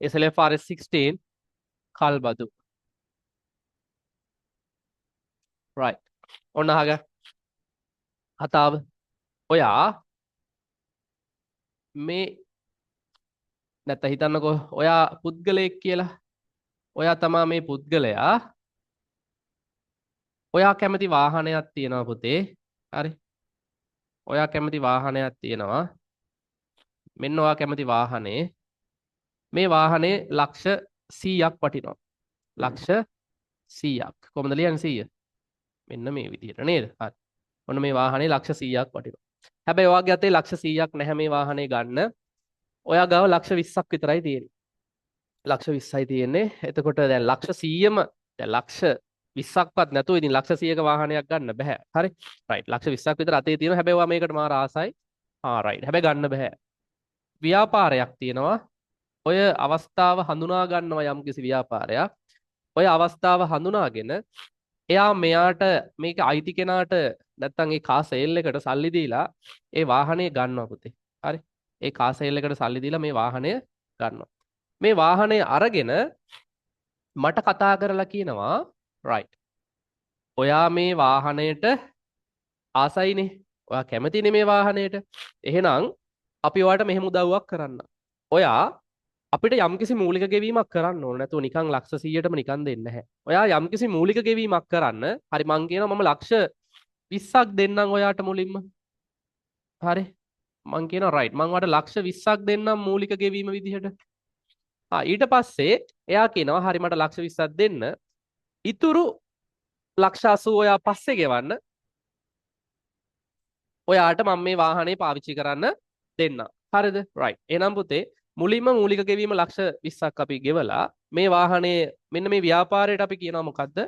SLFRS 16 කල්බදු. right. ඔන්න අහග කතාව. ඔයා මේ නැත්නම් හිතන්නකෝ ඔයා පුද්ගලයෙක් කියලා. ඔයා තමා මේ පුද්ගලයා. ඔයා කැමති වාහනයක් තියෙනවා පුතේ. හරි. ඔයා කැමති වාහනයක් තියෙනවා. මෙන්න ඔයා කැමති වාහනේ. මේ වාහනේ ලක්ෂ 100ක් වටිනවා. ලක්ෂ 100ක්. කොහොමද ලියන්නේ 100? මෙන්න මේ විදිහට නේද? හරි. ඔන්න මේ වාහනේ ලක්ෂ 100ක් වටිනවා. හැබැයි ඔයාගේ අතේ ලක්ෂ 100ක් නැහැ මේ වාහනේ ගන්න. ඔයා ගාව ලක්ෂ 20ක් විතරයි තියෙන්නේ. ලක්ෂ 20යි තියෙන්නේ. එතකොට දැන් ලක්ෂ 100ම දැන් ලක්ෂ 20ක්වත් නැතුව ඉතින් ලක්ෂ 100ක වාහනයක් ගන්න බෑ. හරි. රයිට්. ලක්ෂ 20ක් විතර අතේ තියෙනවා. හැබැයි ඔයා මේකට මාර ආසයි. රයිට්. හැබැයි ගන්න බෑ. ව්‍යාපාරයක් තියෙනවා. ඔය අවස්ථාව හඳුනා ගන්නවා යම්කිසි ව්‍යාපාරයක්. ඔය අවස්ථාව හඳුනාගෙන එයා මෙයාට මේක අයිති කෙනාට නැත්තම් ඒ කාර් සේල් එකට සල්ලි දීලා ඒ වාහනේ ගන්නවා පුතේ. හරි. ඒ කාර් සේල් එකට සල්ලි දීලා මේ වාහනය ගන්නවා. මේ වාහනේ අරගෙන මට කතා කරලා කියනවා right. ඔයා මේ වාහනයට ආසයිනේ. ඔයා කැමතිනේ මේ වාහනයට. එහෙනම් අපි ඔයාට මෙහෙම උදව්වක් කරන්න. ඔයා අපිට යම්කිසි මූලික ගෙවීමක් කරන්න ඕන. නැතුව නිකන් ලක්ෂ 100ටම නිකන් දෙන්නේ නැහැ. ඔයා යම්කිසි මූලික ගෙවීමක් කරන්න. හරි මං කියනවා මම ලක්ෂ 20ක් දෙන්නම් ඔයාට මුලින්ම. හරි. මං කියනවා right. මං ඔයාට ලක්ෂ 20ක් දෙන්නම් මූලික ගෙවීම විදිහට. ඊට පස්සේ එයා කියනවා හරි මට ලක්ෂ 20ක් දෙන්න. ඉතුරු ලක්ෂ 80 ඔයා පස්සේ ගෙවන්න. ඔයාට මම මේ වාහනේ පාවිච්චි කරන්න දෙන්න. හරිද? right. එහෙනම් පුතේ මුලින්ම මූලික ගෙවීම ලක්ෂ 20ක් අපි ගෙවලා මේ වාහනේ මෙන්න මේ ව්‍යාපාරයට අපි කියනවා මොකද්ද?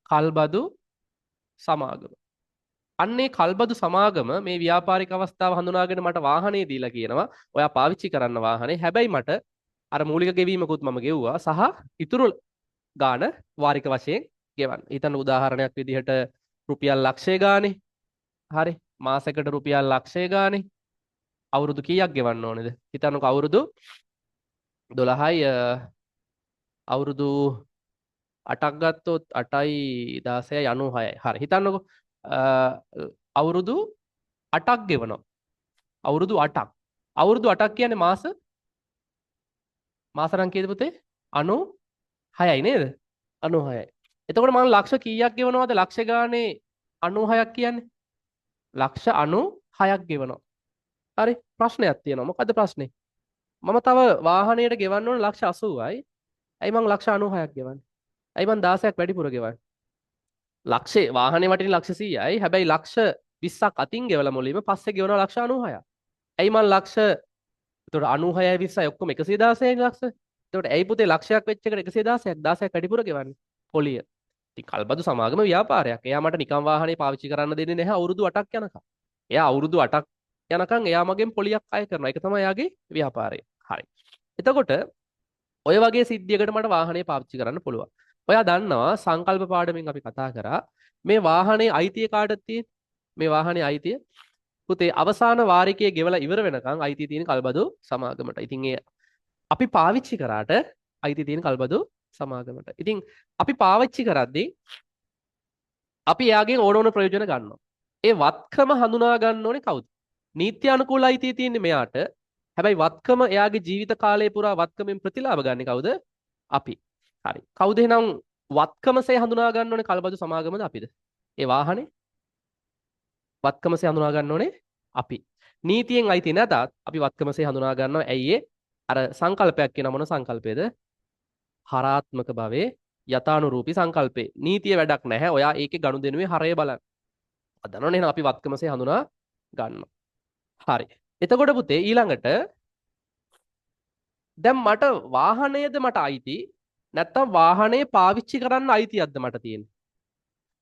කල්බදු සමාගම. අන්නේ කල්බදු සමාගම මේ ව්‍යාපාරික අවස්ථාව හඳුනාගෙන මට වාහනේ දීලා කියනවා ඔයා පාවිච්චි කරන්න වාහනේ. හැබැයි මට අර මූලික ගෙවීමකුත් මම ගෙව්වා සහ ඉතුරු ගාන වාරික වශයෙන් ගෙවන්න. හිතන්න උදාහරණයක් විදිහට රුපියල් ලක්ෂය ගානේ. හරි. මාසෙකට රුපියල් ලක්ෂය ගානේ. අවුරුදු කීයක් ගෙවන්න ඕනේද? හිතන්නකෝ අවුරුදු 12යි අවුරුදු 8ක් ගත්තොත් 8යි 16යි 96යි. හරි. හිතන්නකෝ අවුරුදු 8ක් ගෙවනවා. අවුරුදු 8ක්. අවුරුදු 8ක් කියන්නේ මාස නම් කීයද පුතේ? 96යි නේද? 96යි. එතකොට මම ලක්ෂ කීයක් ගෙවනවද? ලක්ෂ ගානේ 96ක් කියන්නේ? ලක්ෂ 96ක් ගෙවනවා. හරි ප්‍රශ්නයක් තියෙනවා. මොකද්ද ප්‍රශ්නේ? මම තව වාහනයට ගෙවන්න ඕන ලක්ෂ 80යි. ඇයි මං ලක්ෂ 96ක් ගෙවන්නේ? ඇයි මං 16ක් වැඩිපුර ගෙවන්නේ? ලක්ෂේ වාහනේ වටින ලක්ෂ 100යි. හැබැයි ලක්ෂ 20ක් අතින් ගෙවලා මුලින්ම පස්සේ ගෙවනවා ලක්ෂ 96ක්. ඇයි මං ලක්ෂ එතකොට 96යි 20යි ඔක්කොම 116යි ලක්ෂ. එතකොට ඇයි පුතේ ලක්ෂයක් වෙච්ච එකට 116ක් වැඩිපුර ගෙවන්නේ? පොලිය. ඉතින් කල්බදු සමාගම ව්‍යාපාරයක්. එයා මට නිකන් වාහනේ පාවිච්චි කරන්න දෙන්නේ නැහැ අවුරුදු 8ක් යනකම්. එයා අවුරුදු 8ක් යනකම් එයා මගෙන් පොලියක් අය කරනවා. ඒක තමයි එයාගේ ව්‍යාපාරය. හරි. එතකොට ඔය වගේ සිද්ධියකට මට වාහනේ පාවිච්චි කරන්න පුළුවන්. ඔයා දන්නවා සංකල්ප පාඩමෙන් අපි කතා කරා මේ වාහනේ අයිතිය කාටද තියෙන්නේ? මේ වාහනේ අයිතිය පුතේ අවසාන වාරිකයේ ගෙවලා ඉවර වෙනකන් අයිතිය තියෙන කල්බදු සමාගමට. ඉතින් ඒ අපි පාවිච්චි කරාට අයිතිය තියෙන කල්බදු සමාගමට. ඉතින් අපි පාවිච්චි කරද්දී අපි එයාගෙන් ඕන ප්‍රයෝජන ගන්නවා. ඒ වත්කම හඳුනා ගන්න ඕනේ කවුද? නීත්‍ය අනුකූල අයිතිය තියෙන්නේ මෙයාට. හැබැයි වත්කම එයාගේ ජීවිත කාලය පුරා වත්කමෙන් ප්‍රතිලාභ ගන්න කවුද? අපි. හරි. කවුද එහෙනම් වත්කමසේ හඳුනා ගන්න ඕනේ කල්බදු සමාගමද අපිද? ඒ වාහනේ වත්කමසේ හඳුනා ගන්න ඕනේ අපි. නීතියෙන් අයිති නැතත් අපි වත්කමසේ හඳුනා ගන්නවා. ඇයි ඒ? අර සංකල්පයක් කියන මොන සංකල්පයේද? හරාත්මක භවයේ යථානුරූපී සංකල්පේ. නීතිය වැඩක් නැහැ. ඔයා ඒකේ ගනුදෙනුවේ හරය බලන්න. අදනවනේ එහෙනම් අපි වත්කමසේ හඳුනා ගන්නවා. හරි. එතකොට පුතේ ඊළඟට දැන් මට වාහනයේද මට අයිති නැත්නම් වාහනේ පාවිච්චි කරන්න අයිතියක්ද මට තියෙන්නේ?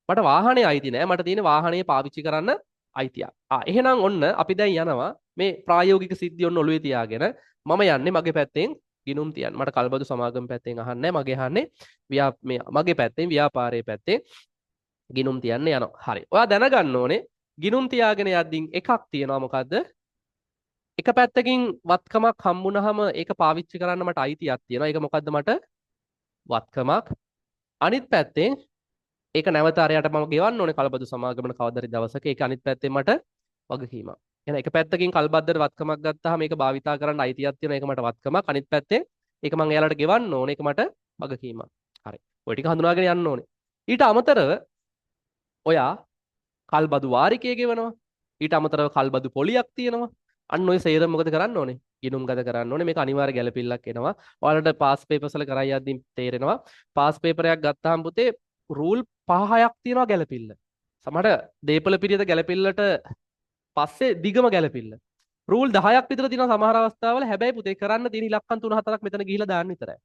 මට වාහනේ අයිති නෑ. මට තියෙන්නේ වාහනේ පාවිච්චි කරන්න අයිතියක්. එහෙනම් ඔන්න අපි දැන් යනවා මේ ප්‍රායෝගික සිද්ධිය ඔන්න ඔළුවේ තියාගෙන මම යන්නේ මගේ පැත්තෙන් ගිනුම් තියන්න. මට කල්බදු සමාගම පැත්තෙන් අහන්නේ මගේ අහන්නේ මගේ පැත්තෙන් ව්‍යාපාරයේ පැත්තෙන් ගිනුම් තියන්න යනවා. හරි. ඔයා දැනගන්න ඕනේ ගිනුම් තියාගෙන යද්දී එකක් තියෙනවා මොකද්ද? එක පැත්තකින් වත්කමක් හම්බුනහම ඒක පාවිච්චි කරන්න මට අයිතියක් තියෙනවා. ඒක මොකද්ද මට වත්කමක්. අනිත් පැත්තෙන් ඒක නැවත අරයට මම ගෙවන්න ඕනේ කලබදු සමාගමන කවදාරි දවසක. ඒක අනිත් පැත්තෙන් මට වගකීමක්. එහෙනම් එක පැත්තකින් කල්බද්දට වත්කමක් ගත්තාම මේක භාවිතා කරන්න අයිතියක් තියෙනවා. ඒක මට වත්කමක්. අනිත් පැත්තෙන් ඒක මම එයාලට ගෙවන්න ඕනේ. ඒක මට වගකීමක්. හරි. ඔය ටික හඳුනාගෙන යන්න ඕනේ. ඊට අමතරව ඔයා කල්බදු වාරිකය ගෙවනවා. ඊට අමතරව කල්බදු පොලියක් තියෙනවා. අන්න ඔය සේරම මොකද කරන්න ඕනේ? ගිණුම් ගත කරන්න ඕනේ. මේක අනිවාර්ය ගැළපෙල්ලක් එනවා. ඔයාලට පාස් පේපර්ස් වල කරා යද්දී තේරෙනවා. පාස් පේපර් එකක් ගත්තාම පුතේ රූල් 5-6ක් තියෙනවා ගැළපෙල්ල. සමහර දීපල පිරියද ගැළපෙල්ලට පස්සේ දිගම ගැළපෙල්ල. රූල් 10ක් විතර තියෙනවා සමහර අවස්ථාවල. හැබැයි පුතේ කරන්න තියෙන ඉලක්කම් 3-4ක් මෙතන ගිහිලා දාන්න විතරයි.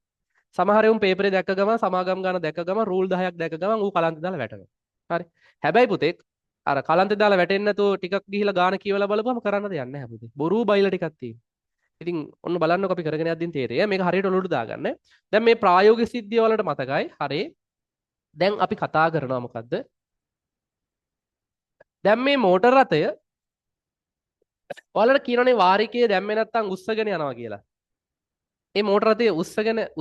සමහර උන් පේපරේ දැක්ක ගමන් සමාගම් ගන්න දැක්ක ගමන් රූල් 10ක් දැක්ක ගමන් ඌ කලන්ත දාලා වැටෙනවා. හරි. හැබැයි පුතේ අර කලන්තේ දාලා වැටෙන්නේ නැතුව ටිකක් ගිහිලා ගාන කියවලා බලපුවම කරන්න දෙයක් නැහැ පුතේ. බොරු බයිලා ටිකක් තියෙනවා. ඉතින් ඔන්න බලන්නකො අපි කරගෙන යද්දී තේරෙයි. මේක හරියට ඔලුවට දාගන්න. දැන් මේ ප්‍රායෝගික සිද්ධිය වලට මතකයි. හරි. දැන් අපි කතා කරනවා මොකද්ද? දැන් මේ මෝටර රථය ඔයාලට කියනනේ වාරිකයේ දැම්මේ නැත්තම් උස්සගෙන යනවා කියලා. මේ මෝටර රථය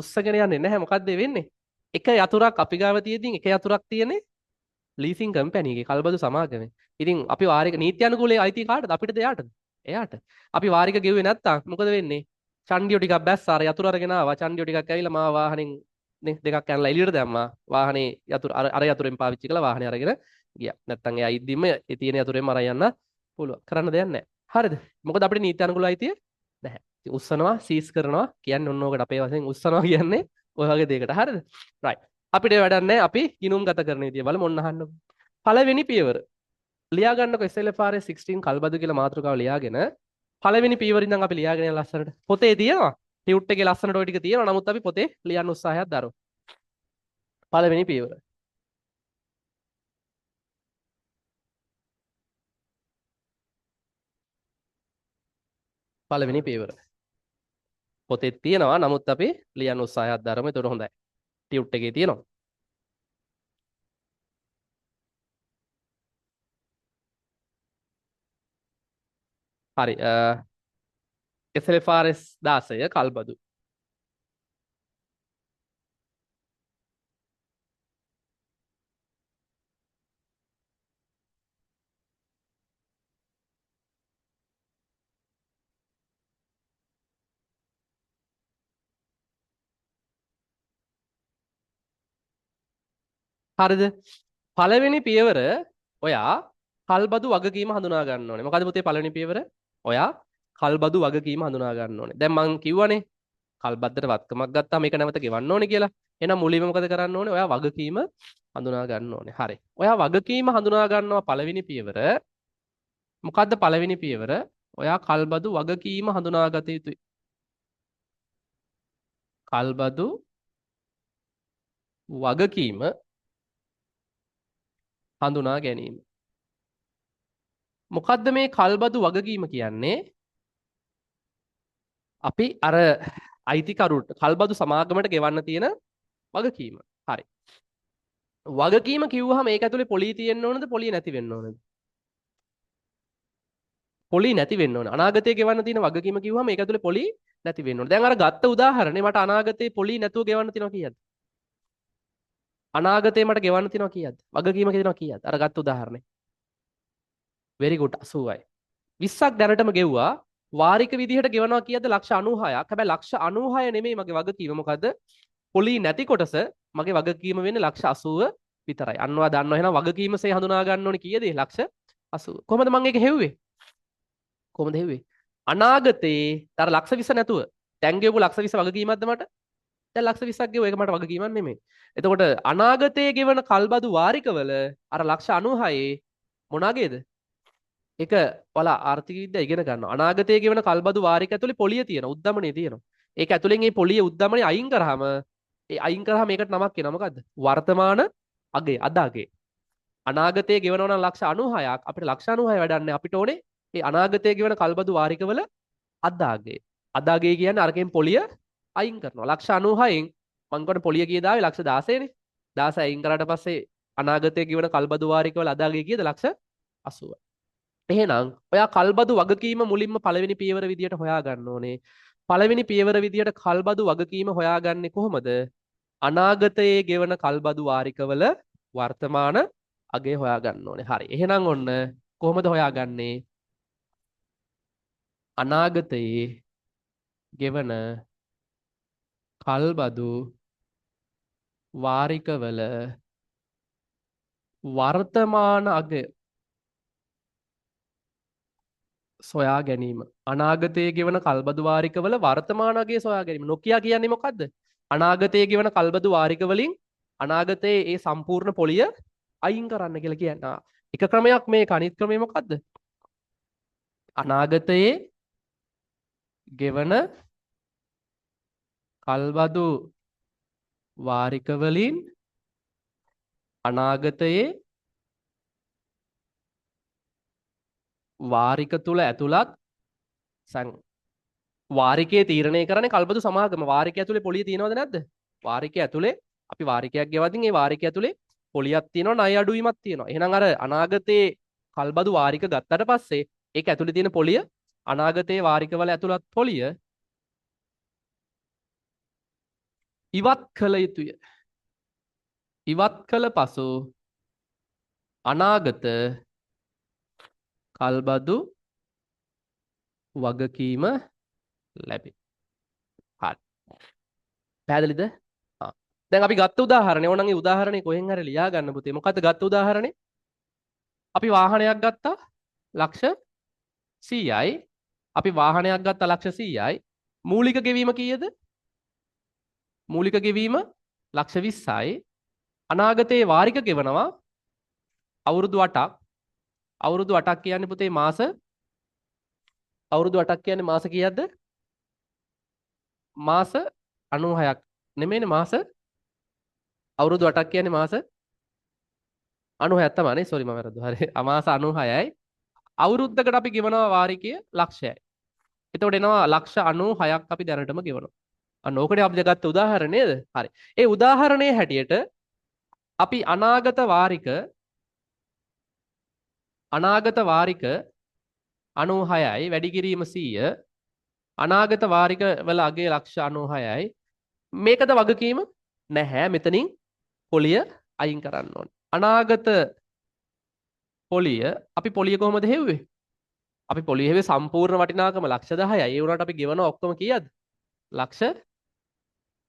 උස්සගෙන යන්නේ නැහැ. මොකද්ද වෙන්නේ? එක යතුරක් අපි ගාව තියෙද්දි එක යතුරක් තියෙන්නේ ලීසින් කම්පැනි එකේ කල්බදු සමාගමේ. ඉතින් අපි වාරික නීති අනුකූලයේ අයිති කාටද? අපිටද එයාටද? එයාට. අපි වාරික ගෙව්වේ නැත්තම් මොකද වෙන්නේ? චණ්ඩියෝ ටිකක් බැස්සා අර යතුරු අරගෙන ආවා. චණ්ඩියෝ ටිකක් ඇවිල්ලා මාව වාහනෙන් නේ දෙකක් යනලා එළියට දැම්මා. වාහනේ යතුරු අර යතුරෙන් පාවිච්චි කළා වාහනේ අරගෙන ගියා. නැත්තම් එයා ඉද්දිම ඒ තියෙන යතුරෙන්ම අරන් යන්න පුළුවන්. කරන්න දෙයක් නැහැ. හරිද? මොකද අපිට නීති අනුකූල අයිතිය නැහැ. ඉතින් උස්සනවා සීස් කරනවා කියන්නේ ඔන්න ඕකට අපේ වශයෙන් උස්සනවා කියන්නේ ඔය වගේ දෙයකට. හරිද? රයිට්. අපිට වැඩක් නැහැ. අපි ගිනුම් ගත කරන විදිය බලමු. ඔන්න අහන්න. පළවෙනි පියවර. ලියා ගන්නකො SLFRS 16 කල්බදු කියලා මාතෘකාව ලියාගෙන පළවෙනි පියවර ඉඳන් අපි ලියාගෙන යන ලස්සනට. පොතේ තියෙනවා. ටියුට් එකේ ලස්සනට ওই ටික තියෙනවා. නමුත් අපි පොතේ ලියන්න උත්සාහයක් දරමු. පළවෙනි පියවර. පළවෙනි පියවර. පොතේ තියෙනවා. නමුත් අපි ලියන්න උත්සාහයක් දරමු. ඒතකොට හොඳයි. ටියුට් එකේ තියෙනවා. හරි. SLFRS 16 කල්බදු. හරිද? පළවෙනි පියවර ඔයා කල්බදු වගකීම හඳුනා ගන්න ඕනේ. මොකද පුතේ පළවෙනි පියවර? ඔයා කල්බදු වගකීම හඳුනා ගන්න ඕනේ. දැන් මං කිව්වනේ කල්බද්දට වත්කමක් ගත්තාම මේක නැවත ගෙවන්න ඕනේ කියලා. එහෙනම් මුලින්ම මොකද කරන්න ඕනේ? ඔයා වගකීම හඳුනා ගන්න ඕනේ. හරි. ඔයා වගකීම හඳුනා ගන්නවා පළවෙනි පියවර. මොකද්ද පළවෙනි පියවර? ඔයා කල්බදු වගකීම හඳුනාගත යුතුයි. කල්බදු වගකීම හඳුනා ගැනීම. මොකද්ද මේ කල්බදු වගකීම කියන්නේ? අපි අර අයිතිකරුට කල්බදු සමාගමට ගෙවන්න තියෙන වගකීම. හරි. වගකීම කිව්වහම ඒක ඇතුලේ පොලී තියෙන්න ඕනද පොලී නැති වෙන්න ඕනද? පොලී නැති වෙන්න ඕන. අනාගතයේ ගෙවන්න තියෙන වගකීම කිව්වහම ඒක ඇතුලේ පොලී නැති වෙන්න ඕන. දැන් අර ගත්ත උදාහරණේ මට අනාගතයේ පොලී නැතුව ගෙවන්න තියෙනවා කීයද? අනාගතේ මට ගෙවන්න තියෙනවා කීයද? වගකීම කියනවා කීයද? අර ගත්ත උදාහරණේ. very good 80යි. 20ක් දැනටම ගෙව්වා. වාරික විදිහට ගෙවනවා කීයද? ලක්ෂ 96ක්. හැබැයි ලක්ෂ 96 නෙමෙයි මගේ වගකීම. මොකද පොලී නැති කොටස මගේ වගකීම වෙන්නේ ලක්ෂ 80 විතරයි. අන්නවා දන්නවා එහෙනම් වගකීමසේ හඳුනා ගන්න ඕනේ කීයද? ලක්ෂ 80. කොහොමද මම ඒක හෙව්වේ? කොහොමද හෙව්වේ? අනාගතේ අර ලක්ෂ 20 නැතුව දැන් ගෙවපු ලක්ෂ 20 වගකීමක්ද මට? දැන් ලක්ෂ 20ක් ගෙවුවා. ඒක මට වගකීමක් නෙමෙයි. එතකොට අනාගතයේ ගෙවන කල්බදු වාරිකවල අර ලක්ෂ 96 මොනවාගේද? ඒක ඔයාලා ආර්ථික විද්‍යාව ඉගෙන ගන්නවා. අනාගතයේ ගෙවන කල්බදු වාරික ඇතුලේ පොලිය තියෙනවා. උද්දමනය තියෙනවා. ඒක ඇතුලෙන් මේ පොලිය උද්දමනය අයින් කරාම ඒකට නමක් කියනවා මොකද්ද? වර්තමාන අගය අද අගය. අනාගතයේ ගෙවනවා නම් ලක්ෂ 96ක් අපිට ලක්ෂ 96 වැඩක් නැහැ. අපිට ඕනේ මේ අනාගතයේ ගෙවන කල්බදු වාරිකවල අද අගය. අද අගය කියන්නේ අරකින් පොලිය අයින් කරනවා. ලක්ෂ 96න් මං කියන්නේ පොලිය කීයද ආවේ? ලක්ෂ 16 නේ. 16 අයින් කරාට පස්සේ අනාගතයේ ගෙවන කල්බදු වාරිකවල අද අගය කීයද? ලක්ෂ 80යි. එහෙනම් ඔයා කල්බදු වගකීම මුලින්ම පළවෙනි පියවර විදියට හොයාගන්න ඕනේ. පළවෙනි පියවර විදියට කල්බදු වගකීම හොයාගන්නේ කොහොමද? අනාගතයේ ගෙවන කල්බදු වාරිකවල වර්තමාන අගය හොයාගන්න ඕනේ. හරි. එහෙනම් ඔන්න කොහොමද හොයාගන්නේ? අනාගතයේ ගෙවන කල්බදු වාරිකවල වර්තමාන අගය සොයා ගැනීම. අනාගතයේ ගෙවන කල්බදු වාරිකවල වර්තමාන අගය සොයා ගැනීම. නොකියා කියන්නේ මොකද්ද? අනාගතයේ ගෙවන කල්බදු වාරික වලින් අනාගතයේ ඒ සම්පූර්ණ පොලිය අයින් කරන්න කියලා කියනවා. එක ක්‍රමයක් මේක. අනිත් ක්‍රමය මොකද්ද? අනාගතයේ ගෙවන කල්බදු වාරික වලින් අනාගතයේ වාරික තුල ඇතුළත් වාරිකයේ තීරණය කරන්නේ කල්බදු සමාගම. වාරිකය ඇතුලේ පොලිය තියෙනවද නැද්ද? වාරිකය ඇතුලේ අපි වාරිකයක් ගෙවදින් ඒ වාරිකය ඇතුලේ පොලියක් තියෙනවා, ණය අඩුවීමක් තියෙනවා. එහෙනම් අර අනාගතයේ කල්බදු වාරික ගත්තට පස්සේ ඒක ඇතුලේ තියෙන පොලිය අනාගතයේ වාරිකවල ඇතුළත් පොලිය ඉවත් කළ යුතුය. ඉවත් කළ පසු අනාගත කල්බදු වගකීම ලැබේ. හරි. පැහැදිලිද? දැන් අපි ගත්ත උදාහරණය ඕනනම් ඒ උදාහරණේ කොහෙන් හරි ලියා ගන්න පුතේ. මොකද්ද ගත්ත උදාහරණේ? අපි වාහනයක් ගත්තා ලක්ෂ 100යි. අපි වාහනයක් ගත්තා ලක්ෂ 100යි. මූලික ගෙවීම කීයද? මූලික ගෙවීම ලක්ෂ 20යි. අනාගතයේ වාරික ගෙවනවා අවුරුදු 8ක්. අවුරුදු 8ක් කියන්නේ පුතේ මාස අවුරුදු 8ක් කියන්නේ මාස කීයක්ද? මාස 96ක්. නෙමෙයිනේ මාස අවුරුදු 8ක් කියන්නේ මාස 96ක් තමයි. සෝරි මම වැරදුවා. හරි. මාස 96යි. අවුරුද්දකට අපි ගෙවනවා වාරිකය ලක්ෂයයි. එතකොට එනවා ලක්ෂ 96ක් අපි දැනටම ගෙවනවා. අන්න ඕකනේ අපි ගත්ත උදාහරණය නේද? හරි. ඒ උදාහරණයේ හැටියට අපි අනාගත වාරික 96යි වැඩි කිරීම 100 අනාගත වාරික වල අගය ලක්ෂ 96යි. මේකද වගකීම නැහැ. මෙතනින් පොලිය අයින් කරන්න ඕනේ. අනාගත පොලිය අපි පොලිය කොහොමද හෙව්වේ? අපි පොලිය හෙව්වේ සම්පූර්ණ වටිනාකම ලක්ෂ 10යි. ඒ වුණාට අපි ගෙවන ඔක්කොම කීයද? ලක්ෂ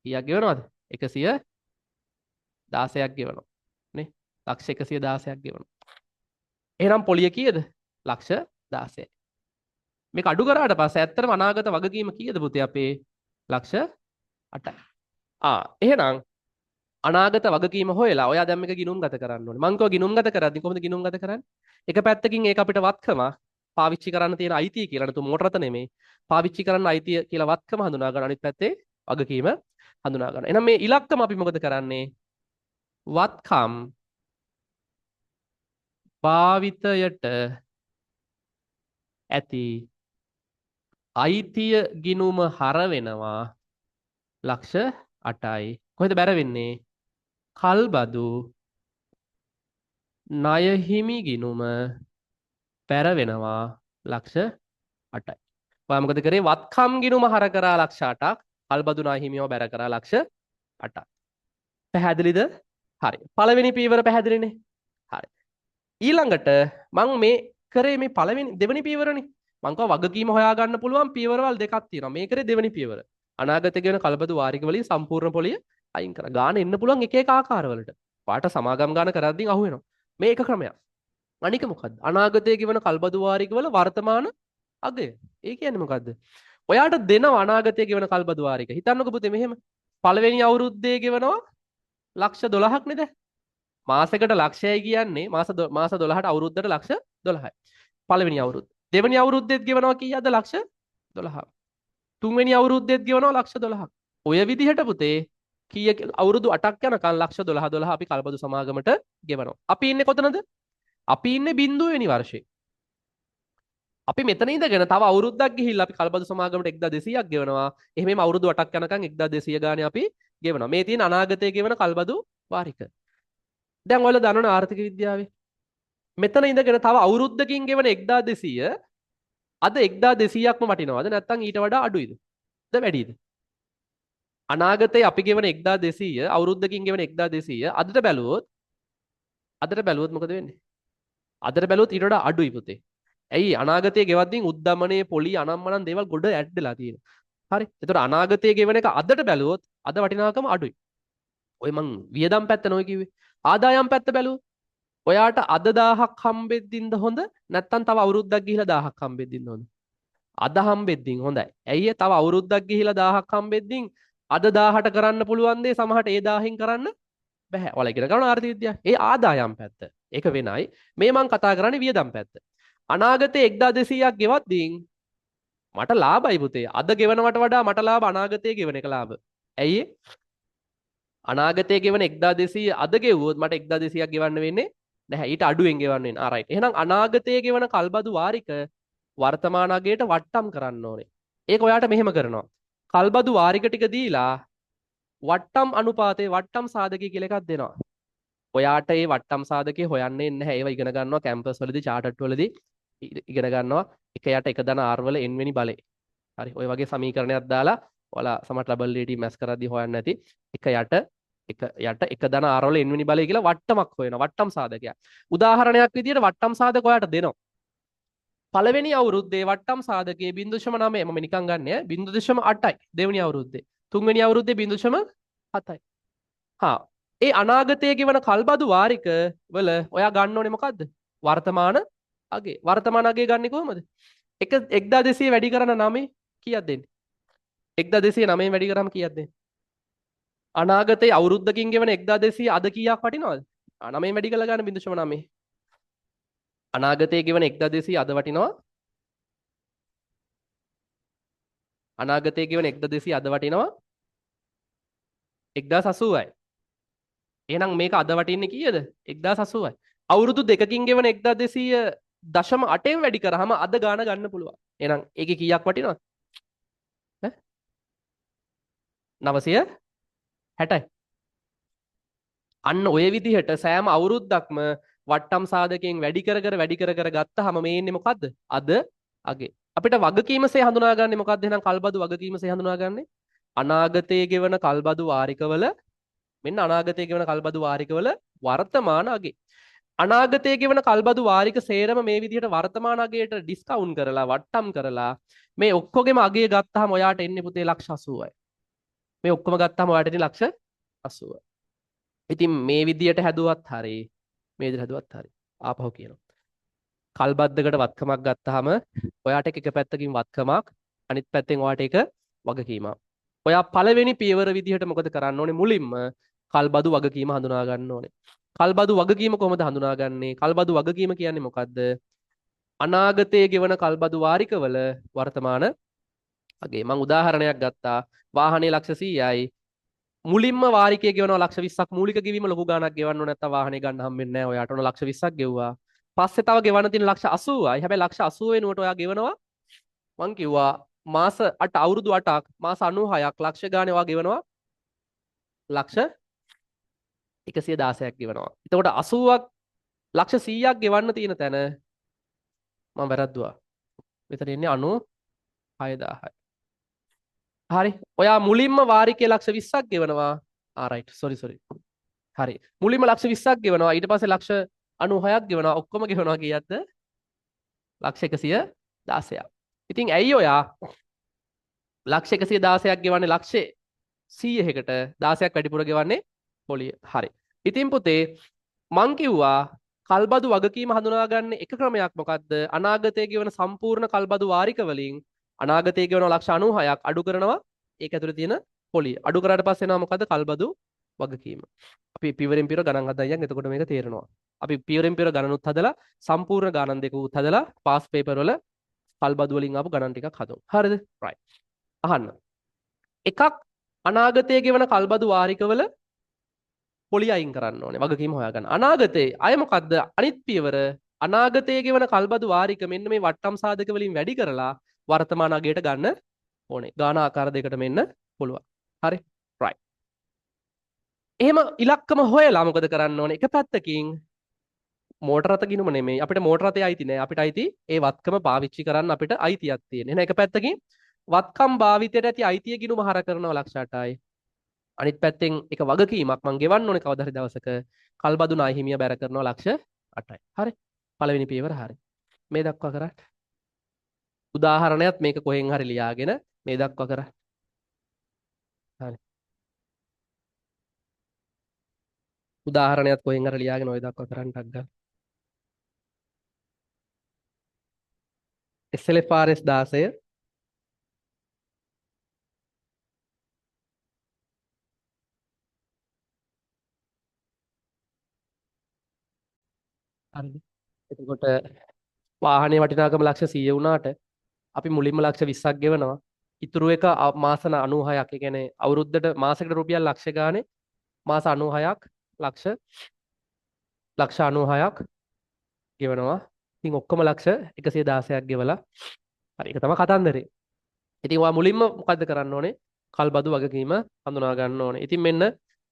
කීයක් ගෙවනවද? 116ක් ගෙවනවා. නේ? ලක්ෂ 116ක් ගෙවනවා. එහෙනම් පොලිය කීයද? ලක්ෂ 16යි. මේක අඩු කරාට පස්සේ ඇත්තටම අනාගත වගකීම කීයද පුතේ අපේ? ලක්ෂ 8යි. එහෙනම් අනාගත වගකීම හොයලා ඔයා දැන් මේක ගිණුම් ගත කරන්න ඕනේ. මං කිව්වා ගිණුම් ගත කරද්දි කොහොමද ගිණුම් ගත කරන්නේ? එක පැත්තකින් ඒක අපිට වත්කම පාවිච්චි කරන්න තියෙන අයිතිය කියලා නතු මෝටරත නෙමෙයි. පාවිච්චි කරන්න අයිතිය කියලා වත්කම හඳුනා ගන්න. අනිත් පැත්තේ වගකීම හඳුනා ගන්න. එහෙනම් මේ ඉලක්කම අපි මොකද කරන්නේ? වත්කම් භාවිතයට ඇති අයිතිය ගිණුම හර වෙනවා ලක්ෂ 8යි. කොහෙද බැර වෙන්නේ? කල්බදු ණය හිමි ගිණුම බැර වෙනවා ලක්ෂ 8යි. ඔයා මොකද කරේ? වත්කම් ගිණුම හර කරා ලක්ෂ 8ක්, කල්බදු ණය හිමියව බැර කරා ලක්ෂ 8ක්. පැහැදිලිද? හරි. පළවෙනි පියවර පැහැදිලිනේ? හරි. ඊළඟට මම මේ කරේ මේ දෙවෙනි පියවරනේ. මං කව වගකීම හොයාගන්න පුළුවන් පියවරවල් දෙකක් තියෙනවා. මේ කරේ දෙවෙනි පියවර. අනාගතයේ ගෙන කලබදු වාරික වලින් සම්පූර්ණ පොලිය අයින් කරා. ගාන එන්න පුළුවන් එක එක ආකාරවලට. පාට සමාගම් ගාන කරද්දී අහු වෙනවා. මේ එක ක්‍රමයක්. අනික මොකද්ද? අනාගතයේ ගෙවන කල්බදු වාරික වල වර්තමාන අගය. ඒ කියන්නේ මොකද්ද? ඔයාට දෙනව අනාගතයේ ගෙවන කල්බදු වාරික. හිතන්නකෝ පුතේ මෙහෙම. පළවෙනි අවුරුද්දේ ගෙවනවා ලක්ෂ 12ක් නේද? මාසෙකට ලක්ෂයයි කියන්නේ මාස 12ට අවුරුද්දට ලක්ෂ 12යි. පළවෙනි අවුරුද්ද. දෙවෙනි අවුරුද්දෙත් ගෙවනවා කීයද? ලක්ෂ 12ක්. තුන්වෙනි අවුරුද්දෙත් ගෙවනවා ලක්ෂ 12ක්. ඔය විදිහට පුතේ කීය අවුරුදු 8ක් යනකම් ලක්ෂ 12 අපි කල්බදු සමාගමට ගෙවනවා. අපි ඉන්නේ කොතනද? අපි ඉන්නේ 0 වෙනි වර්ෂේ. අපි මෙතන ඉඳගෙන තව අවුරුද්දක් ගිහිල්ලා අපි කල්බදු සමාගමට 1200ක් ගෙවනවා. එහෙමම අවුරුදු 8ක් යනකම් 1200 ගානේ අපි ගෙවනවා. මේ තියෙන අනාගතයේ ගෙවන කල්බදු වාරික. දැන් ඔයාලා දන්නවනේ ආර්ථික විද්‍යාවේ මෙතන ඉඳගෙන තව අවුරුද්දකින් ගෙවන 1200 අද 1200ක්ම වටිනවද නැත්නම් ඊට වඩා අඩුයිද? ද වැඩිද? අනාගතයේ අපි ගෙවන 1200 අවුරුද්දකින් ගෙවන 1200 අදට බැලුවොත් මොකද වෙන්නේ? අදට බැලුවොත් ඊට වඩා අඩුයි පුතේ. ඇයි අනාගතයේ ගෙවද්දී උද්දමනයේ පොලි අනම්මනම් දේවල් ගොඩ ඇඩ් වෙලා තියෙනවා. හරි. ඒතකොට අනාගතයේ ගෙවන එක අදට බැලුවොත් අද වටිනාකම අඩුයි. ඔය මං වියදම් පැත්ත නොයි කිව්වේ. ආදායම් පැත්ත බැලුවොත් ඔයාට අද 1000ක් හම්බෙද්දින්ද හොඳ නැත්නම් තව අවුරුද්දක් ගිහිලා 1000ක් හම්බෙද්දින්ද හොඳ? අද හම්බෙද්දින් හොඳයි. ඇයි තව අවුරුද්දක් ගිහිලා 1000ක් හම්බෙද්දින් අද 1000ට කරන්න පුළුවන් දේ සමහරට ඒ 1000න් කරන්න බැහැ. ඔයාලා ඉගෙන ගන්න ආර්ථික විද්‍යාව. ඒ ආදායම් පැත්ත. ඒක වෙනයි. මේ මං කතා කරන්නේ වියදම් පැත්ත. අනාගතයේ 1200ක් ගෙවද්දී මට ලාභයි පුතේ. අද ගෙවනවට වඩා මට ලාභ අනාගතයේ ගෙවන එක ලාභ. ඇයි අනාගතයේ ගෙවන 1200 අද ගෙවුවොත් මට 1200ක් ගෙවන්න වෙන්නේ නැහැ. ඊට අඩුවෙන් ගෙවන්න වෙනවා. ආ රයිට්. එහෙනම් අනාගතයේ ගෙවන කල්බදු වාරික වර්තමාන අගයට වට්ටම් කරන්න ඕනේ. ඒක ඔයාට මෙහෙම කරනවා. කල්බදු වාරික ටික දීලා වට්ටම් අනුපාතයේ වට්ටම් සාධකය කියලා එකක් දෙනවා. ඔයාට මේ වට්ටම් සාධකය හොයන්නේ නැහැ. ඒවා ඉගෙන ගන්නවා කැම්පස් වලදී චාටට් වලදී ඉගෙන ගන්නවා. එක යට එක ධන r වල n වෙනි බලය. හරි. ඔය වගේ සමීකරණයක් දාලා ඔයාලා සමහර ඩබල් AT මැස් කරද්දී හොයන්න නැති එක යට එක ධන r වල n වෙනි බලය කියලා වට්ටමක් හොයනවා. වට්ටම් සාධකයක්. උදාහරණයක් විදියට වට්ටම් සාධක ඔයාට දෙනවා. පළවෙනි අවුරුද්දේ වට්ටම් සාධකයේ 0.9 මම නිකන් ගන්න 0.8යි. දෙවෙනි අවුරුද්දේ. තුන්වෙනි අවුරුද්දේ 0.7යි. හා ඒ අනාගතයේ ගෙවන කල්බදු වාරික වල ඔයා ගන්න ඕනේ මොකද්ද? වර්තමාන අගේ. වර්තමාන අගේ ගන්නේ කොහමද? 1200 වැඩි කරන 9 කීයක් දෙන්නේ? 1209 වැඩි කරාම කීයක් දෙන්නේ? අනාගතයේ අවුරුද්දකින් ගෙවන 1200 අද කීයක් වටිනවද? 9 වැඩි කරලා ගන්න 0.9. අනාගතයේ ගෙවන 1200 අද වටිනවා. අනාගතයේ ගෙවන 1200 අද වටිනවා 1080යි. එහෙනම් මේක අද වටින්නේ කීයද? 1080යි. අවුරුදු දෙකකින් ගෙවන 1200.8න් වැඩි කරාම අද ගාන ගන්න පුළුවන්. එහෙනම් ඒකේ කීයක් වටිනවද? 960යි. අන්න ඔය විදිහට සෑම අවුරුද්දක්ම වට්ටම් සාධකයෙන් වැඩි කර ගත්තාම මේ ඉන්නේ මොකද්ද? අද අගේ. අපිට වගකීමසේ හඳුනාගන්නේ මොකද්ද? එහෙනම් කල්බදු වගකීමසේ හඳුනාගන්නේ අනාගතයේ ගෙවන කල්බදු වාරිකවල මෙන්න අනාගතයේ ගෙවන කල්බදු වාරිකවල වර්තමාන අගේ. අනාගතයේ ගෙවන කල්බදු වාරික සේරම මේ විදිහට වර්තමාන අගයට ඩිස්කවුන්ට් කරලා වට්ටම් කරලා මේ ඔක්කොගෙම අගය ගත්තාම ඔයාට එන්නේ පුතේ ලක්ෂ 80යි. මේ ඔක්කොම ගත්තාම ඔයාට එන්නේ ලක්ෂ 80යි. ඉතින් මේ විදිහට හැදුවත් හරි මේ විදිහට හැදුවත් හරි ආපහු කියනවා. කල්බද්දකට වත්කමක් ගත්තාම ඔයාට එක පැත්තකින් වත්කමක් අනිත් පැත්තෙන් ඔයාට එක වගකීමක්. ඔයා පළවෙනි පියවර විදිහට මොකද කරන්න ඕනේ? මුලින්ම කල්බදු වගකීම හඳුනා ගන්න ඕනේ. කල්බදු වගකීම කොහොමද හඳුනාගන්නේ? කල්බදු වගකීම කියන්නේ මොකද්ද? අනාගතයේ ගෙවන කල්බදු වාරිකවල වර්තමාන අගේ. මම උදාහරණයක් ගත්තා. වාහනේ ලක්ෂ 100යි. මුලින්ම වාරිකයේ ගෙවනවා ලක්ෂ 20ක්. මූලික ගෙවීම ලොකු ගාණක් ගෙවන්න ඕන නැත්නම් වාහනේ ගන්න හම්බෙන්නේ නැහැ. ඔයාට ඕන ලක්ෂ 20ක් ගෙවුවා. පස්සේ තව ගෙවන්න තියෙන ලක්ෂ 80යි. හැබැයි ලක්ෂ 80 වෙනුවට ඔයා ගෙවනවා මං කිව්වා මාස 8 අවුරුදු 8ක් මාස 96ක් ලක්ෂ ගානේ ඔයා ගෙවනවා ලක්ෂ 116ක් ගෙවනවා. එතකොට 80ක් ලක්ෂ 100ක් ගෙවන්න තියෙන තැන මම වැරද්දුවා. මෙතන ඉන්නේ 96000යි. හරි. ඔයා මුලින්ම වාරිකයේ ලක්ෂ 20ක් ගෙවනවා. රයිට්. සෝරි. හරි. මුලින්ම ලක්ෂ 20ක් ගෙවනවා. ඊට පස්සේ ලක්ෂ 96ක් ගෙවනවා. ඔක්කොම ගෙවනවා කීයක්ද? ලක්ෂ 116ක්. ඉතින් ඇයි ඔයා ලක්ෂ 116ක් ගෙවන්නේ ලක්ෂ 100කට 16ක් වැඩිපුර ගෙවන්නේ පොලිය. හරි. ඉතින් පුතේ මං කිව්වා කල්බදු වගකීම හඳුනාගන්න එක ක්‍රමයක් මොකද්ද? අනාගතයේ ගෙවන සම්පූර්ණ කල්බදු වාරික වලින් අනාගතයේ ගෙවන ලක්ෂ 96ක් අඩු කරනවා. ඒක ඇතුලේ තියෙන පොලිය. අඩු කරාට පස්සේ එනවා මොකද්ද? කල්බදු වගකීම. අපි පියවරෙන් පියවර ගණන් හදයියන්. එතකොට මේක තේරෙනවා. අපි පියවරෙන් පියවර ගණනුත් හදලා සම්පූර්ණ ගණන් දෙක උත් හදලා පාස් පේපර් වල කල්බදු වලින් ආපු ගණන් ටිකක් හදමු. හරිද? රයිට්. අහන්න. එකක් අනාගතයේ ගෙවන කල්බදු වාරිකවල පොලිය අයින් කරන්න ඕනේ. වගකීම හොයාගන්න. අනාගතයේ අය මොකද්ද? අනිත් පියවර අනාගතයේ ගෙවන කල්බදු වාරික මෙන්න මේ වට්ටම් සාධක වලින් වැඩි කරලා වර්තමාන අගයට ගන්න ඕනේ. ගාන ආකාර දෙකට මෙන්න පුළුවන්. හරි? එහෙම ඉලක්කම හොයලා මොකද කරන්න ඕනේ? එක පැත්තකින් මෝටර රථ ගිණුම නෙමෙයි. අපිට මෝටර රථේ අයිති නෑ. අපිට අයිති ඒ වත්කම පාවිච්චි කරන්න අපිට අයිතියක් තියෙන. එහෙනම් එක පැත්තකින් වත්කම් භාවිතයට ඇති අයිතිය ගිණුම හර කරනවා ලක්ෂ 8යි. අනිත් පැත්තෙන් එක වගකීමක් මං ගෙවන්න ඕනේ කවදා හරි දවසක කල්බදු ණය හිමිය බැර කරනවා ලක්ෂ 8යි. හරි. පළවෙනි පියවර හරි. මේ දක්වා කරා. උදාහරණයක් මේක කොහෙන් හරි ලියාගෙන මේ දක්වා කරා. හරි. උදාහරණයක් කොහෙන් හරි ලියාගෙන ඔය දක්වා කරන්න ටක් ගන්න. SLFRS 16 හරිද? එතකොට වාහනේ වටිනාකම ලක්ෂ 100 වුණාට අපි මුලින්ම ලක්ෂ 20ක් ගෙවනවා. ඉතුරු එක මාස 96ක්. ඒ කියන්නේ අවුරුද්දට මාසෙකට රුපියල් ලක්ෂ ගානේ මාස 96ක් ලක්ෂ 96ක් ගෙවනවා. ඉතින් ඔක්කොම ලක්ෂ 116ක් ගෙවලා හරි ඒක තමයි කතන්දරේ. ඉතින් ඔයා මුලින්ම මොකද්ද කරන්න ඕනේ? කල්බදු වගකීම හඳුනා ගන්න ඕනේ. ඉතින් මෙන්න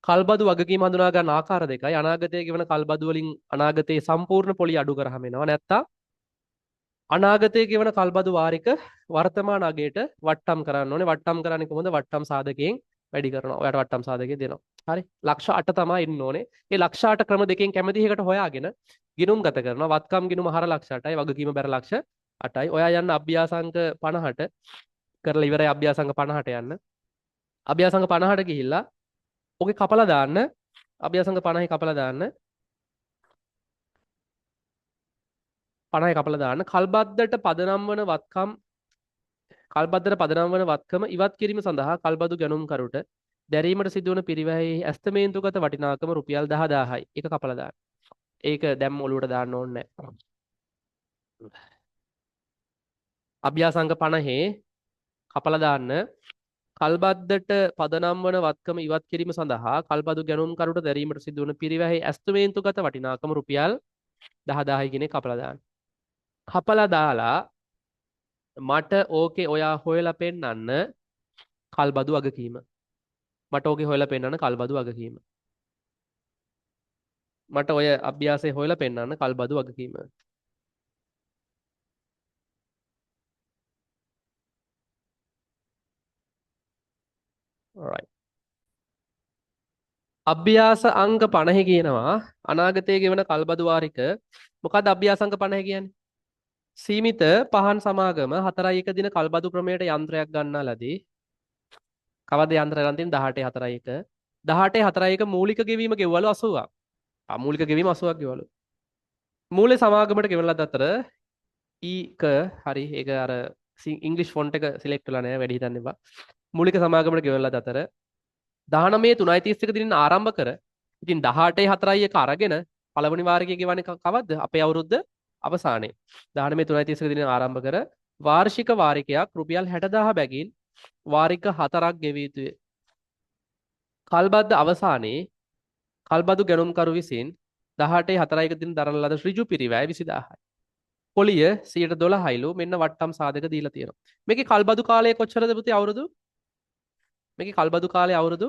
කල්බදු වගකීම හඳුනා ගන්න ආකාර දෙකයි. අනාගතයේ ගෙවන කල්බදු වලින් අනාගතයේ සම්පූර්ණ පොලි අඩු කරාම එනවා. නැත්තම් අනාගතයේ ගෙවන කල්බදු වාරික වර්තමාන අගයට වට්ටම් කරන්න ඕනේ. වට්ටම් කරන්නේ කොහොමද? වට්ටම් සාධකයෙන් වැඩි කරනවා. ඔයාට වට්ටම් සාධකය දෙනවා. හරි. ලක්ෂ 8 තමයි ඉන්න ඕනේ. ඒ ලක්ෂ 8 ක්‍රම දෙකෙන් කැමති එකකට හොයාගෙන ගිණුම් ගත කරනවා. වත්කම් ගිණුම හර ලක්ෂ 8යි, වගකීම බැර ලක්ෂ 8යි. ඔයා යන්න අභ්‍යාසංක 50ට කරලා ඉවරයි අභ්‍යාසංක 50ට යන්න. අභ්‍යාසංක 50ට ගිහිල්ලා ඔගේ කපලා දාන්න. අභ්‍යාසංක 50 කපලා දාන්න. 50 කපලා දාන්න. කල්බද්දට පදනම් වන වත්කම් කල්බද්දට පදනම් වන වත්කම ඉවත් කිරීම සඳහා කල්බදු ගැනුම්කරුට දැරීමට සිදුවන පිරිවැයෙහි ඇස්තමේන්තුගත වටිනාකම රුපියල් 10000යි. ඒක කපලා දාන්න. ඒක දැම් ඔලුවට දාන්න ඕනේ නැහැ. අභ්‍යාසංක 50 කපලා දාන්න. කල්බද්දට පදනම් වන වත්කම ඉවත් කිරීම සඳහා කල්බදු ගැනුම්කරුට දැරීමට සිදුවන පිරිවැයෙහි ඇස්තමේන්තුගත වටිනාකම රුපියල් 10000යි කියන එක කපලා දාන්න. කපලා දාලා මට ඕකේ ඔයා හොයලා පෙන්නන්න කල්බදු වගකීම. මට ඕකේ හොයලා පෙන්නන්න කල්බදු වගකීම. මට ඔය අභ්‍යාසය හොයලා පෙන්නන්න කල්බදු වගකීම. alright. අභ්‍යාස අංක 50 කියනවා අනාගතයේ ගෙවන කල්බදු වාරික. මොකක්ද අභ්‍යාස අංක 50 කියන්නේ? සීමිත පහන් සමාගම 4.1 දින කල්බදු ක්‍රමයට යන්ත්‍රයක් ගන්නා ලදී. කවද යන්ත්‍රය ගන්න තියෙන 18.4.1. 18.4.1 මූලික ගෙවීම ගෙවවලු 80ක්. මූලික ගෙවීම 80ක් ගෙවලු. මූල්‍ය සමාගමට ගෙවන ලද අතර ඊක හරි ඒක අර ඉංග්‍රීසි ෆොන්ට් එක සිලෙක්ට් වෙලා නැහැ වැඩි හිතන්න එපා. මූලික සමාගමට ගෙවන ලද අතර 19 3.31 දිනින් ආරම්භ කර ඉතින් 18.4.1 අරගෙන පළවෙනි වාරිකයේ ගෙවන්නේ කවද්ද? අපේ අවුරුද්ද අවසානයේ. 19 3.31 දිනින් ආරම්භ කර වාර්ෂික වාරිකයක් රුපියල් 60000 බැගින් වාරික 4ක් ගෙවිය යුතුය. කල්බද්ද අවසානයේ කල්බදු ගැනුම්කරු විසින් 18.4.1 දින දරන ලද ඍජු පිරිවැය 20000යි. පොලිය 112යිලු මෙන්න වට්ටම් සාධක දීලා තියෙනවා. මේකේ කල්බදු කාලය කොච්චරද පුතේ අවුරුදු? මේකේ කල්බදු කාලය අවුරුදු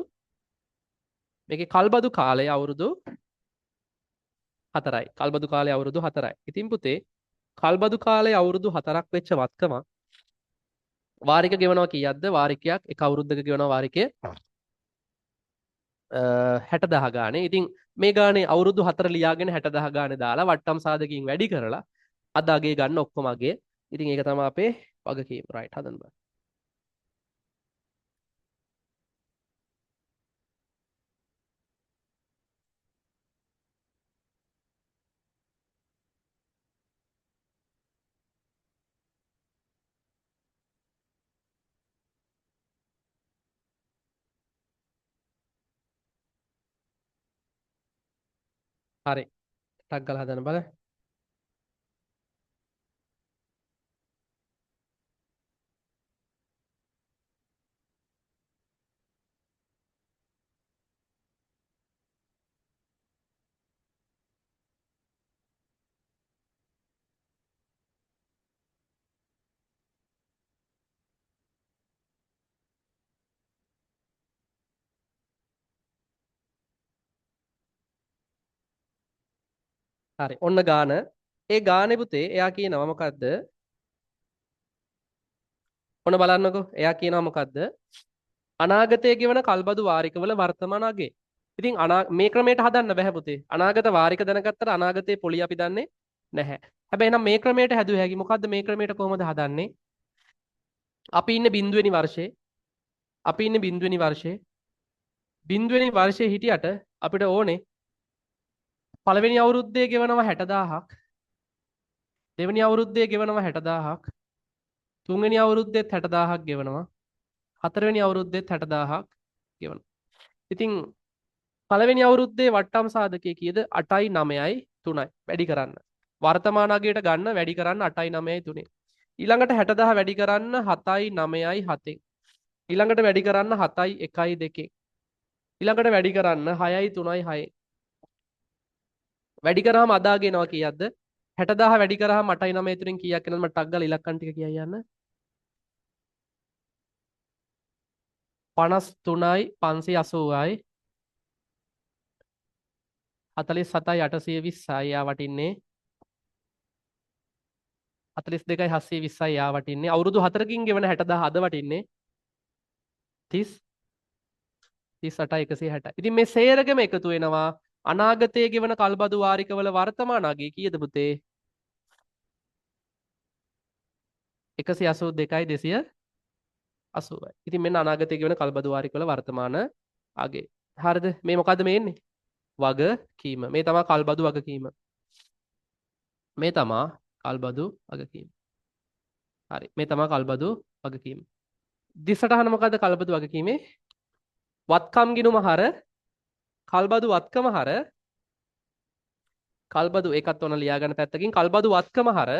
මේකේ කල්බදු කාලය අවුරුදු 4යි. කල්බදු කාලය අවුරුදු 4යි. ඉතින් පුතේ කල්බදු කාලය අවුරුදු 4ක් වෙච්ච වත්කම වාරික ගෙවනවා කීයක්ද? වාරිකයක් එක අවුරුද්දක ගෙවනවා වාරිකය 60000 ගානේ. ඉතින් මේ ගානේ අවුරුදු 4 ලියාගෙන 60000 ගානේ දාලා වට්ටම් සාධකයෙන් වැඩි කරලා අද අගේ ගන්න ඔක්කොම අගේ. ඉතින් ඒක තමයි අපේ වගකීම. රයිට් හදන්න බෑ. හරි. ටක් ගාලා හදන්න බලන්න. හරි. ඔන්න ගාන. ඒ ගානේ පුතේ එයා කියනවා මොකද්ද? ඔන්න බලන්නකෝ. එයා කියනවා මොකද්ද? අනාගතයේ ගෙවන කල්බදු වාරිකවල වර්තමාන අගේ. ඉතින් මේ ක්‍රමයට හදන්න බෑ පුතේ. අනාගත වාරික දැනගත්තට අනාගතයේ පොලි අපි දන්නේ නැහැ. හැබැයි නම් මේ ක්‍රමයට හැදුවේ හැකි. මොකද්ද මේ ක්‍රමයට කොහොමද හදන්නේ? අපි ඉන්නේ බිඳුවෙනි වර්ෂයේ. අපි ඉන්නේ බිඳුවෙනි වර්ෂයේ. බිඳුවෙනි වර්ෂයේ හිටියට අපිට ඕනේ පළවෙනි අවුරුද්දේ ගෙවනවා 60000ක්. දෙවෙනි අවුරුද්දේ ගෙවනවා 60000ක්. තුන්වෙනි අවුරුද්දේත් 60000ක් ගෙවනවා. හතරවෙනි අවුරුද්දේත් 60000ක් ගෙවනවා. ඉතින් පළවෙනි අවුරුද්දේ වට්ටම් සාධකයේ කීයද? 8යි 9යි 3යි. වැඩි කරන්න. වර්තමාන අගයට ගන්න වැඩි කරන්න 8යි 9යි 3යි. ඊළඟට 60000 වැඩි කරන්න 7යි 9යි 7යි. ඊළඟට වැඩි කරන්න 7යි 1යි 2යි. ඊළඟට වැඩි කරන්න 6යි 3යි 6යි. වැඩි කරාම අදාගෙනවා කීයක්ද? 60000 වැඩි කරාම 8යි 9යි 3න් කීයක් එනවද? මට ටක් ගාලා ඉලක්කම් ටික කියයි යන්න. 53යි 580යි 47යි 820යි යා වටින්නේ 42යි 720යි යා වටින්නේ අවුරුදු 4කින් ගෙවන 60000 අද වටින්නේ 30 38යි 160යි. ඉතින් මේ සේරගෙම එකතු වෙනවා අනාගතයේ ගෙවන කල්බදු වාරිකවල වර්තමාන අගය කීයද පුතේ? 182යි 280යි. ඉතින් මෙන්න අනාගතයේ ගෙවන කල්බදු වාරිකවල වර්තමාන අගය. හරිද? මේ මොකද්ද මේ එන්නේ? වගකීම. මේ තමයි කල්බදු වගකීම. මේ තමයි කල්බදු වගකීම. හරි. මේ තමයි කල්බදු වගකීම. දිසටහන මොකද්ද කල්බදු වගකීමේ? වත්කම් ගිණුම හර කල්බදු වත්කම හර කල්බදු ඒකත් ඔන්න ලියා ගන්න පැත්තකින් කල්බදු වත්කම හර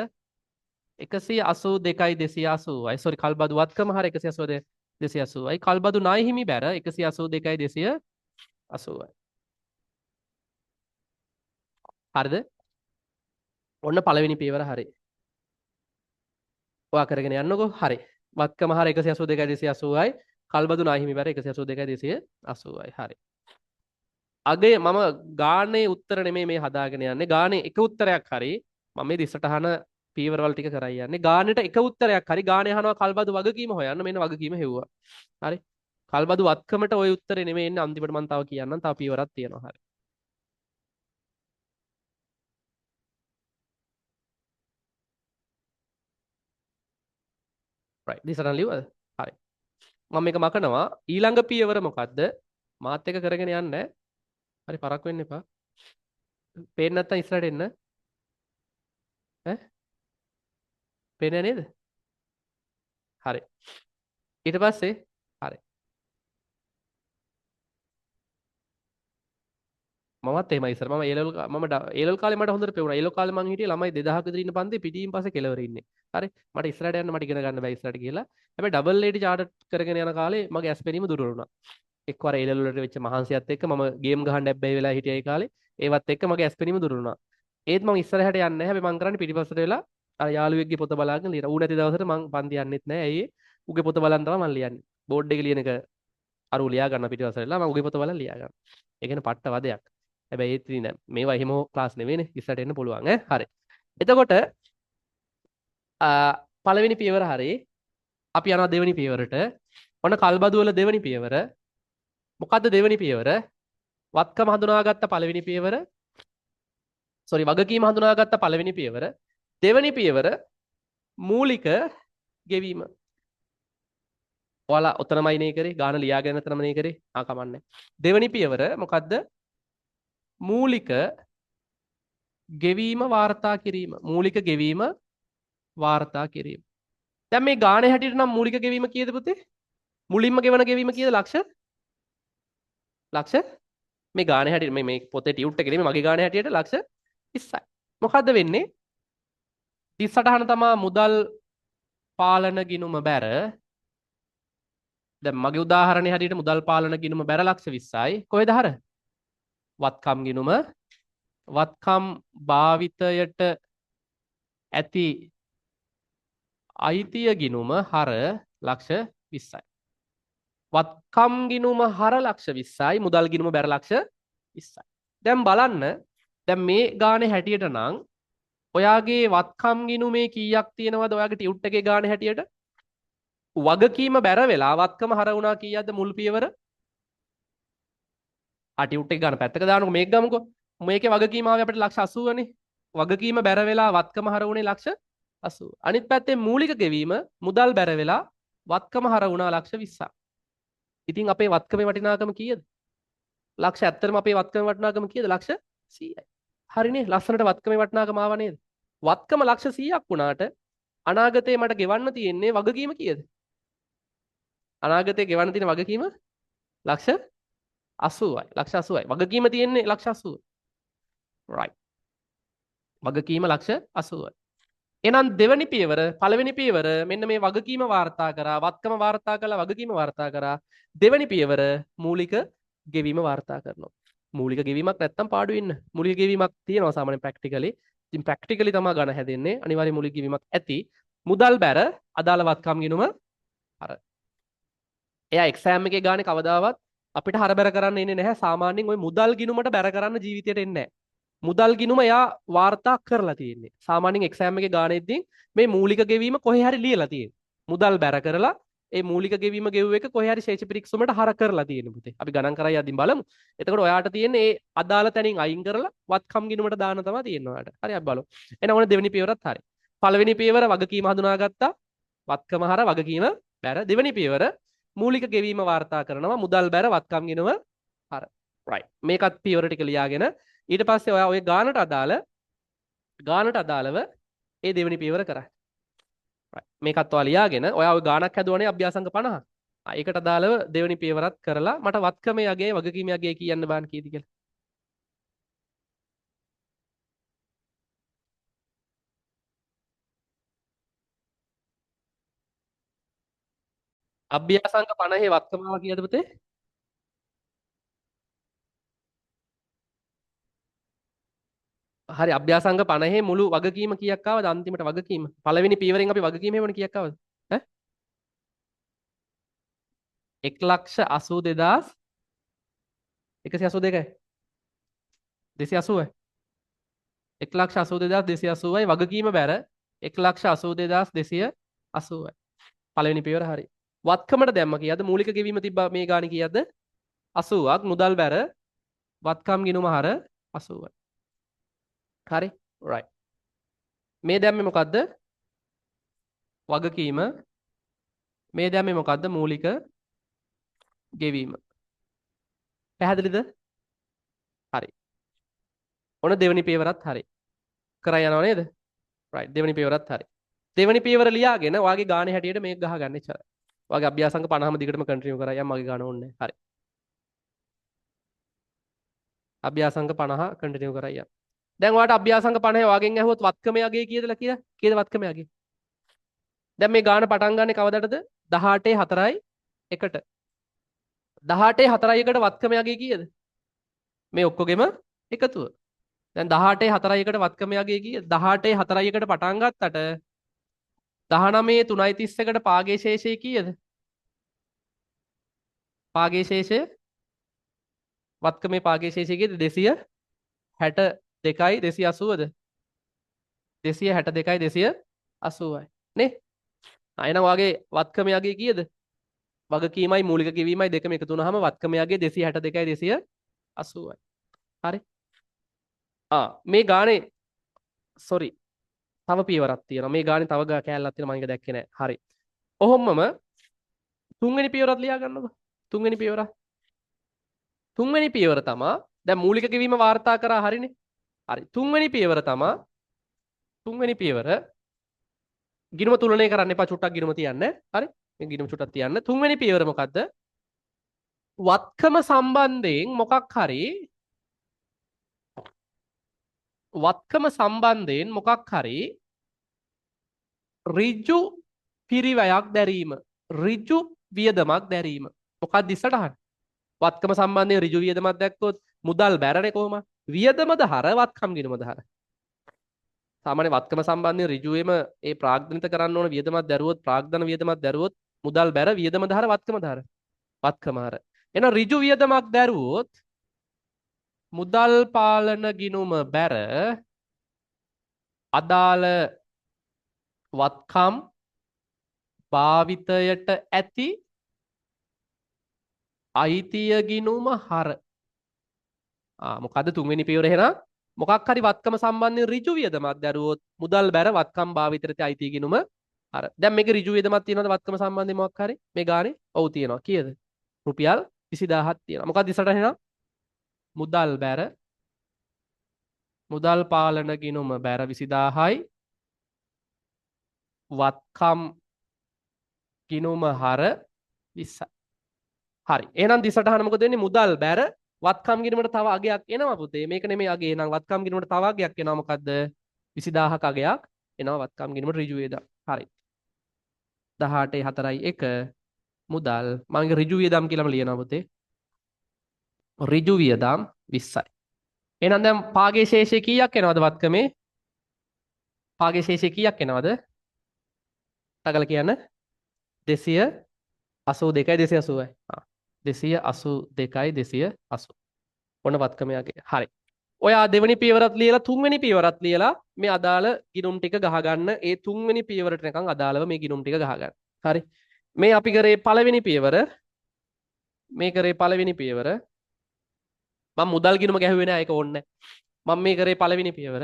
182යි 280යි. සෝරි කල්බදු වත්කම හර 182 280යි. කල්බදු ණය හිමි බැර 182යි 280යි. හරිද? ඔන්න පළවෙනි පියවර හරි. ඔයා කරගෙන යන්නකෝ. හරි. වත්කම හර 182යි 280යි. කල්බදු ණය හිමි බැර 182යි 280යි. හරි. අගේ මම ගානේ උත්තර නෙමෙයි මේ හදාගෙන යන්නේ. ගානේ එක උත්තරයක් හරි මම මේ දිසටහන පීවරවල ටික කරයි යන්නේ. ගානෙට එක උත්තරයක් හරි ගානේ අහනවා කල්බදු වගකීම හොයන්න. මෙන්න වගකීම හෙව්වා. හරි. කල්බදු වත්කමට ওই උත්තරේ නෙමෙයි එන්නේ. අන්තිමට මම තව කියන්නම්. තව පීවරක් තියෙනවා. හරි. right. දිසටහන ලියුවද? හරි. මම මේක මකනවා. ඊළඟ පීවර මොකද්ද? මාත් එක කරගෙන යන්න. හරි පරක් වෙන්න එපා. පේන්නේ නැත්තම් ඉස්සරහට එන්න. ඈ? පේන්නේ නේද? හරි. ඊට පස්සේ හරි. මමත් එහෙමයි ඉස්සර මම ඒලෙවල් කාලේ මට හොඳට පෙවුණා. ඒලෙවල් කාලේ මං හිටියේ ළමයි 2000ක විතර ඉන්න පන්තියේ පිටින් පස්සේ කෙලවර ඉන්නේ. හරි. මට ඉස්සරහට යන්න මට ඉගෙන ගන්න බෑ ඉස්සරහට කියලා. හැබැයි ඩබල් ඒටි චාටර් කරගෙන යන කාලේ මගේ ඇස් පෙනීම දුර්වල වුණා. එක්වර ඒලෙවල් වලට වෙච්ච මහන්සියත් එක්ක මම ගේම් ගහන්න හැබැයි වෙලා හිටියයි කාලේ. ඒවත් එක්ක මගේ ඇස් පෙනීම දුර්වල වුණා. ඒත් මං ඉස්සරහට යන්නේ නැහැ. හැබැයි මං කරන්නේ පිටිපස්සට වෙලා අර යාළුවෙක්ගේ පොත බලාගෙන ලියන. ඌ නැති දවසට මං පන්ති යන්නෙත් නැහැ. ඇයි ඒ? ඌගේ පොත බලන් තමයි මං ලියන්නේ. බෝඩ් එකේ ලියන එක අර ඌ ලියා ගන්න පිටිපස්සට වෙලා මං ඌගේ පොත බලන් ලියා ගන්න. ඒ කියන්නේ පට්ට වදයක්. හැබැයි ඒත් ඉතින් මේවා එහෙම ක්ලාස් නෙවෙයිනේ ඉස්සරහට එන්න පුළුවන් ඈ හරි එතකොට පළවෙනි පියවර හරි අපි යනවා දෙවෙනි පියවරට ඔන්න කල්බදු වල දෙවෙනි පියවර මොකද්ද දෙවෙනි පියවර වත්කම හඳුනාගත්ත පළවෙනි පියවර සෝරි වගකීම හඳුනාගත්ත පළවෙනි පියවර දෙවෙනි පියවර මූලික ගෙවීම ඔයාලා ඔතනමයි නේ කරේ ගාන ලියාගෙන නැතනම නේ කරේ කමන්නේ දෙවෙනි පියවර මොකද්ද මූලික ගෙවීම වාර්තා කිරීම මූලික ගෙවීම වාර්තා කිරීම දැන් මේ ගානේ හැටියට නම් මූලික ගෙවීම කීයද පුතේ මුලින්ම ගෙවන ගෙවීම කීයද ලක්ෂ මේ ගානේ හැටියට මේ පොතේ ටියුට් එකේ නෙමෙයි මගේ ගානේ හැටියට ලක්ෂ 20යි මොකද්ද වෙන්නේ 38 තමයි මුදල් පාලන ගිණුම බැර දැන් මගේ උදාහරණේ හැටියට මුදල් පාලන ගිණුම බැර ලක්ෂ 20යි කොහෙද හර වත්කම් ගිණුම වත්කම් භාවිතයට ඇති අයිතිය ගිණුම හර ලක්ෂ 20යි. වත්කම් ගිණුම හර ලක්ෂ 20යි මුදල් ගිණුම බැර ලක්ෂ 20යි. දැන් බලන්න දැන් මේ ගානේ හැටියට නම් ඔයාගේ වත්කම් ගිණුමේ කීයක් තියෙනවද ඔයාගේ ටියුට් එකේ ගානේ හැටියට? වගකීම බැර වෙලා වත්කම හර වුණා කීයක්ද මුල් පියවර? ටියුට් එක ගන්න පැත්තක දාන්නකො මේක ගමුකෝ. මේකේ වගකීම ආවේ අපිට ලක්ෂ 80 නේ. වගකීම බැර වෙලා වත්කම හර වුණේ ලක්ෂ 80. අනිත් පැත්තේ මූලික ගෙවීම මුදල් බැර වෙලා වත්කම හර වුණා ලක්ෂ 20ක්. ඉතින් අපේ වත්කමේ වටිනාකම කීයද? ලක්ෂ 70ම අපේ වත්කමේ වටිනාකම කීයද? ලක්ෂ 100යි. හරිනේ ලස්සනට වත්කමේ වටිනාකම ආව නේද? වත්කම ලක්ෂ 100ක් වුණාට අනාගතේ මට ගෙවන්න තියෙන්නේ වගකීම කීයද? අනාගතේ ගෙවන්න තියෙන වගකීම ලක්ෂ 80යි. ලක්ෂ 80යි. වගකීම තියෙන්නේ ලක්ෂ 80. right. වගකීම ලක්ෂ 80යි. එහෙනම් දෙවැනි පියවර පළවෙනි පියවර මෙන්න මේ වගකීම වාර්තා කරා, වත්කම වාර්තා කළා, වගකීම වාර්තා කරා. දෙවැනි පියවර මූලික ගෙවීම වාර්තා කරනවා. මූලික ගෙවීමක් නැත්තම් පාඩු වෙන්න. මූලික ගෙවීමක් තියෙනවා සාමාන්‍යයෙන් ප්‍රැක්ටිකලි. ඉතින් ප්‍රැක්ටිකලි තමයි ගණ හැදෙන්නේ. අනිවාර්ය මූලික ගෙවීමක් ඇති. මුදල් බැර අදාළ වත්කම් ගිණුම අර. එයා එක්සෑම් එකේ ගානේ කවදාවත් අපිට හරබැර කරන්න එන්නේ නැහැ. සාමාන්‍යයෙන් ওই මුදල් ගිණුමට බැර කරන්න ජීවිතයට එන්නේ නැහැ. මුදල් ගිණුම එයා වාර්තා කරලා තියෙන්නේ. සාමාන්‍යයෙන් එක්සෑම් එකේ ගානේදී මේ මූලික ගෙවීම කොහේ හරි ලියලා තියෙන්නේ. මුදල් බැර කරලා ඒ මූලික ගෙවීම ගෙවුව එක කොහේ හරි ශේෂ පිරික්සුමට හර කරලා තියෙන පුතේ. අපි ගණන් කරා යද්දී බලමු. එතකොට ඔයාට තියෙන්නේ ඒ අදාළ තැනින් අයින් කරලා වත්කම් ගිණුමට දාන තමයි තියෙන්නේ ඔයාට. හරි අපි බලමු. එහෙනම් ඕන දෙවෙනි පියවරත් හරි. පළවෙනි පියවර වගකීම හඳුනාගත්තා. වත්කම හර වගකීම බැර. දෙවෙනි පියවර මූලික ගෙවීම වාර්තා කරනවා. මුදල් බැර වත්කම් ගිණුම හර. right. මේකත් පියවර ටික ලියාගෙන ඊට පස්සේ ඔයා ඔය ගානට අදාළව ඒ දෙවෙනි පියවර කරා. මේකත් ඔයා ලියාගෙන ඔයා ඔය ගානක් හැදුවනේ අභ්‍යාසංග 50. ඒකට අදාළව දෙවෙනි පියවරත් කරලා මට වත්කමේ යගේ වගකීම යගේ කියන්න බෑන් කීයද කියලා. අභ්‍යාසංග 50 වත්කමාව කීයද පුතේ? හරි අභ්‍යාසංග 50 මුළු වගකීම කීයක් ආවද අන්තිමට වගකීම? පළවෙනි පියවරෙන් අපි වගකීම හේවන කීයක් ආවද? ඈ 1,82,182යි 280යි 1,82,280යි වගකීම බැර 1,82,280යි පළවෙනි පියවර හරි වත්කමට දැම්ම කීයද මූලික ගෙවීම තිබ්බා මේ ගානේ කීයද 80ක් මුදල් බැර වත්කම් ගිණුම හර 80යි හරි right මේ දැම්මේ මොකද්ද වගකීම මේ දැම්මේ මොකද්ද මූලික ගෙවීම පැහැදිලිද හරි ඔන්න දෙවෙනි පියවරත් හරි කරා යනවා නේද right දෙවෙනි පියවරත් හරි දෙවෙනි පියවර ලියාගෙන ඔයාගේ ගානේ හැටියට මේක ගහගන්න ඉච්චරයි ඔයාගේ අභ්‍යාසංග 50ම දිගටම කන්ටිනියු කරා යම් මගේ ගාන ඕනේ හරි අභ්‍යාසංග 50 කන්ටිනියු කරා යම් දැන් ඔයාලට අභ්‍යාසංග 50 ඔයාගෙන් ඇහුවොත් වත්කම යගේ කීයදලා කියලා කීයද වත්කම යගේ දැන් මේ ගාන පටන් ගන්නෙ කවදටද 18 4යි 1ට 18 4යි 1ට වත්කම යගේ කීයද මේ ඔක්කොගෙම එකතුව දැන් 18 4යි 1ට වත්කම යගේ කීයද 18 4යි 1ට පටන් ගත්තට 19 3යි 31ට පාගේ ශේෂය කීයද පාගේ ශේෂය වත්කමේ පාගේ ශේෂය කීයද 262යි 280ද 262යි 280යි නේ එහෙනම් වාගේ වත්කම යගේ කීයද වගකීමයි මූලික ගෙවීමයි දෙකම එකතු වුනහම වත්කම යගේ 262යි 280යි හරි මේ ගානේ සෝරි තව පියවරක් තියෙනවා මේ ගානේ තව කෑල්ලක් තියෙනවා මම ඒක දැක්කේ නැහැ හරි ඔහොමම තුන්වෙනි පියවරත් ලියා ගන්නකො තුන්වෙනි පියවර තමයි දැන් මූලික ගෙවීම වාර්තා කරා හරිනේ හරි තුන්වෙනි පියවර ගිණුම තුලනය කරන්න එපා චුට්ටක් ගිණුම තියන්න හරි මේ ගිණුම චුට්ටක් තියන්න තුන්වෙනි පියවර මොකද්ද වත්කම සම්බන්ධයෙන් මොකක් හරි ඍජු පිරිවැයක් දැරීම ඍජු වියදමක් දැරීම මොකක්ද ඉස්සරහට වත්කම සම්බන්ධයෙන් ඍජු වියදමක් දැක්කොත් මුදල් බැරනේ කොහොම වියදමද හර වත්කම් ගිණුමද හර සාමාන්‍ය වත්කම සම්බන්ධයෙන් ඍජුවේම ඒ ප්‍රාග්ධනිත කරන්න ඕන වියදමක් දැරුවොත් ප්‍රාග්ධන වියදමක් දැරුවොත් මුදල් බැර වියදමද හර වත්කමද හර වත්කම හර එහෙනම් ඍජු වියදමක් දැරුවොත් මුදල් පාලන ගිණුම බැර අදාළ වත්කම් භාවිතයට ඇති අයිතිය ගිණුම හර. මොකද තුන්වෙනි පියවර එහෙනම් මොකක් හරි වත්කම සම්බන්ධයෙන් ඍජු වියදමක් දැරුවොත් මුදල් බැර වත්කම් භාවිතයට ඇති අයිතිය ගිණුම හර. දැන් මේකේ ඍජු වියදමක් තියෙනවද වත්කම සම්බන්ධයෙන් මොකක් හරි මේ ගානේ? ඔව් තියෙනවා. කීයද? රුපියල් 20000ක් තියෙනවා. මොකක්ද ඉස්සරට එහෙනම්? මුදල් බැර මුදල් පාලන ගිණුම බැර 20000යි වත්කම් ගිණුම හර 20යි. හරි. එහෙනම් දිසටහන මොකද වෙන්නේ? මුදල් බැර වත්කම් ගිණුමට තව අගයක් එනවා පුතේ. මේක නෙමෙයි අගේ. එහෙනම් වත්කම් ගිණුමට තව අගයක් එනවා. මොකද්ද? 20000ක අගයක් එනවා වත්කම් ගිණුමට ඍජු වේදම්. හරි. 18 4යි 1 මුදල් මම ඒක ඍජු වියදම් කියලාම ලියනවා පුතේ. ඍජු වියදම් 20යි. එහෙනම් දැන් පාගේ ශේෂය කීයක් එනවද වත්කමේ? පාගේ ශේෂය කීයක් එනවද? තගල කියන්න. 282යි 280යි. 282යි 280. ඔන්න වත්කමයාගේ. හරි. ඔයා දෙවෙනි පියවරත් ලියලා තුන්වෙනි පියවරත් ලියලා මේ අදාළ ගිණුම් ටික ගහගන්න. ඒ තුන්වෙනි පියවරට නිකන් අදාළව මේ ගිණුම් ටික ගහගන්න. හරි. මේ අපි කරේ පළවෙනි පියවර. මේ කරේ පළවෙනි පියවර. මම මුදල් ගිණුම ගැහුවේ නෑ ඒක ඕනේ නෑ. මම මේ කරේ පළවෙනි පියවර.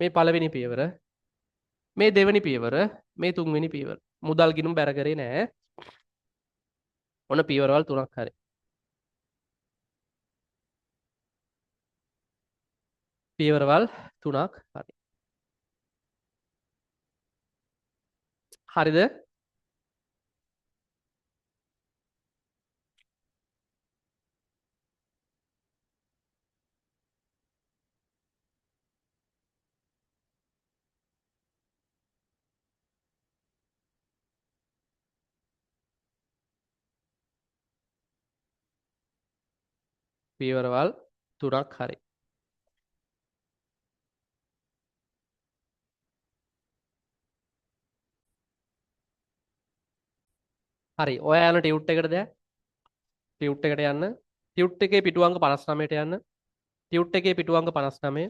මේ පළවෙනි පියවර. මේ දෙවෙනි පියවර. මේ තුන්වෙනි පියවර. මුදල් ගිණුම් බැර කරේ නෑ. ඔන්න පියවරවල් තුනක් හරි. පියවරවල් තුනක් හරි. හරිද? පියවරවල් තුනක් හරි. හරි. ඔයා යන ටියුට් එකට දැන් ටියුට් එකට යන්න. ටියුට් එකේ පිටු අංක 59ට යන්න. ටියුට් එකේ පිටු අංක 59.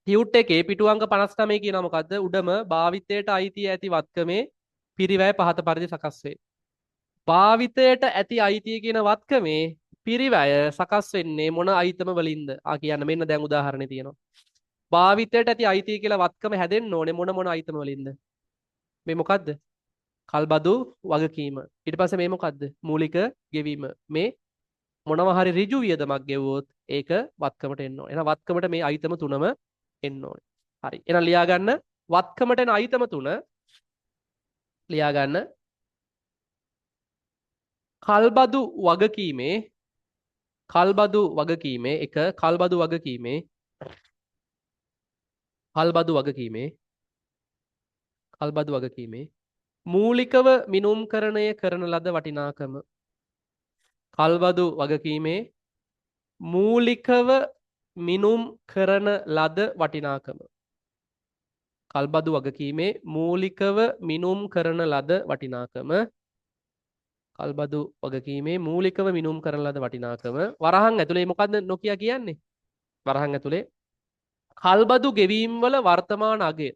ටියුට් එකේ පිටු අංක 59 කියනවා මොකද්ද? උඩම භාවිතයට අයිතිය ඇති වත්කමේ පිරිවැය පහත පරිදි සකස් වේ. භාවිතයට ඇති අයිතිය කියන වත්කමේ පිරිවැය සකස් වෙන්නේ මොන අයිතම වලින්ද? කියන්න මෙන්න දැන් උදාහරණේ තියෙනවා. භාවිතයට ඇති අයිතිය කියලා වත්කම හැදෙන්න ඕනේ මොන අයිතම වලින්ද? මේ මොකද්ද? කල්බදු වගකීම. ඊට පස්සේ මේ මොකද්ද? මූලික ගෙවීම. මේ මොනවා හරි ඍජු වියදමක් ගෙවුවොත් ඒක වත්කමට එන්න ඕනේ. එහෙනම් වත්කමට මේ අයිතම තුනම එන්න ඕනේ. හරි. එහෙනම් ලියා ගන්න වත්කමට එන අයිතම තුන ලියා ගන්න. කල්බදු වගකීමේ එක කල්බදු වගකීමේ මූලිකව මිනුම්කරණය කරන ලද වටිනාකම. කල්බදු වගකීමේ මූලිකව මිනුම් කරන ලද වටිනාකම. කල්බදු වගකීමේ මූලිකව මිනුම් කරන ලද වටිනාකම. කල්බදු වගකීමේ මූලිකව මිනුම් කරන ලද වටිනාකම. වරහන් ඇතුලේ මොකද්ද නොකිය කියන්නේ? වරහන් ඇතුලේ කල්බදු ගෙවීම් වල වර්තමාන අගය.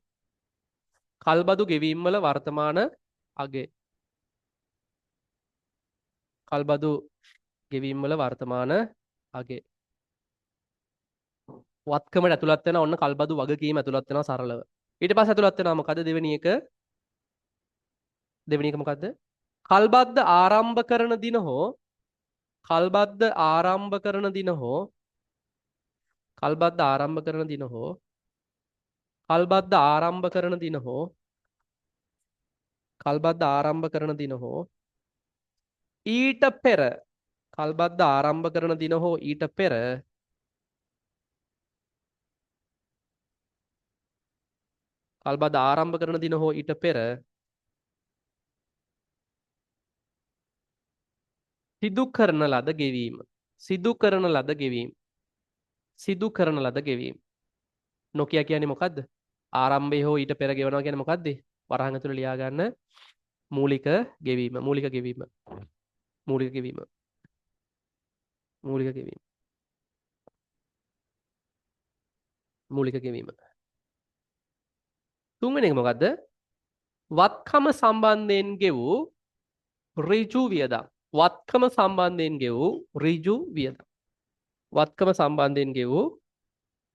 කල්බදු ගෙවීම් වල වර්තමාන අගය. කල්බදු ගෙවීම් වල වර්තමාන අගය. වත්කමට ඇතුළත් වෙන ඔන්න කල්බදු වගකීම ඇතුළත් වෙනවා සරලව. ඊට පස්සේ ඇතුළත් වෙනවා මොකද දෙවෙනි එක? දෙවෙනි එක මොකද්ද? කල්බද්ද ආරම්භ කරන දින හෝ කල්බද්ද ආරම්භ කරන දින හෝ කල්බද්ද ආරම්භ කරන දින හෝ කල්බද්ද ආරම්භ කරන දින හෝ කල්බද්ද ආරම්භ කරන දින හෝ ඊට පෙර කල්බද්ද ආරම්භ කරන දින හෝ ඊට පෙර කල්බද්ද ආරම්භ කරන දින හෝ ඊට පෙර සිදු කරන ලද ගෙවීම. සිදු කරන ලද ගෙවීම. සිදු කරන ලද ගෙවීම. නොකිය කියන්නේ මොකද්ද? ආරම්භය හෝ ඊට පෙර ගෙවනවා කියන්නේ මොකද්ද? වරහන් ඇතුළේ ලියා ගන්න මූලික ගෙවීම. මූලික ගෙවීම. මූලික ගෙවීම. මූලික ගෙවීම. මූලික ගෙවීම. තුන්වෙනි එක මොකද්ද? වත්කම සම්බන්ධයෙන් ගෙවූ ඍජු වියදම්. වත්කම සම්බන්ධයෙන් ගෙවූ ඍජු වියදම්. වත්කම සම්බන්ධයෙන් ගෙවූ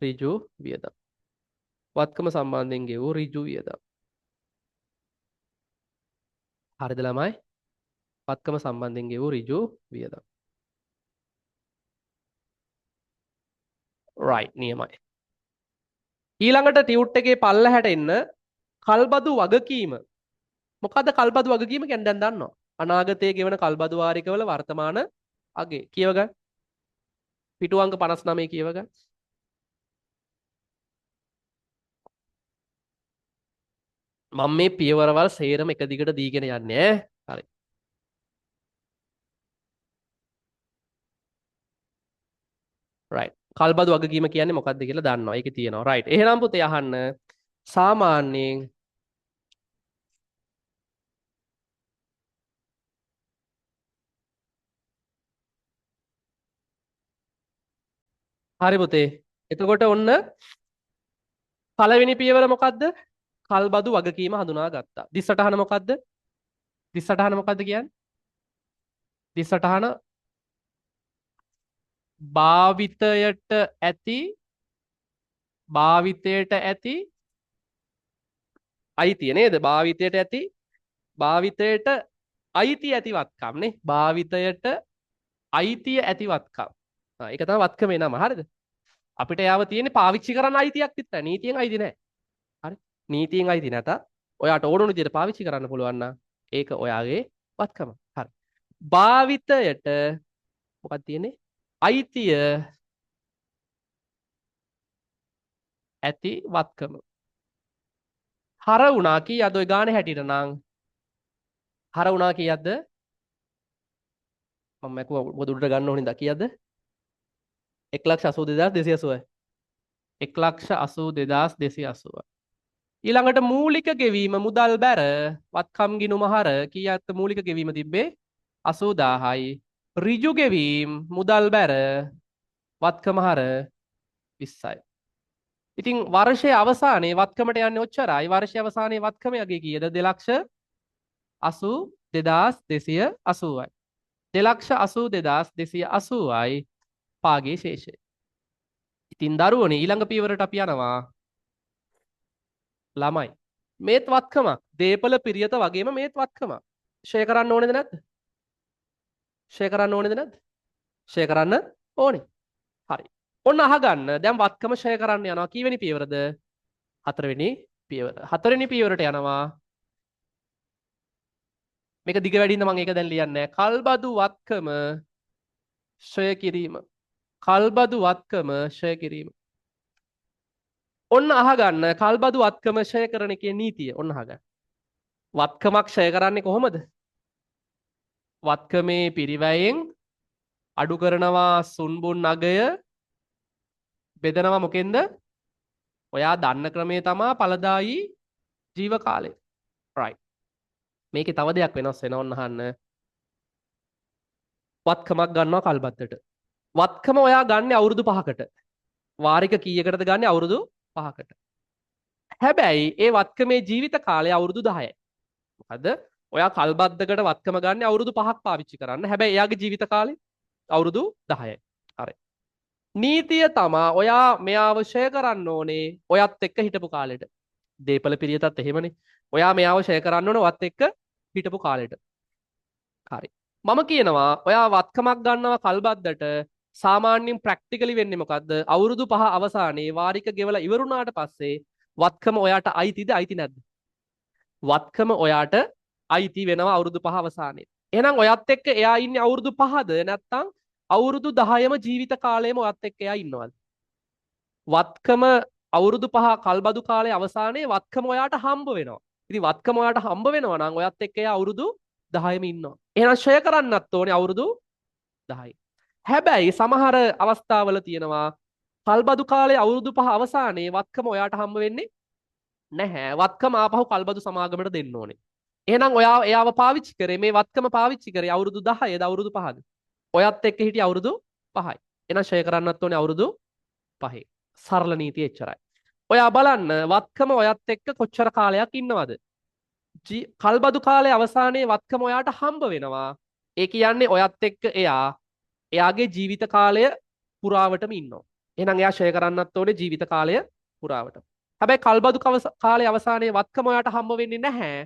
ඍජු වියදම්. වත්කම සම්බන්ධයෙන් ගෙවූ ඍජු වියදම්. හරිද ළමයි? වත්කම සම්බන්ධයෙන් ගෙවූ ඍජු වියදම්. right නියමයි. ඊළඟට ටියුට් එකේ පල්ලහැට එන්න කල්බදු වගකීම. මොකද්ද කල්බදු වගකීම කියන්නේ දැන් දන්නවා. අනාගතයේ ගෙවන කල්බදු වාරිකවල වර්තමාන අගේ කියව ගන්න. පිටු අංක 59 කියව ගන්න. මම මේ පියවරවල් සේරම එක දිගට දීගෙන යන්නේ ඈ. හරි. right. කල්බදු වගකීම කියන්නේ මොකක්ද කියලා දන්නවා. ඒකේ තියෙනවා. right. එහෙනම් පුතේ අහන්න. සාමාන්‍යයෙන් හරි පුතේ. එතකොට ඔන්න පළවෙනි පියවර මොකද්ද? කල්බදු වගකීම හඳුනා ගත්තා. දිස්සටහන මොකද්ද? දිස්සටහන මොකද්ද කියන්නේ? දිස්සටහන භාවිතයට ඇති අයිතිය නේද? භාවිතයට අයිතිය ඇති වත්කම් නේ. භාවිතයට අයිතිය ඇති වත්කම්. ඒක තමයි වත්කමේ නම. හරිද? අපිට යාව තියෙන්නේ පාවිච්චි කරන්න අයිතියක් විතරයි. නීතියෙන් අයිති නැහැ. හරි? නීතියෙන් අයිති නැත. ඔයාට ඕන විදිහට පාවිච්චි කරන්න පුළුවන් නම් ඒක ඔයාගේ වත්කම. හරි. භාවිතයට මොකක්ද තියෙන්නේ? අයිතිය ඇති වත්කම. හර වුණා කීයද ඔය ගානේ හැටියට නම්? හර වුණා කීයද? මම මැකුව මොකද උඩට ගන්න ඕනින්ද කීයද? 1,82,280යි. 1,82,280. ඊළඟට මූලික ගෙවීම මුදල් බැර වත්කම් ගිණුම හර කීයක්ද මූලික ගෙවීම තිබ්බේ 80000යි. ඍජු ගෙවීම මුදල් බැර වත්කම හර 20යි. ඉතින් වර්ෂයේ අවසානයේ වත්කමට යන්නේ ඔච්චරයි. වර්ෂයේ අවසානයේ වත්කම යගේ කීයද? 2,82,280යි. 2,82,280යි පාගේ ශේෂය. ඉතින් දරුවනේ ඊළඟ පියවරට අපි යනවා. ළමයි. මේත් වත්කමක්. දීපල පිරියත වගේම මේත් වත්කමක්. ෂෙයා කරන්න ඕනේද නැද්ද? ෂෙයා කරන්න ඕනේද නැද්ද? ෂෙයා කරන්න ඕනේ. හරි. ඔන්න අහගන්න. දැන් වත්කම ෂෙයා කරන්න යනවා. කීවෙනි පියවරද? හතරවෙනි පියවර. හතරවෙනි පියවරට යනවා. මේක දිග වැඩිින්ද මම ඒක දැන් ලියන්නේ නැහැ. කල්බදු වත්කම ෂෙයා කිරීම. කල්බදු වත්කම ෂෙයා කිරීම. ඔන්න අහගන්න කල්බදු වත්කම ෂෙයා කරන එකේ නීතිය. ඔන්න අහගන්න. වත්කමක් ෂෙයා කරන්නේ කොහොමද? වත්කමේ පිරිවැයෙන් අඩු කරනවා සුන්බුන් අගය බෙදනවා මොකෙන්ද? ඔයා දන්න ක්‍රමේ තමා ඵලදායි ජීව කාලය. right. මේකේ තව දෙයක් වෙනස් වෙනවා ඔන්න අහන්න. වත්කමක් ගන්නවා කල්බද්දට. වත්කම ඔයා ගන්න අවුරුදු 5කට. වාරික කීයකටද ගන්න අවුරුදු 5කට. හැබැයි ඒ වත්කමේ ජීවිත කාලය අවුරුදු 10යි. මොකද ඔයා කල්බද්දකට වත්කම ගන්න අවුරුදු 5ක් පාවිච්චි කරන්න. හැබැයි එයාගේ ජීවිත කාලය අවුරුදු 10යි. හරි. නීතිය තමා ඔයා මෙයාව ෂෙයා කරන්න ඕනේ ඔයත් එක්ක හිටපු කාලෙට. දීපල පිරියතත් එහෙමනේ. ඔයා මෙයාව ෂෙයා කරන්න ඕනේ ඔයත් එක්ක හිටපු කාලෙට. හරි. මම කියනවා ඔයා වත්කමක් ගන්නවා කල්බද්දට සාමාන්‍යයෙන් ප්‍රැක්ටිකලි වෙන්නේ මොකද්ද? අවුරුදු 5 අවසානයේ වාරික ගෙවලා ඉවරුණාට පස්සේ වත්කම ඔයාට අයිතිද අයිති නැද්ද? වත්කම ඔයාට අයිති වෙනවා අවුරුදු 5 අවසානයේ. එහෙනම් ඔයත් එක්ක එයා ඉන්නේ අවුරුදු 5ද නැත්නම් අවුරුදු 10ම ජීවිත කාලයම ඔයත් එක්ක එයා ඉන්නවද? වත්කම අවුරුදු 5 කල්බදු කාලයේ අවසානයේ වත්කම ඔයාට හම්බ වෙනවා. ඉතින් වත්කම ඔයාට හම්බ වෙනවා නම් ඔයත් එක්ක එයා අවුරුදු 10ම ඉන්නවා. එහෙනම් ෂෙයා කරන්නත් ඕනේ අවුරුදු 10යි. හැබැයි සමහර අවස්ථාවල තියෙනවා කල්බදු කාලයේ අවුරුදු 5 අවසානයේ වත්කම ඔයාට හම්බ වෙන්නේ නැහැ. වත්කම ආපහු කල්බදු සමාගමට දෙන්න ඕනේ. එහෙනම් ඔයා එයාව පාවිච්චි කරේ මේ වත්කම පාවිච්චි කරේ අවුරුදු 10ද අවුරුදු 5ද? ඔයත් එක්ක හිටිය අවුරුදු 5යි. එහෙනම් ෂෙයා කරන්නත් ඕනේ අවුරුදු 5. සරල නීතිය එච්චරයි. ඔයා බලන්න වත්කම ඔයත් එක්ක කොච්චර කාලයක් ඉන්නවද? කල්බදු කාලේ අවසානයේ වත්කම ඔයාට හම්බ වෙනවා. ඒ කියන්නේ ඔයත් එක්ක එයාගේ ජීවිත කාලය පුරාවටම ඉන්නවා. එහෙනම් එයා ෂෙයා කරන්නත් ඕනේ ජීවිත කාලය පුරාවටම. හැබැයි කල්බදු කාලේ අවසානයේ වත්කම ඔයාට හම්බ වෙන්නේ නැහැ.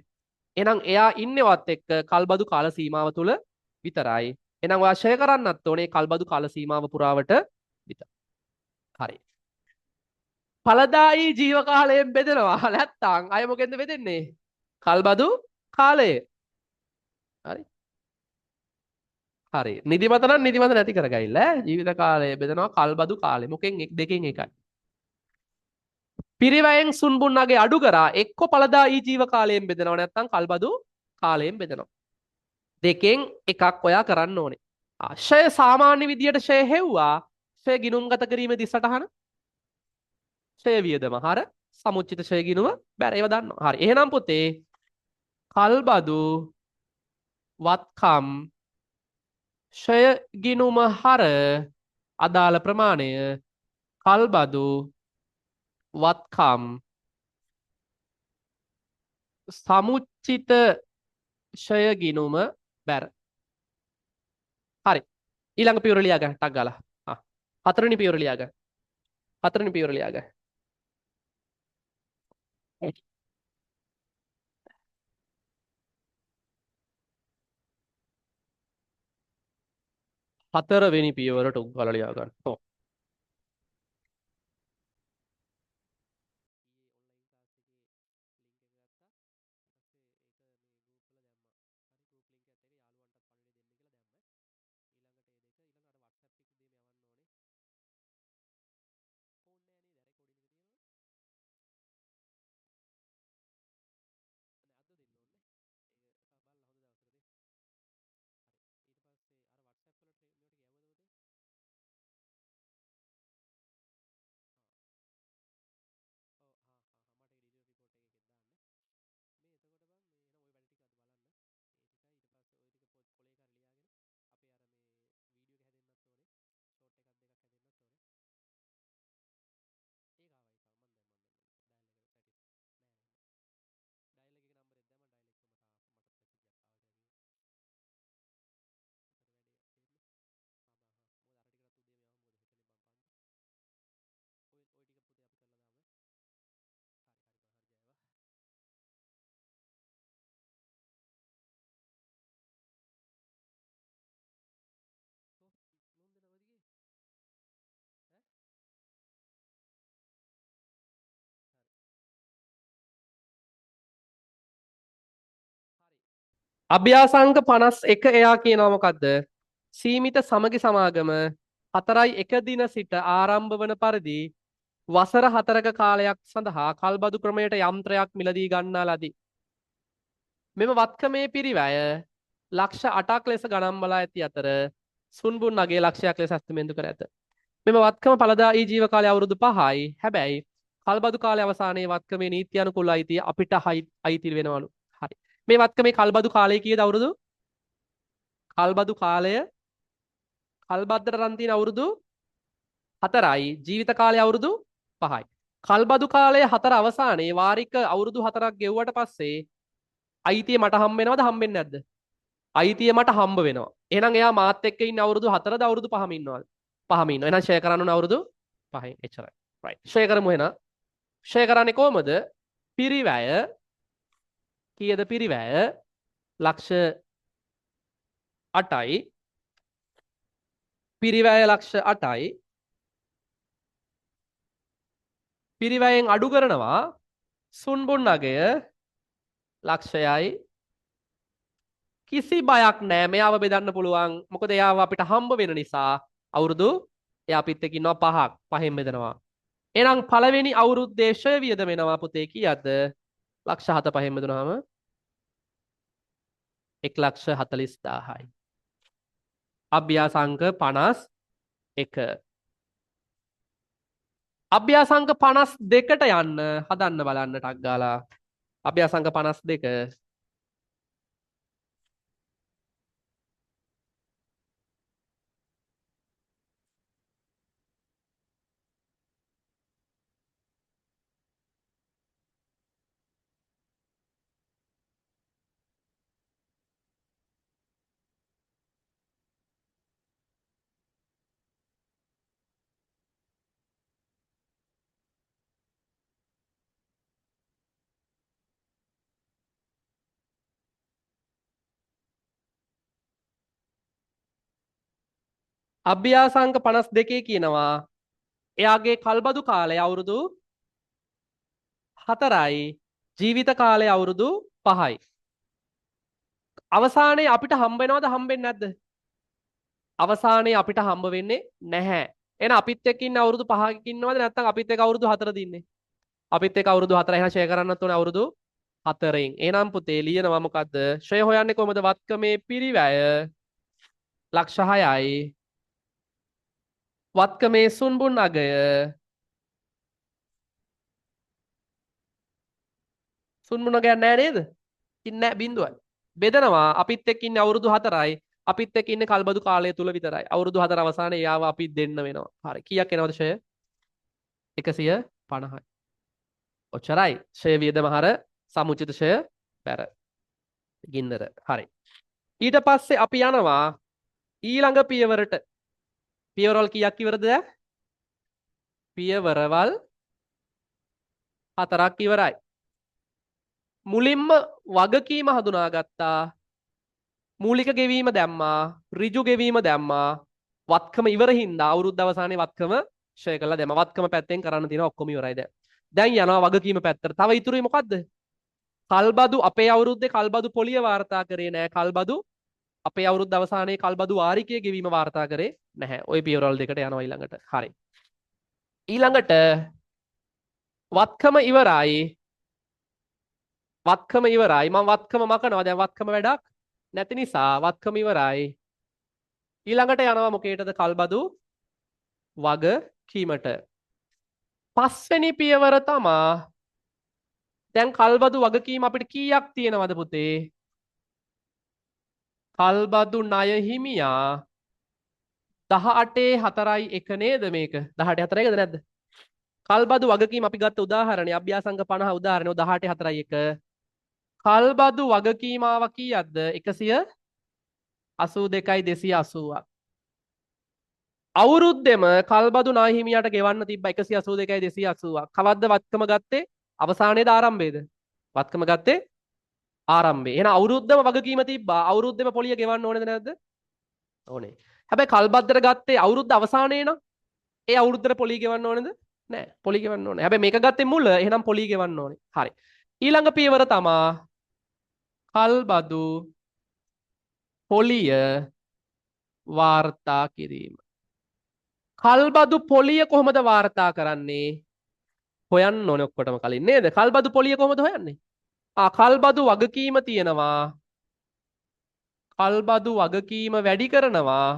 එහෙනම් එයා ඉන්නවත් එක්ක කල්බදු කාල සීමාව තුල විතරයි. එහෙනම් ඔයා ෂෙයා කරන්නත් ඕනේ කල්බදු කාල සීමාව පුරාවට විතරයි. හරි. ඵලදායී ජීව කාලයෙන් බෙදෙනවා. නැත්තම් අය මොකෙන්ද බෙදෙන්නේ? කල්බදු කාලය. හරි. හරි. නිදිමත නම් නිදිමත නැති කරගයිල්ල ඈ. ජීවිත කාලය බෙදෙනවා කල්බදු කාලෙ. මොකෙන් දෙකෙන් එකයි. පිරිවැයෙන් සුන්බුන්නගේ අඩු කරා එක්ක ඵලදායී ජීව කාලයෙන් බෙදෙනවා නැත්තම් කල්බදු කාලයෙන් බෙදෙනවා. දෙකෙන් එකක් ඔයා කරන්න ඕනේ. ෂය සාමාන්‍ය විදියට ෂය හෙව්වා. ෂය ගිණුම්ගත කිරීමේදී සටහන ෂය වියදම හර සමුච්චිත ෂය ගිණුම බැර ඒව දන්නවා. හරි. එහෙනම් පුතේ කල්බදු වත්කම් ෂය ගිණුම හර අදාළ ප්‍රමාණය කල්බදු වත්කම් සමුච්චිත ෂය ගිණුම බැර. හරි. ඊළඟ පියවර ලියා ගන්න ටක් ගාලා. හතරවෙනි පියවර ලියා ගන්න. හතරවෙනි පියවර ලියා ගන්න. හතරවෙනි පියවරට උග්ගල ලියා ගන්න. ඔව්. අභ්‍යාසංක 51 එයා කියනවා මොකද්ද? සීමිත සමගි සමාගම 4යි 1 දින සිට ආරම්භ වන පරිදි වසර 4ක කාලයක් සඳහා කල්බදු ක්‍රමයට යන්ත්‍රයක් මිලදී ගන්නා ලදී. මෙම වත්කමේ පිරිවැය ලක්ෂ 8ක් ලෙස ගණන් බලා ඇති අතර සුන්බුන් නගේ ලක්ෂයක් ලෙස අස්තමේන්තු කර ඇත. මෙම වත්කම ඵලදායී ජීව කාලය අවුරුදු 5යි. හැබැයි කල්බදු කාලය අවසානයේ වත්කමේ නීති අනුකූල අයිතිය අපිට අයිති වෙනවලු. හරි. මේ වත්කමේ කල්බදු කාලය කීයද අවුරුදු? කල්බදු කාලය කල්බද්දට රන් තියෙන අවුරුදු 4යි. ජීවිත කාලය අවුරුදු 5යි. කල්බදු කාලය 4 අවසානයේ වාරික අවුරුදු 4ක් ගෙවුවට පස්සේ අයිතිය මට හම්බ වෙනවද හම්බෙන්නේ නැද්ද? අයිතිය මට හම්බ වෙනවා. එහෙනම් එයා මාත් එක්ක ඉන්න අවුරුදු 4ද අවුරුදු 5ම ඉන්නවද? 5ම ඉන්නවා. එහෙනම් ෂෙයා කරන්න ඕන අවුරුදු 5න් එච්චරයි. right. ෂෙයා කරමු එහෙනම්. ෂෙයා කරන්නේ කොහමද? පිරිවැය කීයද පිරිවැය? ලක්ෂ 8යි. පිරිවැය ලක්ෂ 8යි. පිරිවැයෙන් අඩු කරනවා සුන්බුන් අගය ලක්ෂයයි. කිසි බයක් නෑ මෙයාව බෙදන්න පුළුවන්. මොකද එයාව අපිට හම්බ වෙන නිසා අවුරුදු එයා අපිත් එක්ක ඉන්නවා 5ක්. 5න් බෙදනවා. එහෙනම් පළවෙනි අවුරුද්දේ ෂය වියදම වෙනවා පුතේ කීයද? ලක්ෂ 7 5න් බෙදුනහම 1,40,000යි. අභ්‍යාසංක 51. අභ්‍යාසංක 52ට යන්න හදන්න බලන්න ටක් ගාලා. අභ්‍යාසංක 52. අභ්‍යාසාංක 52 කියනවා එයාගේ කල්බදු කාලය අවුරුදු 4යි ජීවිත කාලය අවුරුදු 5යි. අවසානයේ අපිට හම්බ වෙනවද හම්බෙන්නේ නැද්ද? අවසානයේ අපිට හම්බ වෙන්නේ නැහැ. එහෙනම් අපිත් එක්ක ඉන්න අවුරුදු 5ක ඉන්නවද නැත්නම් අපිත් එක්ක අවුරුදු 4ද ඉන්නේ? අපිත් එක්ක අවුරුදු 4යි. එහෙනම් ෂෙයා කරන්නත් ඕනේ අවුරුදු 4න්. එහෙනම් පුතේ ලියනවා මොකද්ද? ෂෙයා හොයන්නේ කොහමද? වත්කමේ පිරිවැය ලක්ෂ 6යි. වත්කමේ සුන්බුන් අගය සුන්බුන් අගයක් නැහැ නේද? ඉන්නේ නැහැ බිඳුවයි. බෙදනවා අපිත් එක්ක ඉන්නේ අවුරුදු 4යි. අපිත් එක්ක ඉන්නේ කල්බදු කාලය තුල විතරයි. අවුරුදු 4 අවසානයේ යාව අපි දෙන්න වෙනවා. හරි. කීයක් එනවද ෂෙයා? 150යි. ඔච්චරයි. ෂය වියදම හර සමුචිත ෂය බැර ගින්නර. හරි. ඊට පස්සේ අපි යනවා ඊළඟ පියවරට. පියවරවල් කීයක් ඉවරද? පියවරවල් 4ක් ඉවරයි. මුලින්ම වගකීම හඳුනාගත්තා. මූලික ගෙවීම දැම්මා. ඍජු ගෙවීම දැම්මා. වත්කම ඉවර හින්දා අවුරුද්ද අවසානයේ වත්කම ෂය කළා දැම්මා. වත්කම පැත්තෙන් කරන්න තියෙන ඔක්කොම ඉවරයි දැන්. දැන් යනවා වගකීම පැත්තට. තව ඉතුරුයි මොකද්ද? කල්බදු අපේ අවුරුද්දේ කල්බදු පොලිය වාර්තා කරේ නෑ. කල්බදු අපේ අවුරුද්ද අවසානයේ කල්බදු වාරිකය ගෙවීම වාර්තා කරේ නැහැ. ওই පියවරවල් දෙකට යනවා ඊළඟට. හරි. ඊළඟට වත්කම ඉවරයි. වත්කම ඉවරයි. මම වත්කම මකනවා. දැන් වත්කම වැඩක් නැති නිසා වත්කම ඉවරයි. ඊළඟට යනවා මොකේටද? කල්බදු වගකීමට. පස්වෙනි පියවර තමා දැන් කල්බදු වගකීම අපිට කීයක් තියෙනවද පුතේ? කල්බදු ණය හිමියා 18.4 නේද මේක? 18.4ද නැද්ද? කල්බදු වගකීම අපි ගත්ත උදාහරණය අභ්‍යාසංග 50 උදාහරණය 18.4 කල්බදු වගකීමාව කීයක්ද? 182.280ක්. අවුරුද්දෙම කල්බදු ණය හිමියාට ගෙවන්න තිබ්බ 182.280ක්. කවද්ද වත්කම ගත්තේ? අවසානයේද ආරම්භයේද? වත්කම ගත්තේ ආරම්භයේ. එහෙනම් අවුරුද්දම වගකීම තිබ්බා. අවුරුද්දෙම පොලිය ගෙවන්න ඕනේද නැද්ද? ඕනේ. හැබැයි කල්බද්දට ගත්තේ අවුරුද්ද අවසානයේ නම් ඒ අවුරුද්දට පොලිය ගෙවන්න ඕනේද? නෑ. පොලිය ගෙවන්න ඕනේ. හැබැයි මේක ගත්තේ මුල. එහෙනම් පොලිය ගෙවන්න ඕනේ. හරි. ඊළඟ පියවර තමා කල්බදු පොලිය වාර්තා කිරීම. කල්බදු පොලිය කොහොමද වාර්තා කරන්නේ? හොයන්න ඕනේ ඔක්කොටම කලින් නේද? කල්බදු පොලිය කොහොමද හොයන්නේ? කල්බදු වගකීම තියෙනවා. කල්බදු වගකීම වැඩි කරනවා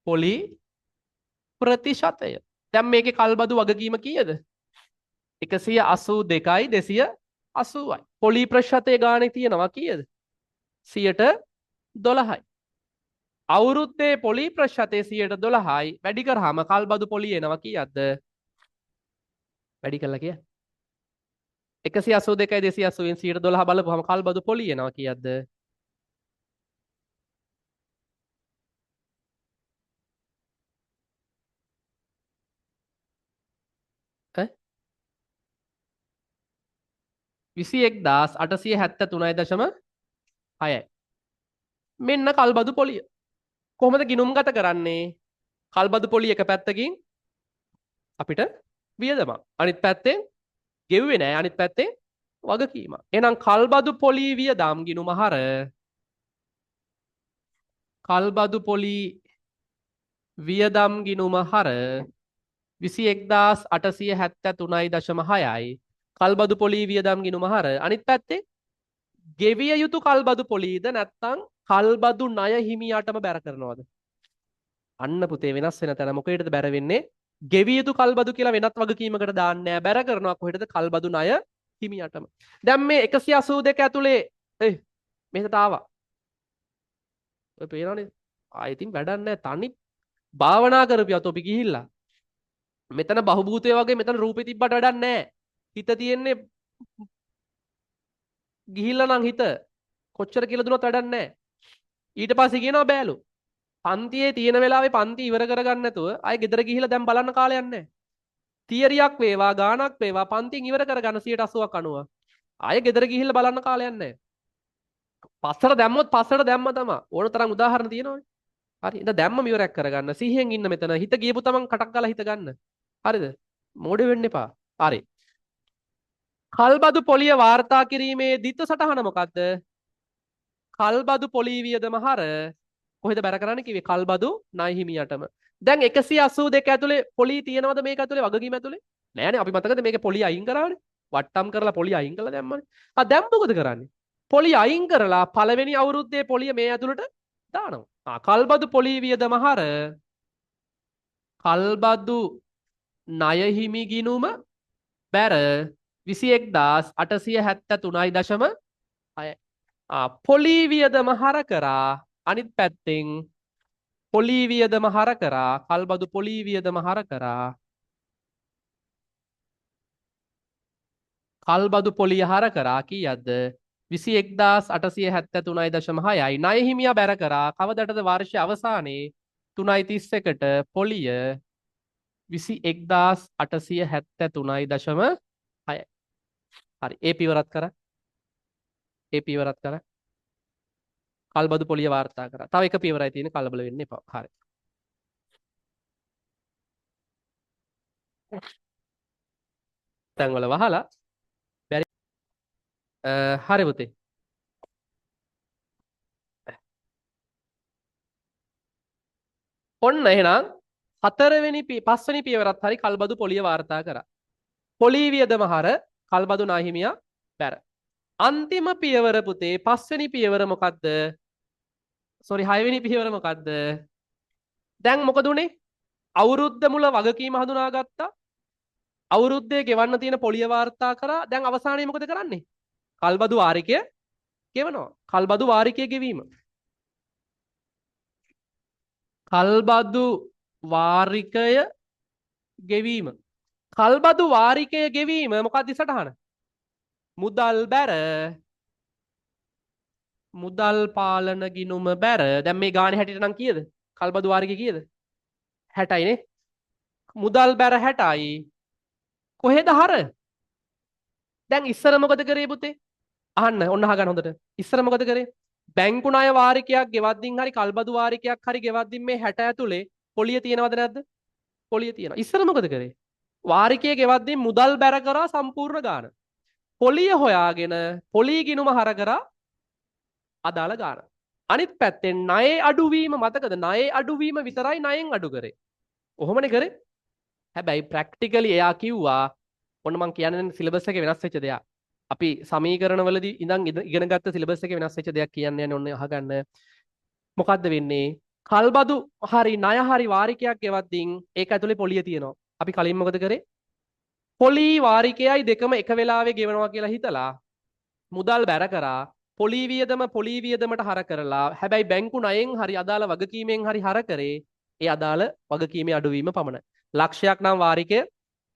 පොලි ප්‍රතිශතය. දැන් මේකේ කල්බදු වගකීම කීයද? 182.280යි. පොලි ප්‍රතිශතය ගානේ තියෙනවා කීයද? 12යි. අවුරුද්දේ පොලි ප්‍රතිශතය 12යි වැඩි කරාම කල්බදු පොලි එනවා කීයක්ද? වැඩි කළා කිය. 182.280න් 12 බලපුවම කල්බදු පොලි එනවා කීයක්ද? 21,873.6යි. මෙන්න කල්බදු පොලිය. කොහොමද ගිණුම් ගත කරන්නේ? කල්බදු පොලිය එක පැත්තකින් අපිට වියදමක්. අනිත් පැත්තෙන් ගෙව්වේ නෑ. අනිත් පැත්තෙන් වගකීමක්. එහෙනම් කල්බදු පොලි වියදම් ගිණුම හර කල්බදු පොලි වියදම් ගිණුම හර 21,873.6යි. කල්බදු පොලි වියදම් ගිණුම හර අනිත් පැත්තේ ගෙවිය යුතු කල්බදු පොලිද නැත්නම් කල්බදු ණය හිමියාටම බැර කරනවද? අන්න පුතේ වෙනස් වෙන තැන මොකේද බැර වෙන්නේ? ගෙවිය යුතු කල්බදු කියලා වෙනත් වගකීමකට දාන්නේ නැහැ. බැර කරනවා කොහෙටද? කල්බදු ණය හිමියාටම. දැන් මේ 182 ඇතුලේ මෙහෙට ආවා. ඔය පේනවනේ. ආයෙතින් වැඩක් නැහැ. තනි භාවනා කරපියත් අපි ගිහිල්ලා. මෙතන බහුභූතය වගේ මෙතන රූපේ තිබ්බට වැඩක් නැහැ. හිත තියෙන්නේ ගිහිල්ලා නම් හිත කොච්චර කියලා දුනත් වැඩක් නැහැ. ඊට පස්සේ කියනවා බෑලු. පන්තියේ තියෙන වෙලාවේ පන්ති ඉවර කරගන්න නැතුව ආයෙ ගෙදර ගිහිල්ලා දැන් බලන්න කාලයක් නැහැ. තියරියක් වේවා ගානක් වේවා පන්තියෙන් ඉවර කරගන්න 80ක් 90ක්. ආයෙ ගෙදර ගිහිල්ලා බලන්න කාලයක් නැහැ. පස්සට දැම්මොත් පස්සට දැම්ම තමයි. ඕන තරම් උදාහරණ තියෙනවනේ. හරි. ඉතින් දැම්ම ඉවරයක් කරගන්න. සිහියෙන් ඉන්න මෙතන. හිත ගියපු තමන් කටක් ගාලා හිත ගන්න. හරිද? මෝඩ වෙන්න එපා. හරි. කල්බදු පොලිය වාර්තා කිරීමේ දිත්ත සටහන මොකද්ද? කල්බදු පොලී වියදම හර කොහෙද බැර කරන්න කිව්වේ? කල්බදු ණය හිමියටම. දැන් 182 ඇතුලේ පොලී තියනවද මේක ඇතුලේ වගකීම ඇතුලේ? නෑනේ අපි මතකද මේකේ පොලී අයින් කරානේ. වට්ටම් කරලා පොලී අයින් කළා දැම්මනේ. දැන් මොකද කරන්නේ? පොලී අයින් කරලා පළවෙනි අවුරුද්දේ පොලිය මේ ඇතුළට දානවා. කල්බදු පොලී වියදම හර කල්බදු ණය හිමි ගිණුම බැර 21873.6. පොලී වියදම හර කරා අනිත් පැත්තෙන් පොලී වියදම හර කරා කල්බදු පොලී වියදම හර කරා කල්බදු පොලිය හර කරා කීයක්ද? 21873.6යි. ණය හිමියා බැර කරා කවදටද වර්ෂ අවසානයේ 3.31ට පොලිය 21873.6. හරි. ඒ පියවරත් කරා. ඒ පියවරත් කරා. කල්බදු පොලිය වාර්තා කරා. තව එක පියවරයි තියෙන්නේ කලබල වෙන්න එපා. හරි. තැන්වල වහලා බැරි හරි පුතේ. ඔන්න එහෙනම් පස්වෙනි පියවරත් හරි කල්බදු පොලිය වාර්තා කරා. පොලී වියදම හර කල්බදු ණය හිමියා බැර. අන්තිම පියවර පුතේ පස්වෙනි පියවර මොකද්ද? සෝරි හයවෙනි පියවර මොකද්ද? දැන් මොකද උනේ? අවුරුද්ද මුල වගකීම හඳුනාගත්තා. අවුරුද්දේ ගෙවන්න තියෙන පොලිය වාර්තා කරා. දැන් අවසානයේ මොකද කරන්නේ? කල්බදු වාරිකය ගෙවනවා. කල්බදු වාරිකය ගෙවීම. කල්බදු වාරිකය ගෙවීම. කල්බදු වාරිකය ගෙවීම මොකක්ද සටහන? මුදල් බැර මුදල් පාලන ගිණුම බැර. දැන් මේ ගානේ හැටියට නම් කීයද? කල්බදු වාරිකය කීයද? 60යි නේ. මුදල් බැර 60යි. කොහෙද හර? දැන් ඉස්සර මොකද කරේ පුතේ? අහන්න ඔන්න අහගන්න හොඳට. ඉස්සර මොකද කරේ? බැංකු ණය වාරිකයක් ගෙවද්දින් හරි කල්බදු වාරිකයක් හරි ගෙවද්දින් මේ 60 ඇතුලේ පොලිය තියෙනවද නැද්ද? පොලිය තියෙනවා. ඉස්සර මොකද කරේ? වාරිකය ගෙවද්දින් මුදල් බැර කරා සම්පූර්ණ ගාන. පොලිය හොයාගෙන පොලී ගිණුම හර කරා අදාළ ගාන. අනිත් පැත්තෙන් ණයේ අඩුවීම මතකද? ණයේ අඩුවීම විතරයි ණයෙන් අඩු කරේ. ඔහොමනේ කරේ. හැබැයි ප්‍රැක්ටිකලි එයා කිව්වා ඔන්න මං කියන්නේ සිලබස් එකේ වෙනස් වෙච්ච දෙයක්. අපි සමීකරණවලදී ඉඳන් ඉගෙන ගත්ත සිලබස් එකේ වෙනස් වෙච්ච දෙයක් කියන්නේ ඔන්න අහගන්න. මොකද්ද වෙන්නේ? කල්බදු හරි ණය හරි වාරිකයක් ගෙවද්දින් ඒක ඇතුලේ පොලිය තියෙනවා. අපි කලින් මොකද කරේ? පොලී වාරිකයයි දෙකම එක වෙලාවෙ ගෙවනවා කියලා හිතලා මුදල් බැර කරා පොලී වියදමට හර කරලා හැබැයි බැංකු ණයෙන් හරි අදාළ වගකීමෙන් හරි හර කරේ ඒ අදාළ වගකීමේ අඩුවීම පමණයි. ලක්ෂයක් නම් වාරිකය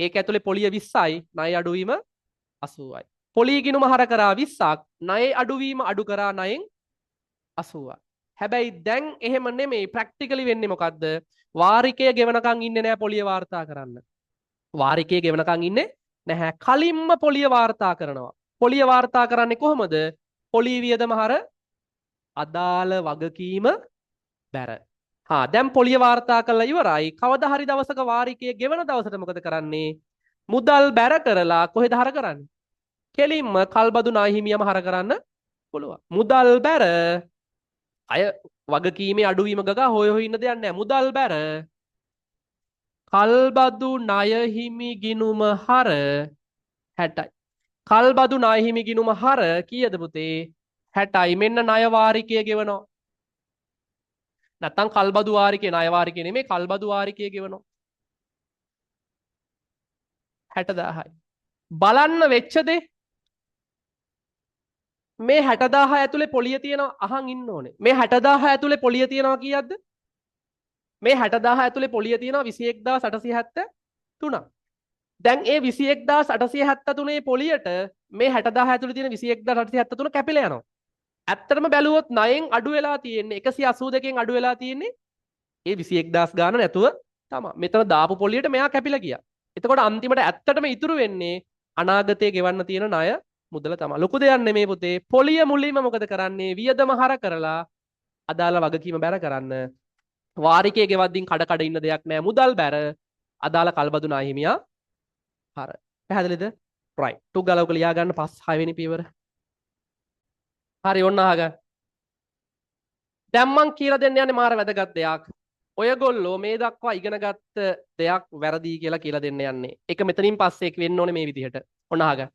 ඒක ඇතුලේ පොලිය 20යි ණය අඩුවීම 80යි. පොලී ගිණුම හර කරා 20ක් ණය අඩුවීම අඩු කරා ණයෙන් 80යි. හැබැයි දැන් එහෙම නෙමෙයි ප්‍රැක්ටිකලි වෙන්නේ මොකද්ද? වාරිකය ගෙවනකන් ඉන්නේ නැහැ පොලිය වාර්තා කරන්න. වාරිකය ගෙවනකන් ඉන්නේ නැහැ. කලින්ම පොලිය වාර්තා කරනවා. පොලිය වාර්තා කරන්නේ කොහොමද? පොලී වියදම හර අදාළ වගකීම බැර. දැන් පොලිය වාර්තා කරලා ඉවරයි. කවදා හරි දවසක වාරිකය ගෙවන දවසට මොකද කරන්නේ? මුදල් බැර කරලා කොහෙද හර කරන්නේ? කෙලින්ම කල්බදු ණය හිමියම හර කරන්න පුළුවන්. මුදල් බැර අය වගකීමේ අඩුවීම ගගා හොය හොය ඉන්න දෙයක් නැහැ. මුදල් බැර කල්බදු ණය හිමි ගිණුම හර 60යි. කල්බදු ණය හිමි ගිණුම හර කීයද පුතේ? 60යි. මෙන්න ණය වාරිකය ගෙවනවා. නැත්තම් කල්බදු වාරිකය ණය වාරිකය නෙමෙයි කල්බදු වාරිකය ගෙවනවා. 60000යි. බලන්න වෙච්ච දේ මේ 60000 ඇතුලේ පොලිය තියෙනවා අහන් ඉන්න ඕනේ. මේ 60000 ඇතුලේ පොලිය තියෙනවා කීයක්ද? මේ 60000 ඇතුලේ පොලිය තියෙනවා 21873ක්. දැන් ඒ 21873 පොලියට මේ 60000 ඇතුලේ තියෙන 21873 කැපිලා යනවා. ඇත්තටම බැලුවොත් 9න් අඩු වෙලා තියෙන්නේ 182කින් අඩු වෙලා තියෙන්නේ ඒ 21000 ගාන නැතුව තමයි. මෙතන දාපු පොලියට මෙයා කැපිලා ගියා. එතකොට අන්තිමට ඇත්තටම ඉතුරු වෙන්නේ අනාගතයේ ගෙවන්න තියෙන ණය මුදල තමයි. ලොකු දෙයක් නෙමෙයි පුතේ. පොලිය මුලින්ම මොකද කරන්නේ? වියදම හර කරලා අදාළ වගකීම බැර කරන්න වාරිකයේ ගෙවද්දින් කඩ කඩ ඉන්න දෙයක් නෑ. මුදල් බැර අදාළ කල්බදු නාහිමියා හර. පැහැදිලිද? right. ටුක් ගලවක ලියා ගන්න 5 වෙනි පියවර. හරි ඔන්න අහගන්න. දැන් මං කියලා දෙන්න යන්නේ මාර වැදගත් දෙයක්. ඔයගොල්ලෝ මේ දක්වා ඉගෙන ගත්ත දෙයක් වැරදි කියලා කියලා දෙන්න යන්නේ. ඒක මෙතනින් පස්සේ ඒක වෙන්න ඕනේ මේ විදිහට. ඔන්න අහගන්න.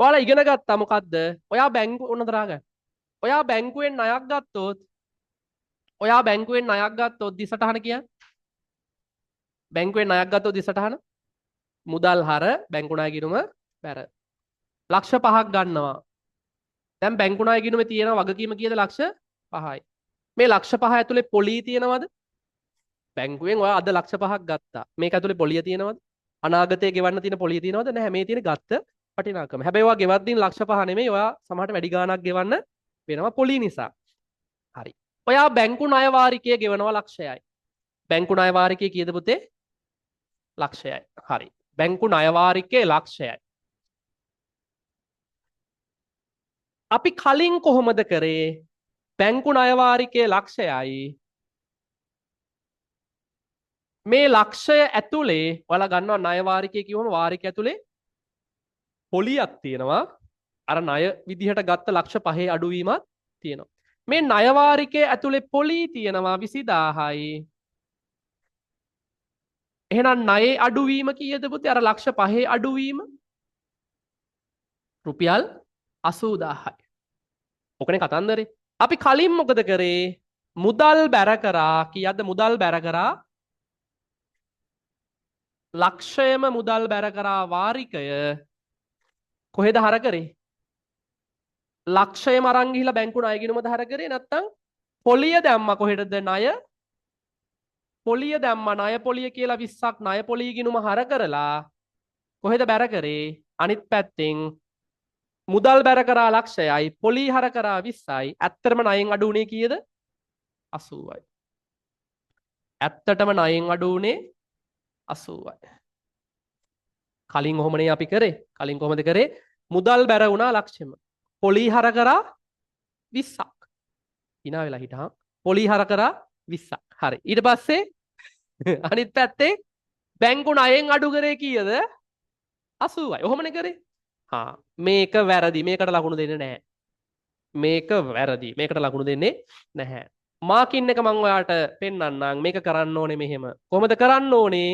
ඔයාලා ඉගෙන ගත්තා මොකද්ද? ඔයා බැංකු ඔන්න දරාගන්න. ඔයා බැංකුවෙන් ණයක් ගත්තොත් දිසටහන කියන්නේ බැංකුවෙන් ණයක් ගත්තොත් දිසටහන මුදල් හර බැංකු ණය ගිණුම බැර. ලක්ෂ 5ක් ගන්නවා. දැන් බැංකු ණය ගිණුමේ තියෙන වගකීම කීයද? ලක්ෂ 5යි. මේ ලක්ෂ 5 ඇතුලේ පොලී තියෙනවද? බැංකුවෙන් ඔයා අද ලක්ෂ 5ක් ගත්තා. මේක ඇතුලේ පොලිය තියෙනවද? අනාගතයේ ගෙවන්න තියෙන පොලිය තියෙනවද? නැහැ. මේ තියෙන ගත්ත වටිනාකම. හැබැයි ඔයා ගෙවද්දින් ලක්ෂ 5 නෙමෙයි. ඔයා සමහරට වැඩි ගාණක් ගෙවන්න වෙනවා පොලී නිසා. හරි. ඔයා බැංකු ණය වාරිකය ගෙවනවා ලක්ෂයයි. බැංකු ණය වාරිකය කීයද පුතේ? ලක්ෂයයි. හරි. බැංකු ණය වාරිකය ලක්ෂයයි. අපි කලින් කොහොමද කරේ? බැංකු ණය වාරිකය ලක්ෂයයි. මේ ලක්ෂය ඇතුලේ ඔයාලා ගන්නවා ණය වාරිකය කිව්වම වාරිකය ඇතුලේ පොලියක් තියෙනවා. අර ණය විදිහට ගත්ත ලක්ෂ 5 අඩුවීමක් තියෙනවා. මේ ණය වාරිකයේ ඇතුලේ පොලී තියෙනවා 20000යි. එහෙනම් ණයේ අඩුවීම කීයද පුතේ? අර ලක්ෂ 5 අඩුවීම රුපියල් 80000යි. ඔකනේ කතන්දරේ. අපි කලින් මොකද කරේ? මුදල් බැර කරා. කීයක්ද මුදල් බැර කරා? ලක්ෂයම මුදල් බැර කරා වාරිකය කොහෙද හර කරේ? ලක්ෂයම අරන් ගිහිලා බැංකු ණය ගිණුමද හර කරේ? නැත්නම් පොලිය දැම්මා කොහෙටද? ණය පොලිය දැම්මා. ණය පොලිය කියලා 20ක් ණය පොලිය ගිණුම හර කරලා කොහෙද බැර කරේ? අනිත් පැත්තෙන් මුදල් බැර කරා ලක්ෂයයි පොලී හර කරා 20යි. ඇත්තටම ණයෙන් අඩු උනේ කීයද? 80යි. ඇත්තටම ණයෙන් අඩු උනේ 80යි. කලින් ඔහොමනේ අපි කරේ. කලින් කොහොමද කරේ? මුදල් බැර වුණා ලක්ෂෙම. පොලී හර කරා 20ක්. hina වෙලා හිටහන්. පොලී හර කරා 20ක්. හරි. ඊට පස්සේ අනිත් පැත්තේ බැංකු ණයෙන් අඩු කරේ කීයද? 80යි. ඔහොමනේ කරේ. හා මේක වැරදි. මේකට ලකුණු දෙන්නේ නැහැ. මේක වැරදි. මේකට ලකුණු දෙන්නේ නැහැ. මාකින් එක මම ඔයාලට පෙන්වන්නම්. මේක කරන්න ඕනේ මෙහෙම. කොහොමද කරන්න ඕනේ?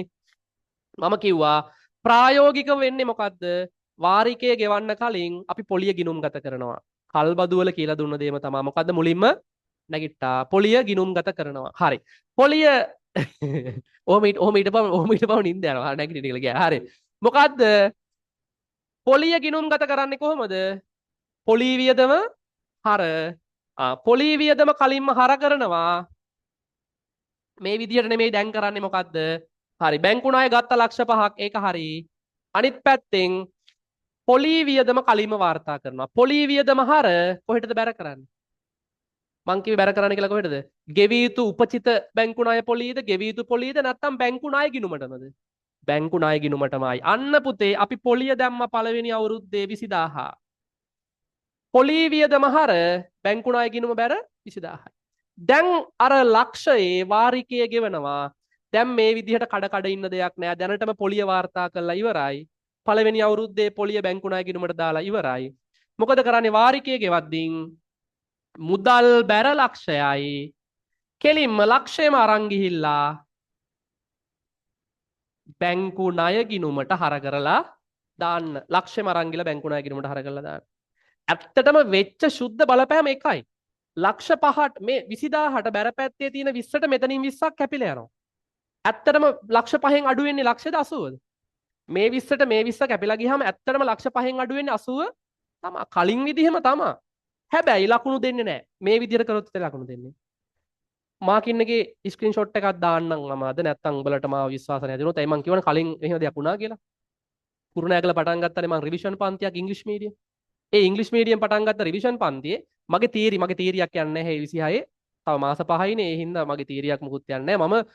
මම කිව්වා ප්‍රායෝගික වෙන්නේ මොකද්ද? වාරිකය ගෙවන්න කලින් අපි පොලිය ගිණුම් ගත කරනවා. කල්බදු වල කියලා දුන්න දේම තමයි. මොකද්ද මුලින්ම නැගිට්ටා. පොලිය ගිණුම් ගත කරනවා. හරි. පොලිය ඔහොම ඊටපම නින්ද යනවා. නැගිටින්න කියලා ගියා. හරි. මොකද්ද? පොලිය ගිණුම් ගත කරන්නේ කොහොමද? පොලී වියදම හර පොලී වියදම කලින්ම හර කරනවා. මේ විදිහට නෙමෙයි දැන් කරන්නේ මොකද්ද? හරි බැංකු ණය ගත්ත ලක්ෂ 5ක් ඒක හරි. අනිත් පැත්තෙන් පොලී වියදම කලින්ම වාර්තා කරනවා. පොලී වියදම හර කොහෙටද බැර කරන්නේ? මං කිව්වේ බැර කරන්න කියලා කොහෙටද? ගෙවිය යුතු උපචිත බැංකු ණය පොලීද, ගෙවිය යුතු පොලීද නැත්නම් බැංකු ණය ගිණුමටමද? බැංකු ණය ගිණුමටමයි. අන්න පුතේ අපි පොලිය දැම්ම පළවෙනි අවුරුද්දේ 20000. පොලී වියදම හර බැංකු ණය ගිණුම බැර 20000යි. දැන් අර ලක්ෂයේ වාරිකය ගෙවනවා. දැන් මේ විදිහට කඩ කඩ ඉන්න දෙයක් නෑ. දැනටම පොලිය වාර්තා කරලා ඉවරයි. පළවෙනි අවුරුද්දේ පොලිය බැංකු ණය ගිණුමට දාලා ඉවරයි. මොකද කරන්නේ? වාරිකය ගෙවද්දින් මුදල් බැර ලක්ෂයයි කෙලින්ම ලක්ෂයම අරන් ගිහිල්ලා බැංකු ණය ගිණුමට හර කරලා දාන්න. ලක්ෂයම අරන් ගිහලා බැංකු ණය ගිණුමට හර කරලා දාන්න. ඇත්තටම වෙච්ච සුද්ධ බලපෑම එකයි. ලක්ෂ 5ට මේ 20000ට බැරපැත්තේ තියෙන 20ට මෙතනින් 20ක් කැපිලා යනවා. ඇත්තටම ලක්ෂ 5න් අඩු වෙන්නේ ලක්ෂද 80ද? මේ 20ට මේ 20 කැපිලා ගියාම ඇත්තටම ලක්ෂ 5න් අඩු වෙන්නේ 80 තමයි. කලින් විදිහම තමයි. හැබැයි ලකුණු දෙන්නේ නැහැ. මේ විදිහට කරොත් ලකුණු දෙන්නේ. මාකින් එකේ ස්ක්‍රීන්ෂොට් එකක් දාන්නම් මම අද නැත්තම් උඹලට මාව විශ්වාස නැහැ දිනුනොත් එයි මං කියවන කලින් එහෙම දෙයක් වුණා කියලා. කුරුණෑගල පටන් ගත්තානේ මං රිවිෂන් පන්තියක් ඉංග්‍රීසි මීඩියම්. ඒ ඉංග්‍රීසි මීඩියම් පටන් ගත්ත රිවිෂන් පන්තියේ මගේ තීරියක් යන්නේ නැහැ 26 තව මාස 5යිනේ. ඒ හින්දා මගේ තීරියක් මුකුත් යන්නේ නැහැ. මම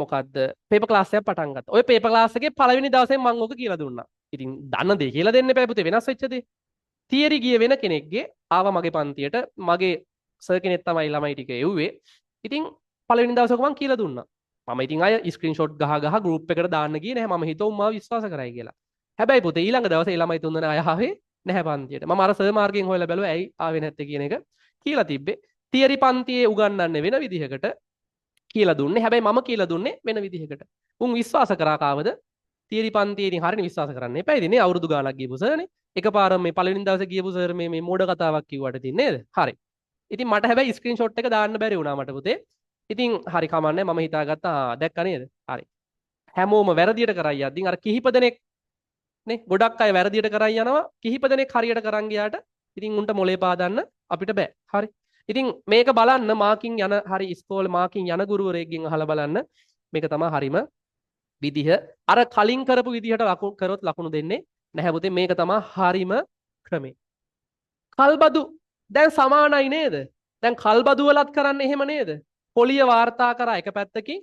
මොකද්ද පේපර් ක්ලාස් එකක් පටන් ගත්තා. ওই පේපර් ක්ලාස් එකේ පළවෙනි දවසේ මම ඕක කියලා දුන්නා. ඉතින් දන්න දේ කියලා දෙන්න එපා පුතේ වෙනස් වෙච්ච දේ. තියරි ගිය වෙන කෙනෙක්ගේ ආවා මගේ පන්තියට. මගේ සර් කෙනෙක් තමයි ළමයි ටික එව්වේ. ඉතින් පළවෙනි දවසක මං කියලා දුන්නා. මම ඉතින් අය ස්ක්‍රීන්ෂොට් ගහ ගෲප් එකට දාන්න ගියේ නැහැ. මම හිතුවා මාව විශ්වාස කරයි කියලා. හැබැයි පුතේ ඊළඟ දවසේ ඒ ළමයි තුන්දෙනා අය ආවේ නැහැ පන්තියට. මම අර සර් මාර්ගෙන් හොයලා බැලුවා ඇයි ආවේ නැත්තේ කියන එක කියලා තිබ්බේ. තියරි පන්තියේ උගන්වන්නේ වෙන විදිහකට කියලා දුන්නේ. හැබැයි මම කියලා දුන්නේ වෙන විදිහකට. උන් විශ්වාස කරා කාවද? තියරි පන්තියේ ඉතින් හරියනේ විශ්වාස කරන්න එපා. ඉතින් නේ අවුරුදු ගාණක් ගියපු සර්නේ. එකපාරම මේ පළවෙනි දවසේ ගියපු සර් මේ මෝඩ කතාවක් කිව්වට ඉතින් නේද? හරි. ඉතින් මට හැබැයි ස්ක්‍රීන්ෂොට් එක දාන්න බැරි වුණා මට පුතේ. ඉතින් හරි කමන්නේ මම හිතාගත්තා දැක්කා නේද? හරි. හැමෝම වැරදියට කරයි යද්දී අර කිහිප දෙනෙක් නේ ගොඩක් අය වැරදියට කරයි යනවා කිහිප දෙනෙක් හරියට කරන් ගියාට ඉතින් උන්ට මොලේ පාදන්න අපිට බෑ. හරි. ඉතින් මේක බලන්න මාකින් යන හරි ඉස්කෝලේ මාකින් යන ගුරුවරයෙක්ගෙන් අහලා බලන්න මේක තමයි හරිම විදිහ. අර කලින් කරපු විදිහට ලකුණු කරොත් ලකුණු දෙන්නේ නැහැ පුතේ. මේක තමයි හරිම ක්‍රමේ. කල්බදු දැන් සමානයි නේද? දැන් කල්බදු වලත් කරන්නේ එහෙම නේද? පොලිය වාර්තා කරා එක පැත්තකින්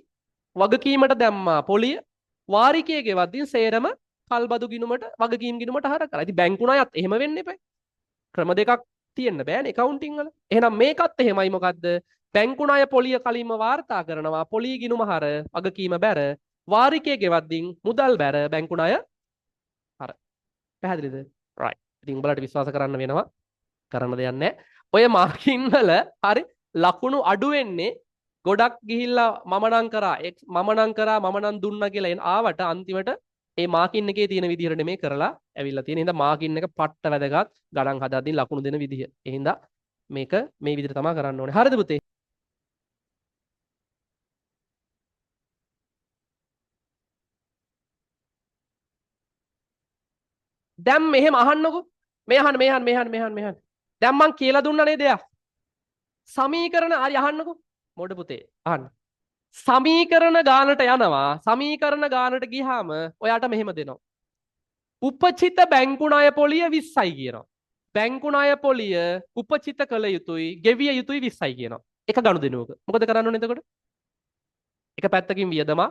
වගකීමට දැම්මා පොලිය වාරිකයේ ගෙවද්දී සේරම කල්බදු ගිණුමට වගකීම් ගිණුමට හර කරා. ඉතින් බැංකු ණයත් එහෙම වෙන්න එපා. ක්‍රම දෙකක් තියෙන්න බෑනේ accounting වල. එහෙනම් මේකත් එහෙමයි මොකද්ද? බැංකු ණය පොලිය කලින්ම වාර්තා කරනවා. පොලිය ගිණුම හර වගකීම බැර වාරිකයේ ගෙවද්දී මුදල් බැර බැංකු ණය හර. පැහැදිලිද? right. ඉතින් උඹලට විශ්වාස කරන්න වෙනවා. කරන්න දෙයක් නැහැ. ඔය මාර්කින් වල හරි ලකුණු අඩු වෙන්නේ ගොඩක් ගිහිල්ලා මම නම් දුන්නා කියලා ආවට අන්තිමට ඒ මාකින් එකේ තියෙන විදිහට නෙමෙයි කරලා ඇවිල්ලා තියෙන. එහෙනම් මාකින් එක පට්ට වැදගත් ගණන් හදාද්දී ලකුණු දෙන විදිහ. එහෙනම් මේක මේ විදිහට තමයි කරන්න ඕනේ. හරිද පුතේ? දැන් මෙහෙම අහන්නකෝ. මේ අහන්න. දැන් මං කියලා දුන්නා නේද එයා? සමීකරණ හරි අහන්නකෝ. මොඩ පුතේ අහන්න. සමීකරණ ගානට යනවා. සමීකරණ ගානට ගියාම ඔයාට මෙහෙම දෙනවා. උපචිත බැංකු ණය පොලිය 20යි කියනවා. බැංකු ණය පොලිය උපචිත කළ යුතුයි, ගෙවිය යුතුයි 20යි කියනවා. එක ගනුදෙනුවක. මොකද කරන්න ඕනේ එතකොට? එක පැත්තකින් වියදම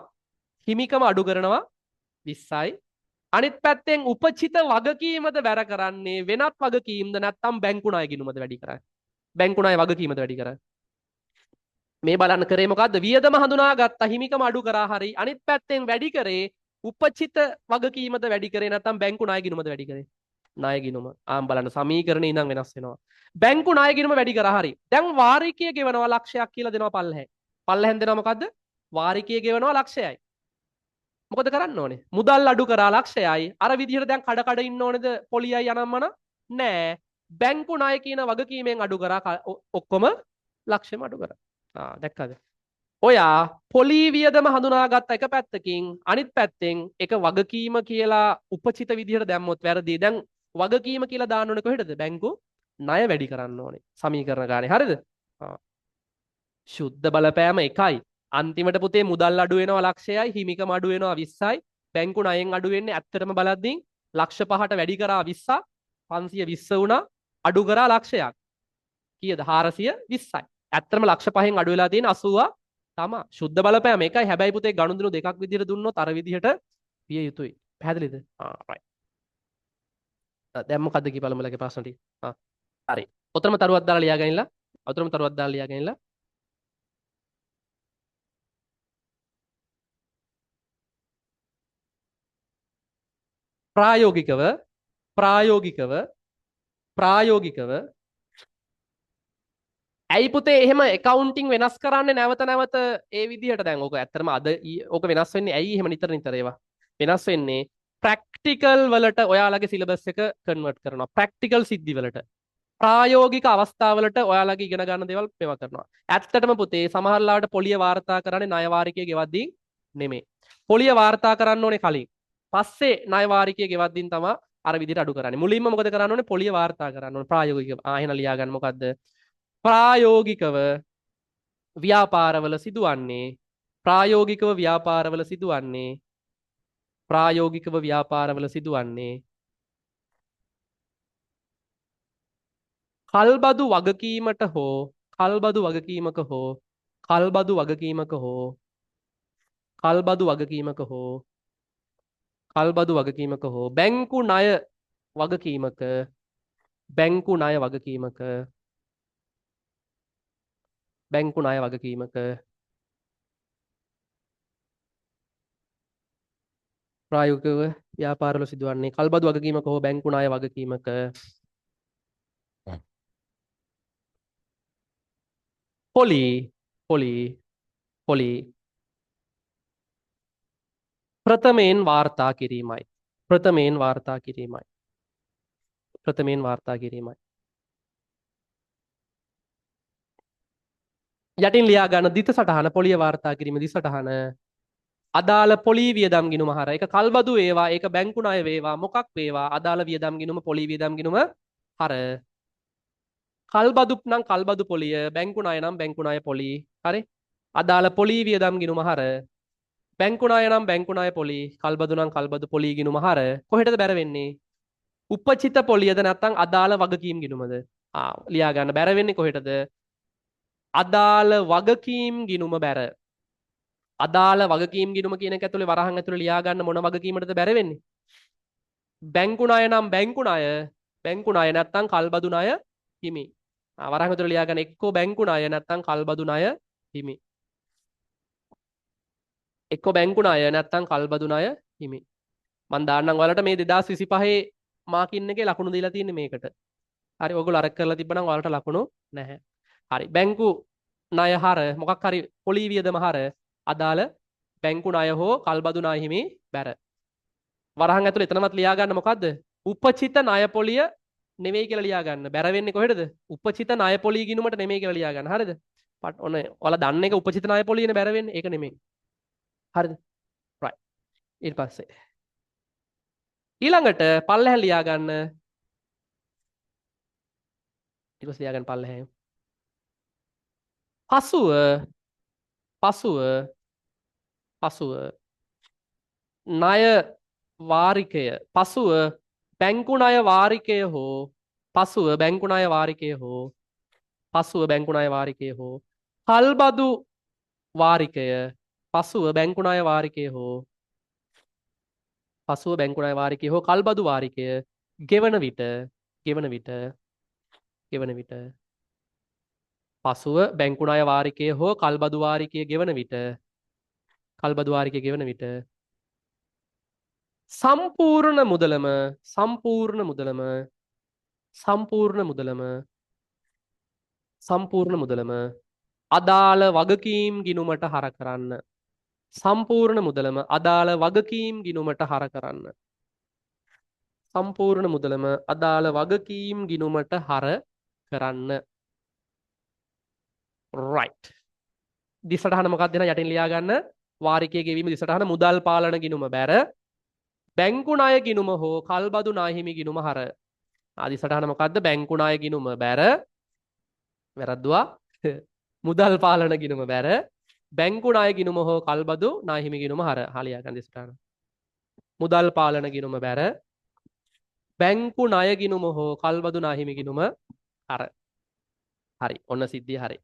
හිමිකම අඩු කරනවා 20යි. අනිත් පැත්තෙන් උපචිත වගකීමද බැර කරන්නේ වෙනත් වගකීම්ද නැත්නම් බැංකු ණය ගිණුමද වැඩි කරන්නේ? බැංකු ණය වගකීමද වැඩි කරන්නේ? මේ බලන්න කරේ මොකද්ද? වියදම හඳුනාගත්තා හිමිකම අඩු කරා හරි. අනිත් පැත්තෙන් වැඩි කරේ උපචිත වගකීමද වැඩි කරේ නැත්නම් බැංකු ණය ගිණුමද වැඩි කරේ? ණය ගිණුම. ආම් බලන්න සමීකරණේ ඉඳන් වෙනස් වෙනවා. බැංකු ණය ගිණුම වැඩි කරා හරි. දැන් වාරිකය ගෙවනවා ලක්ෂයක් කියලා දෙනවා පල්ලෙහැ. පල්ලෙහෙන් දෙනවා මොකද්ද? වාරිකය ගෙවනවා ලක්ෂයයි. මොකද කරන්න ඕනේ? මුදල් අඩු කරා ලක්ෂයයි. අර විදිහට දැන් කඩ ඉන්න ඕනේද පොලියයි අනම්මන? නෑ. බැංකු ණය කියන වගකීමෙන් අඩු කරා ඔක්කොම ලක්ෂෙම අඩු කරා. දැක්කද? ඔයා පොලි වියදම හඳුනාගත්ත එක පැත්තකින් අනිත් පැත්තෙන් එක වගකීම කියලා උපචිත විදිහට දැම්මොත් වැරදි. දැන් වගකීම කියලා දාන්න ඕනේ කොහෙටද? බැංකු ණය වැඩි කරන්න ඕනේ. සමීකරණ ගානේ. හරිද? ශුද්ධ බලපෑම එකයි. අන්තිමට පුතේ මුදල් අඩු වෙනවා ලක්ෂයයි, හිමිකම අඩු වෙනවා 20යි. බැංකු ණයෙන් අඩු වෙන්නේ ඇත්තටම බලද්දී ලක්ෂ 5ට වැඩි කරා 20ක් 520 වුණා. අඩු කරා ලක්ෂයක්. කීයද? 420යි. ඇත්තටම ලක්ෂ 5න් අඩු වෙලා තියෙන 80 තමයි. ශුද්ධ බලපෑම එකයි. හැබැයි පුතේ ගනුදෙනු දෙකක් විදිහට දුන්නොත් අර විදිහට පිය යුතුයි. පැහැදිලිද? right. දැන් මොකද්ද කී බලමුලගේ ප්‍රශ්න ටික. හරි. ඔතරම තරුවක් දාලා ලියාගනින්න. ප්‍රායෝගිකව ඇයි පුතේ එහෙම accounting වෙනස් කරන්නේ නැවත ඒ විදිහට? දැන් ඕක ඇත්තටම අද ඕක වෙනස් වෙන්නේ ඇයි එහෙම නිතර ඒවා වෙනස් වෙන්නේ? ප්‍රැක්ටිකල් වලට ඔයාලගේ සිලබස් එක කන්වර්ට් කරනවා. ප්‍රැක්ටිකල් සිද්ධි වලට, ප්‍රායෝගික අවස්ථාවලට ඔයාලගේ ඉගෙන ගන්න දේවල් මේවා කරනවා. ඇත්තටම පුතේ සමහර ලාවට පොලිය වාර්තා කරන්නේ ණය වාරිකයේ ගෙවද්දී නෙමෙයි. පොලිය වාර්තා කරන්න ඕනේ කලින්. පස්සේ ණය වාරිකයේ ගෙවද්දීන් තමයි අර විදිහට අඩු කරන්නේ. මුලින්ම මොකද කරන්න ඕනේ? පොලිය වාර්තා කරන්න ඕනේ ප්‍රායෝගිකව. එහෙනම් ලියා ගන්න මොකද්ද? ප්‍රායෝගිකව ව්‍යාපාරවල සිදුවන්නේ කල්බදු වගකීමට හෝ බැංකු ණය වගකීමක ප්‍රායෝගිකව ව්‍යාපාරවල සිදුවන්නේ කල්බදු වගකීමක හෝ බැංකු ණය වගකීමක පොලි පොලි පොලි ප්‍රථමයෙන් වාර්තා කිරීමයි. ප්‍රථමයෙන් වාර්තා කිරීමයි. ප්‍රථමයෙන් වාර්තා කිරීමයි. යටින් ලියා ගන්න දිත සටහන පොලිය වාර්තා කිරීම දිස සටහන අදාළ පොලි වියදම් ගිණුම හර ඒක කල්බදු වේවා ඒක බැංකු ණය වේවා මොකක් වේවා අදාළ වියදම් ගිණුම පොලි වියදම් ගිණුම හර කල්බදු නම් කල්බදු පොලිය බැංකු ණය නම් බැංකු ණය පොලි හරි අදාළ පොලි වියදම් ගිණුම හර බැංකු ණය නම් බැංකු ණය පොලි කල්බදු නම් කල්බදු පොලි ගිණුම හර කොහෙටද බැර වෙන්නේ උපචිත පොලියද නැත්නම් අදාළ වගකීම් ගිණුමද ලියා ගන්න බැර වෙන්නේ කොහෙටද අදාළ වගකීම් ගිණුම බැර අදාළ වගකීම් ගිණුම කියන එක ඇතුලේ වරහන් ඇතුලේ ලියා ගන්න මොන වගකීමටද බැර වෙන්නේ බැංකු ණය නම් බැංකු ණය නැත්නම් කල්බදු ණය හිමි වරහන් ඇතුලේ ලියා ගන්න එක්කෝ බැංකු ණය නැත්නම් කල්බදු ණය හිමි එක්කෝ බැංකු ණය නැත්නම් කල්බදු ණය හිමි මම දාන්නම් ඔයාලට මේ 2025 මාකින් එකේ ලකුණු දීලා තියෙන්නේ මේකට හරි ඔයගොල්ලෝ අරක් කරලා තිබ්බනම් ඔයාලට ලකුණු නැහැ හරි බැංකු ණය හර මොකක් හරි පොලි වියදම හර අදාළ බැංකු ණය හෝ කල්බදු ණය හිමි බැර වරහන් ඇතුළේ එතනමත් ලියා ගන්න මොකද්ද උපචිත ණය පොලිය නෙවෙයි කියලා ලියා ගන්න බැර වෙන්නේ කොහෙටද උපචිත ණය පොලිය ගිණුමට නෙමෙයි කියලා ලියා ගන්න හරිද ඔන්න ඔයාලා දන්න එක උපචිත ණය පොලියනේ බැර වෙන්නේ ඒක නෙමෙයි හරිද right ඊට පස්සේ ඊළඟට පල්ලෙහා ලියා ගන්න ඊට පස්සේ ලියා ගන්න පල්ලෙහා පසුව ණය වාරිකය පසුව බැංකු ණය වාරිකය හෝ පසුව බැංකු ණය වාරිකය හෝ කල්බදු වාරිකය පසුව බැංකු ණය වාරිකය හෝ කල්බදු වාරිකය ගෙවන විට පසුව බැංකු ණය වාරිකය හෝ කල්බදු වාරිකය ගෙවන විට සම්පූර්ණ මුදලම අදාළ වගකීම් ගිණුමට හර කරන්න සම්පූර්ණ මුදලම අදාළ වගකීම් ගිණුමට හර කරන්න සම්පූර්ණ මුදලම අදාළ වගකීම් ගිණුමට හර කරන්න right දිසටහන මොකක්ද දෙන යටින් ලියා ගන්න වාරිකයේ ගෙවීම දිසටහන මුදල් පාලන ගිණුම බැර බැංකු ණය ගිණුම හෝ කල්බදු ණය හිමි ගිණුම හර දිසටහන මොකක්ද බැංකු ණය ගිණුම බැර වැරද්දුවා මුදල් පාලන ගිණුම බැර බැංකු ණය ගිණුම හෝ කල්බදු ණය හිමි ගිණුම හර හලියා ගන්න දිසටහන මුදල් පාලන ගිණුම බැර බැංකු ණය ගිණුම හෝ කල්බදු ණය හිමි ගිණුම හර හරි ඔන්න සිද්ධිය හරි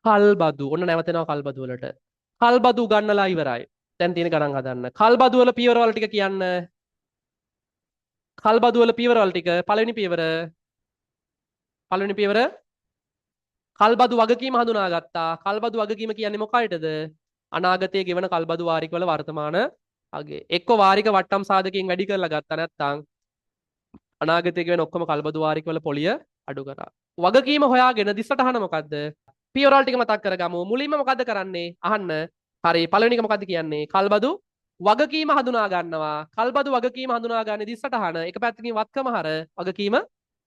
කල්බදු ඔන්න නැවතෙනවා කල්බදු වලට කල්බදු ගන්නලා ඉවරයි දැන් තියෙන ගණන් හදන්න කල්බදු වල පියවරවල ටික කියන්න කල්බදු වල පියවරවල ටික පළවෙනි පියවර කල්බදු වගකීම හඳුනාගත්තා කල්බදු වගකීම කියන්නේ මොකයිටද අනාගතයේ ගෙවන කල්බදු වාරිකවල වර්තමාන අගේ එක්ක වාරික වට්ටම් සාධකයෙන් වැඩි කරලා ගත්තා නැත්නම් අනාගතයේ ගෙවන ඔක්කොම කල්බදු වාරිකවල පොලිය අඩු කරා වගකීම හොයාගෙන දිසටහන මොකද්ද පියවරවල ටික මතක් කරගමු මුලින්ම මොකද්ද කරන්නේ අහන්න හරි පළවෙනි එක මොකද්ද කියන්නේ කල්බදු වගකීම හඳුනා ගන්නවා කල්බදු වගකීම හඳුනා ගන්න දිසටහන එක පැත්තකින් වත්කම හර වගකීම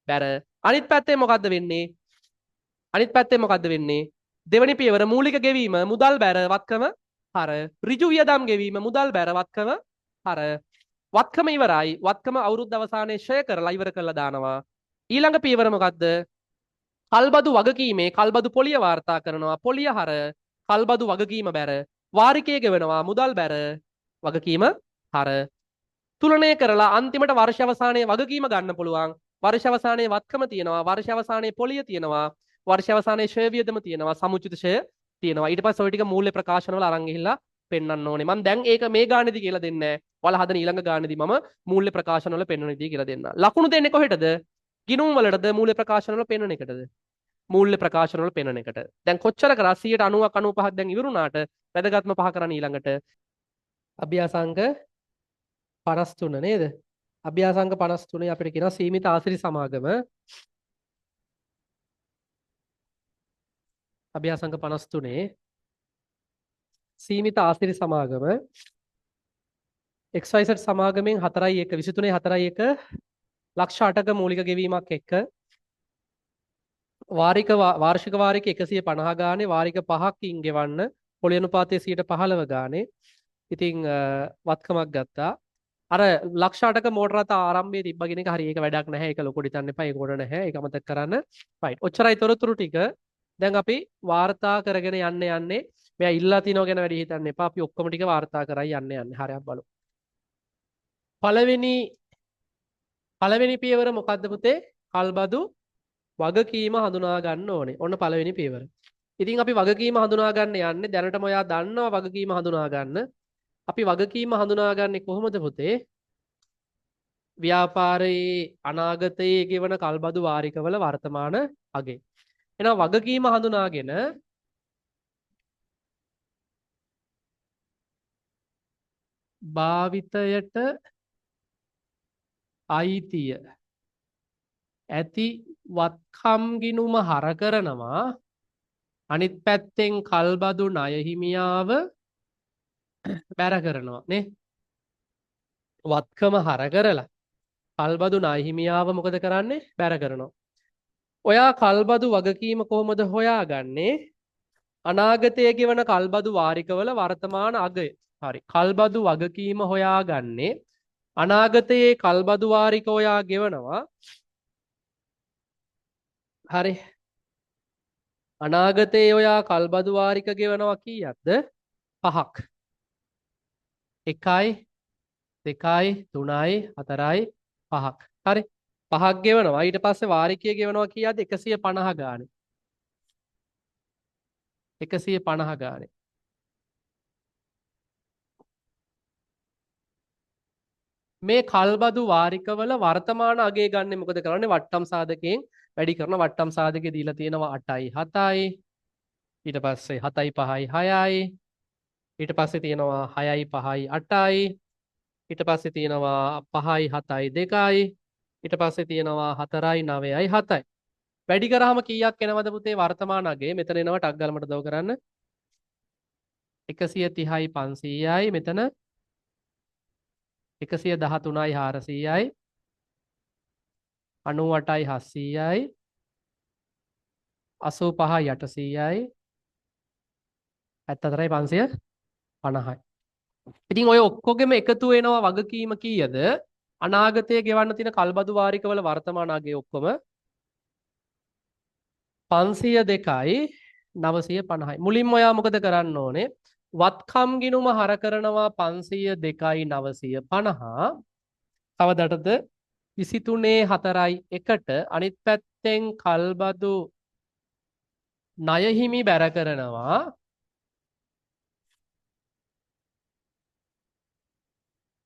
බැර අනිත් පැත්තේ මොකද්ද වෙන්නේ දෙවැනි පියවර මූලික ගෙවීම මුදල් බැර වත්කම හර ඍජු වියදම් ගෙවීම මුදල් බැර වත්කම හර වත්කම ඉවරයි වත්කම අවුරුද්ද අවසානයේ ෂය කරලා ඉවර කරලා දානවා ඊළඟ පියවර මොකද්ද කල්බදු වගකීමේ කල්බදු පොලිය වාර්තා කරනවා පොලිය හර කල්බදු වගකීම බැර වාරිකයේ ගෙවනවා මුදල් බැර වගකීම හර තුලනය කරලා අන්තිමට වර්ෂ අවසානයේ වගකීම ගන්න පුළුවන් වර්ෂ අවසානයේ වත්කම තියෙනවා වර්ෂ අවසානයේ පොලිය තියෙනවා වර්ෂ අවසානයේ ෂය වියදම තියෙනවා සමුචිත ෂය තියෙනවා ඊට පස්සේ ඔය ටික මූල්‍ය ප්‍රකාශන වල අරන් ගිහිල්ලා පෙන්වන්න ඕනේ මම දැන් ඒක මේ ගානේදී කියලා දෙන්නේ නැහැ ඔයාලා හදන ඊළඟ ගානේදී මම මූල්‍ය ප්‍රකාශන වල පෙන්වන විදිය කියලා දෙන්න ලකුණු දෙන්නේ කොහෙටද ගිණුම් වලටද මූල්‍ය ප්‍රකාශන වල පෙන්වන එකටද මූල්‍ය ප්‍රකාශන වල පෙන්වන එකට දැන් කොච්චර කරා 90ක් 95ක් දැන් ඉවරුණාට වැදගත්ම පහ කරන්න ඊළඟට අභ්‍යාසාංග 53 නේද? අභ්‍යාසාංග 53 අපිට කියනවා සීමිත ආශ්‍රිත සමාගම. අභ්‍යාසාංග 53 සීමිත ආශ්‍රිත සමාගම XYZ සමාගමෙන් 4.1 23 4.1 ලක්ෂ 8ක මූලික ගෙවීමක් එක්ක වාර්ෂික වාරික 150 ගානේ වාරික 5කින් ගෙවන්න පොළි අනුපාතයේ 15 ගානේ. ඉතින් වත්කමක් ගත්තා. අර ලක්ෂ 8ක මෝටර රථ ආරම්භයේ තිබ්බගෙන එක හරි ඒක වැඩක් නැහැ. ඒක ලොකුට හිතන්න එපා. ඒක උඩ නැහැ. ඒක අමතක කරන්න. රයිට්. ඔච්චරයි තොරතුරු ටික. දැන් අපි වාර්තා කරගෙන යන්නේ. මෙයා ඉල්ලා තිනව ගැන වැඩි හිතන්න එපා. අපි ඔක්කොම ටික වාර්තා කරයි යන්නේ. හරියට බලමු. පළවෙනි පියවර මොකද්ද පුතේ? කල්බදු වගකීම හඳුනා ගන්න ඕනේ. ඔන්න පළවෙනි පියවර. ඉතින් අපි වගකීම හඳුනා ගන්න යන්නේ. දැනටම ඔයා දන්නවා වගකීම හඳුනා ගන්න. අපි වගකීම හඳුනාගන්නේ කොහොමද පුතේ? ව්‍යාපාරයේ අනාගතයේ ගෙවන කල්බදු වාරිකවල වර්තමාන අගය. එහෙනම් වගකීම හඳුනාගෙන භාවිතයට අයිතිය ඇති වත්කම් ගිණුම හර කරනවා. අනිත් පැත්තෙන් කල්බදු ණය හිමියාව බැර කරනවා නේ. වත්කම හර කරලා කල්බදු ණය හිමියාව මොකද කරන්නේ? බැර කරනවා. ඔයා කල්බදු වගකීම කොහොමද හොයාගන්නේ? අනාගතයේ ගෙවන කල්බදු වාරිකවල වර්තමාන අගය. හරි. කල්බදු වගකීම හොයාගන්නේ අනාගතයේ කල්බදු වාරික ඔයා ගෙවනවා. හරි. අනාගතයේ ඔයා කල්බදු වාරික ගෙවනවා කීයක්ද? 5ක්. 1යි 2යි 3යි 4යි 5ක්. හරි. 5ක් ගෙවනවා. ඊට පස්සේ වාරිකය ගෙවනවා කීයක්ද? 150 ගානේ. 150 ගානේ. මේ කල්බදු වාරිකවල වර්තමාන අගය ගන්න මොකද කරන්නේ? වට්ටම් සාධකයෙන් වැඩි කරන වට්ටම් සාධකයේ දීලා තියෙනවා 8යි 7යි. ඊට පස්සේ 7යි 5යි 6යි. ඊට පස්සේ තියෙනවා 6යි 5යි 8යි. ඊට පස්සේ තියෙනවා 5යි 7යි 2යි. ඊට පස්සේ තියෙනවා 4යි 9යි 7යි. වැඩි කරාම කීයක් එනවද පුතේ වර්තමාන අගය? මෙතන එනවා ටක් ගාලා මට දව කරන්න. 130යි 500යි මෙතන 113යි 400යි 98යි 700යි 85යි 800යි 74යි 550යි. ඉතින් ඔය ඔක්කොගෙම එකතු වෙනවා වගකීම කීයද? අනාගතයේ ගෙවන්න තියෙන කල්බදු වාරිකවල වර්තමාන අගය ඔක්කොම 502යි 950යි. මුලින්ම ඔයා මොකද කරන්න ඕනේ? වත්කම් ගිණුම හර කරනවා 502යි 950. කවදටද? 23 4යි 1ට අනිත් පැත්තෙන් කල්බදු ණය හිමි බැර කරනවා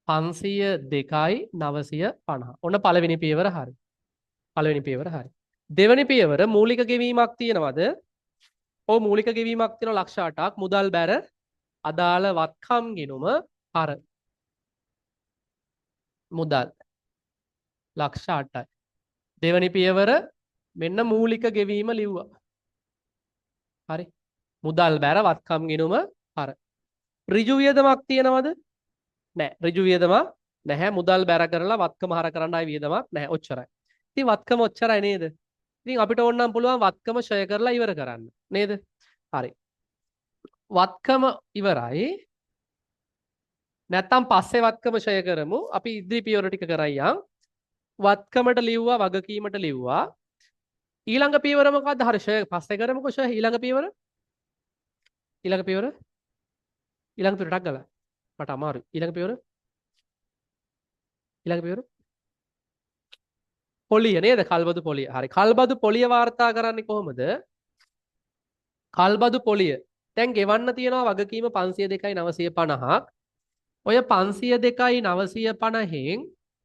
502යි 950. ඔන්න පළවෙනි පියවර හරි. පළවෙනි පියවර හරි. දෙවෙනි පියවර මූලික ගෙවීමක් තියෙනවද? ඔව් මූලික ගෙවීමක් තියෙන ලක්ෂ 8ක් මුදල් බැර අදාළ වත්කම් ගිණුම හර. මුදල් ලක්ෂ 8යි. දෙවෙනි පියවර මෙන්න මූලික ගෙවීම ලිව්වා. හරි. මුදල් බැර වත්කම් ගිණුම හර. ඍජු වියදමක් තියෙනවද? නැහැ. ඍජු වියදමක් නැහැ. මුදල් බැර කරලා වත්කම හර කරන්න ආයි වියදමක් නැහැ. ඔච්චරයි. ඉතින් වත්කම ඔච්චරයි නේද? ඉතින් අපිට ඕන නම් පුළුවන් වත්කම ෂය කරලා ඉවර කරන්න. නේද? හරි. වත්කම ඉවරයි. නැත්තම් පස්සේ වත්කම ෂය කරමු. අපි ඉදිරි පියවර ටික කරයියන්. වත්කමට ලිව්වා වගකීමට ලිව්වා. ඊළඟ පියවර මොකද්ද? හරි ෂය පස්සේ කරමුකෝ ෂය ඊළඟ පියවර. ඊළඟ පියවර ටක් ගාලා. මට අමාරුයි. ඊළඟ පියවර පොලිය නේද? කල්බදු පොලිය. හරි. කල්බදු පොලිය වාර්තා කරන්නේ කොහොමද? කල්බදු පොලිය. දැන් ගෙවන්න තියෙනවා වගකීම 502යි 950ක්. ඔය 502යි 950න්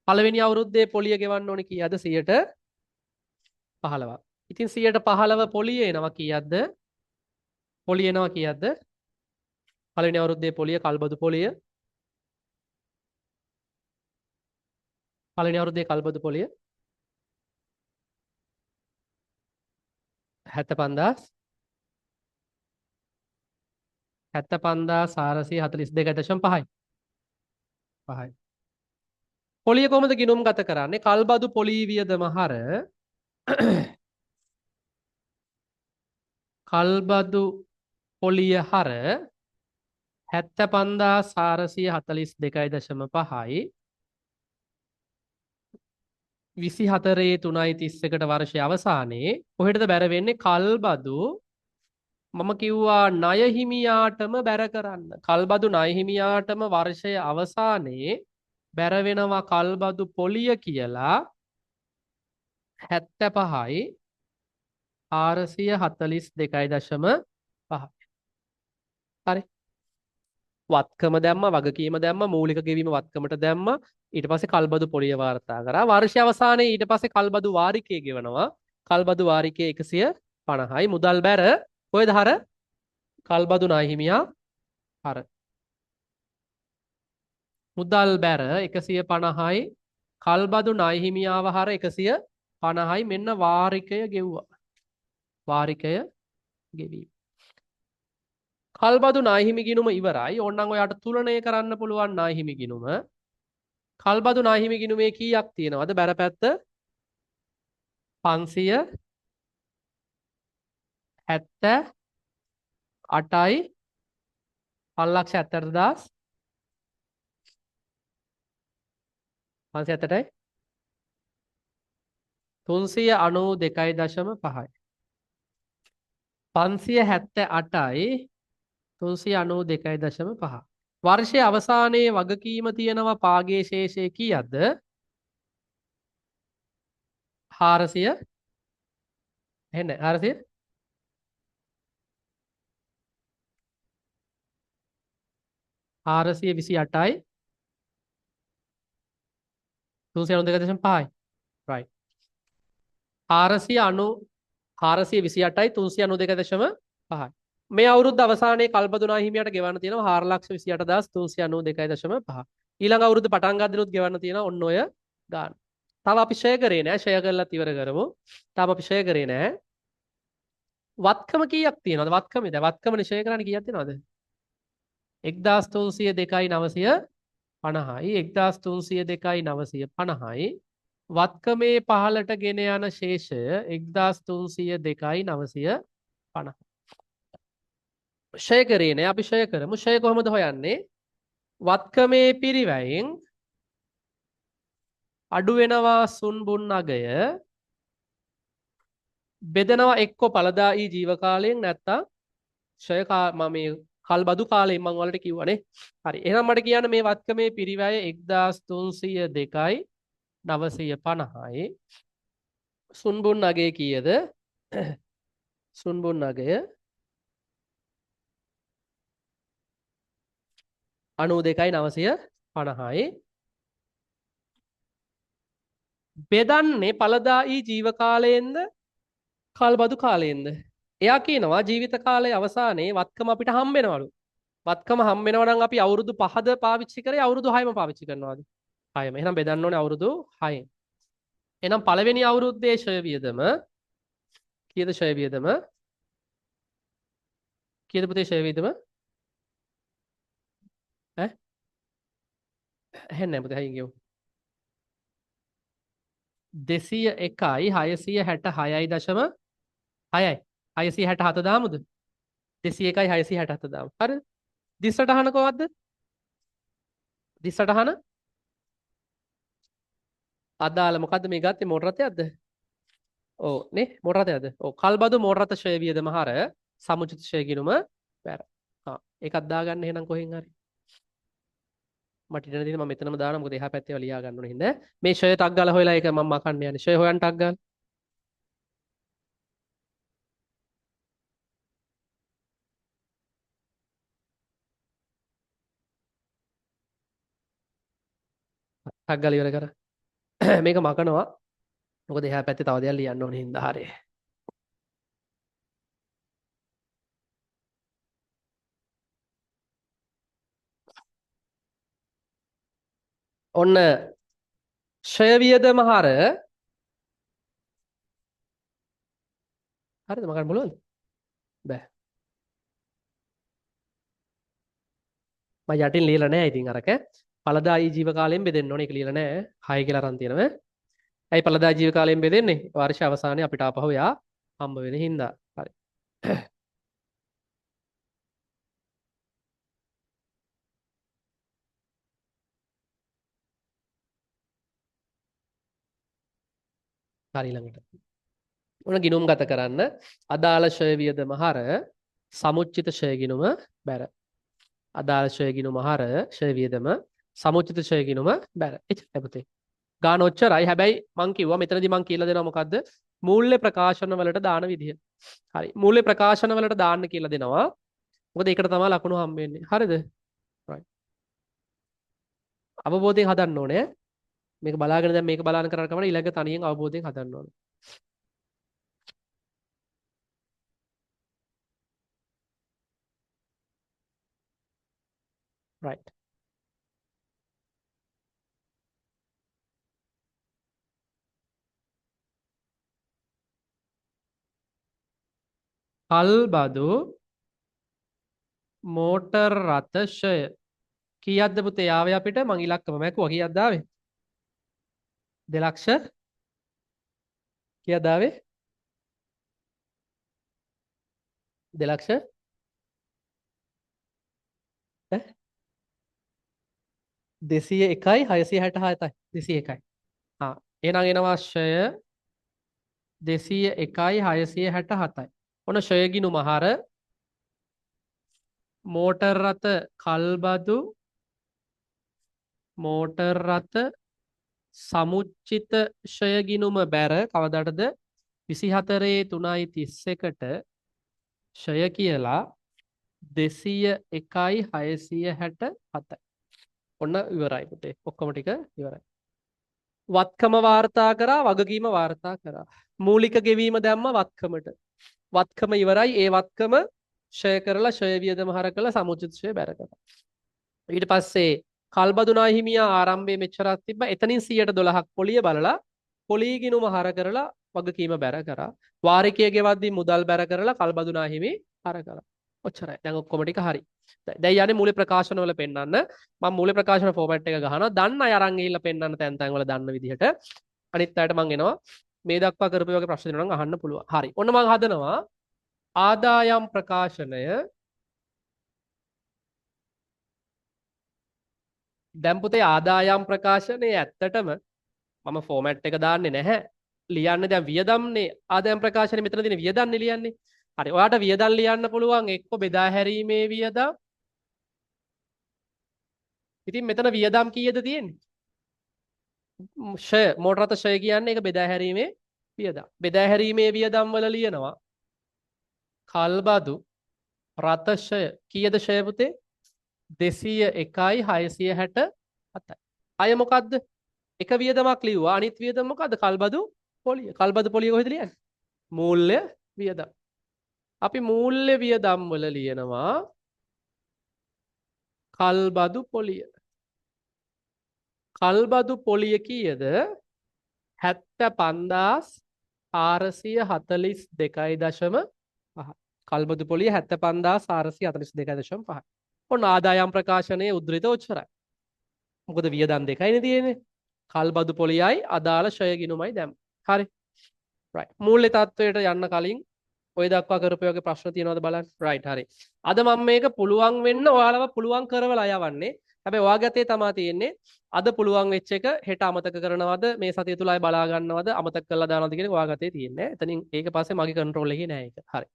පළවෙනි අවුරුද්දේ පොලිය ගෙවන්න ඕනේ කීයද? 115ක්. ඉතින් 115 පොලිය එනවා කීයක්ද? පොලිය එනවා කීයක්ද? පළවෙනි අවුරුද්දේ පොලිය කල්බදු පොලිය පළවෙනි අවුරුද්දේ කල්බදු පොලිය 75000 75442.5යි. 5යි. පොලිය කොහොමද ගිණුම් ගත කරන්නේ? කල්බදු පොලී වියදම හර කල්බදු පොලිය හර 75442.5යි 24/3/31ට වර්ෂයේ අවසානයේ කොහෙටද බැර වෙන්නේ? කල්බදු මම කිව්වා ණය හිමියාටම බැර කරන්න. කල්බදු ණය හිමියාටම වර්ෂයේ අවසානයේ බැර වෙනවා කල්බදු පොලිය කියලා 75යි 442.5. හරි. වත්කම දැම්ම, වගකීම දැම්ම, මූලික ගෙවීම වත්කමට දැම්ම. ඊට පස්සේ කල්බදු පොලිය වාර්තා කරා. වර්ෂය අවසානයේ ඊට පස්සේ කල්බදු වාරිකය ගෙවනවා. කල්බදු වාරිකය 150යි. මුදල් බැර කොහෙද හර? කල්බදු ණය හිමියා හර. මුදල් බැර 150යි. කල්බදු ණය හිමියාව හර 150යි. මෙන්න වාරිකය ගෙව්වා. වාරිකය ගෙවීම. කල්බදු ණය හිමි ගිණුම ඉවරයි. ඕනනම් ඔයාට තුලනය කරන්න පුළුවන් ණය හිමි ගිණුම. කල්බදු ණය හිමි ගිණුමේ කීයක් තියෙනවද? බැරපැත්ත 578යි 5,78,000 578යි 392.5යි 578යි 392.5. වර්ෂයේ අවසානයේ වගකීම තියෙනවා පාගේ ශේෂය කීයක්ද? 400 එහෙනම් 400 428යි 392.5යි. right. 428යි 392.5යි. මේ අවුරුද්ද අවසානයේ කල්බදු ණය හිමියට ගෙවන්න තියෙනවා 4,28,392.5. ඊළඟ අවුරුද්ද පටන් ගන්නදිනුත් ගෙවන්න තියෙනවා ඔන්න ඔය ගාන. තව අපි ෂෙයා කරේ නෑ. ෂෙයා කරලා ඉවර කරමු. තාම අපි ෂෙයා කරේ නෑ. වත්කම කීයක් තියෙනවද? වත්කමේ දැන් වත්කමනේ ෂෙයා කරන්නේ කීයක් තියෙනවද? 1302.950යි 1302.950යි වත්කමේ පහලට ගෙන යන ශේෂය 1302.950. ෂය කරේ නෑ. අපි ෂය කරමු. ෂය කොහොමද හොයන්නේ? වත්කමේ පිරිවැයෙන් අඩු වෙනවා සුන්බුන් අගය බෙදනවා එක්ක පළදායි ජීව කාලයෙන් නැත්තම් ෂය මේ කල්බදු කාලයෙන් මම ඔයාලට කිව්වනේ. හරි. එහෙනම් මට කියන්න මේ වත්කමේ පිරිවැය 1302.950යි සුන්බුන් අගය කීයද? සුන්බුන් අගය 92.950යි බෙදන්නේ පළදායි ජීව කාලයෙන්ද කල්බදු කාලයෙන්ද? එයා කියනවා ජීවිත කාලයේ අවසානයේ වත්කම අපිට හම්බ වෙනවලු. වත්කම හම්බ වෙනවා නම් අපි අවුරුදු 5ද පාවිච්චි කරේ අවුරුදු 6ම පාවිච්චි කරනවාද? 6ම. එහෙනම් බෙදන්න ඕනේ අවුරුදු 6න්. එහෙනම් පළවෙනි අවුරුද්දේ ෂය වියදම කීයද ෂය වියදම? කීයද පුතේ ෂය වියදම? ඈ? ඇහෙන්නේ නැහැ පුතේ හයින් කියමු. 201යි 666.6යි 667 දාමුද? 201යි 667 දාමු. හරිද? දිස්සටහන කොහොමද? දිස්සටහන අදාළ මොකද්ද මේ ගත්තේ මෝටර රථයක්ද? ඔව් නේ මෝටර රථයක්ද? ඔව් කල්බදු මෝටර රථ ෂය වියදම හර සමුචිත ෂය ගිණුම බැර. ඒකත් දාගන්න එහෙනම් කොහෙන් හරි. මට ඉන්න දේ මම මෙතනම දානවා මොකද එහා පැත්තේ ලියා ගන්න ඕනේ හින්දා. මේ ෂය ටක් ගාලා හොයලා ඒක මම මකන්න යන්නේ. ෂය හොයන්න ටක් ගාලා. ටක් ගාලා ඉවර කරා. මේක මකනවා. මොකද එහා පැත්තේ තව දෙයක් ලියන්න ඕනේ හින්දා හරිය. ඔන්න ෂය වියදම හර හරිද මගන්න බලන්න බෑ මම යටින් ලියලා නැහැ ඉතින් අරක ඵලදායී ජීව කාලයෙන් බෙදෙන්න ඕනේ ඒක ලියලා නැහැ 6 කියලා අරන් තියෙනවා ඇයි ඵලදායී ජීව කාලයෙන් බෙදෙන්නේ වර්ෂ අවසානයේ අපිට ආපහු යා හම්බ වෙන හින්දා හරි හරි ළඟට ඔන්න ගිණුම් ගත කරන්න අදාළ ෂය වියදම හර සමුච්චිත ෂය ගිණුම බැර අදාළ ෂය ගිණුම හර ෂය වියදම සමුච්චිත ෂය ගිණුම බැර එච්චරයි පුතේ ගාන ඔච්චරයි හැබැයි මං කිව්වා මෙතනදී මං කියලා දෙනවා මොකද්ද මූල්‍ය ප්‍රකාශන වලට දාන විදිය හරි මූල්‍ය ප්‍රකාශන වලට දාන්න කියලා දෙනවා මොකද ඒකට තමයි ලකුණු හම්බ වෙන්නේ හරිද right අවබෝධයෙන් හදන්න ඕනේ මේක බලාගෙන දැන් මේක බලාන කරන්න කමන ඊළඟ තනියෙන් අවබෝධයෙන් හදන්න ඕනේ right කල්බදු මෝටර් රථ කීයක්ද පුතේ ආවේ අපිට මං ඉලක්කම මැකුවා කීයක්ද ආවේ 2 ලක්ෂ කීයක්ද ආවේ 2 ලක්ෂ 201යි 667යි 201යි එහෙනම් එනවා ෂය 201යි 667යි ඔන්න ෂයගිනු මහර මෝටර් රථ කල්බදු මෝටර් රථ සමුච්චිත ෂයගිනුම බැර කවදටද 24/3/31ට ෂය කියලා 201යි 667යි ඔන්න ඉවරයි පුතේ ඔක්කොම ටික ඉවරයි වත්කම වාර්තා කරා වගකීම වාර්තා කරා මූලික ගෙවීම දැම්ම වත්කමට වත්කම ඉවරයි ඒ වත්කම ෂය කරලා ෂය වියදම හර කළා සමුචිත ෂය බැර කරා ඊට පස්සේ කල්බදුනා හිමියා ආරම්භයේ මෙච්චරක් තිබ්බා එතනින් 112ක් පොලිය බලලා පොලී ගිණුම හර කරලා වගකීම බැර කරා වාරිකය ගෙවද්දී මුදල් බැර කරලා කල්බදුනා හිමි හර කරා ඔච්චරයි දැන් ඔක්කොම ටික හරි දැන් යන්නේ මූල ප්‍රකාශන වල පෙන්නන්න මම මූල ප්‍රකාශන ෆෝමැට් එක ගහනවා දන්න අය අරන් ගිහිල්ලා පෙන්නන්න තැන් තැන් වල දන්න විදිහට අනිත් අයට මම එනවා මේ දක්වා කරපු වගේ ප්‍රශ්න දෙනවා නම් අහන්න පුළුවන් හරි ඔන්න මම හදනවා ආදායම් ප්‍රකාශනය දැන් පුතේ ආදායම් ප්‍රකාශනයේ ඇත්තටම මම ෆෝමැට් එක දාන්නේ නැහැ ලියන්නේ දැන් වියදම්නේ ආදායම් ප්‍රකාශනයේ මෙතන තියෙන වියදම්නේ ලියන්නේ හරි ඔයාට වියදම් ලියන්න පුළුවන් එක්ක බෙදා හැරීමේ වියදම් ඉතින් මෙතන වියදම් කීයද තියෙන්නේ ෂය මෝටර රථ ෂය කියන්නේ ඒක බෙදා හැරීමේ වියදම් බෙදා හැරීමේ වියදම් වල ලියනවා කල්බදු රථ ෂය කීයද ෂය පුතේ 201යි 667යි අය මොකද්ද එක වියදමක් ලිව්වා අනිත් වියදම මොකද්ද කල්බදු පොලිය කොහෙද ලියන්නේ මූල්‍ය වියදම් අපි මූල්‍ය වියදම් වල ලියනවා කල්බදු පොලිය කීයද 75442.5 කල්බදු පොලිය 75442.5 ඔන්න ආදායම් ප්‍රකාශනයේ උද්දෘත ඔච්චරයි මොකද වියදම් දෙකයිනේ තියෙන්නේ කල්බදු පොලියයි අදාළ ෂය ගිණුමයි දැම් හරි රයිට් මූල්‍ය තත්වයට යන්න කලින් ඔය දක්වා කරපු වගේ ප්‍රශ්න තියෙනවද බලන්න රයිට් හරි අද මම මේක පුළුවන් වෙන්න ඔයාලව පුළුවන් කරවලා යවන්නේ හැබැයි ඔයාගේ අතේ තමයි තියෙන්නේ අද පුළුවන් වෙච්ච එක හෙට අමතක කරනවද මේ සතිය තුලයි බලා ගන්නවද අමතක කරලා දානවද කියන එක ඔයාගේ අතේ තියෙන්නේ එතනින් ඒක පස්සේ මගේ කන්ට්‍රෝල් එකේ නෑ ඒක හරි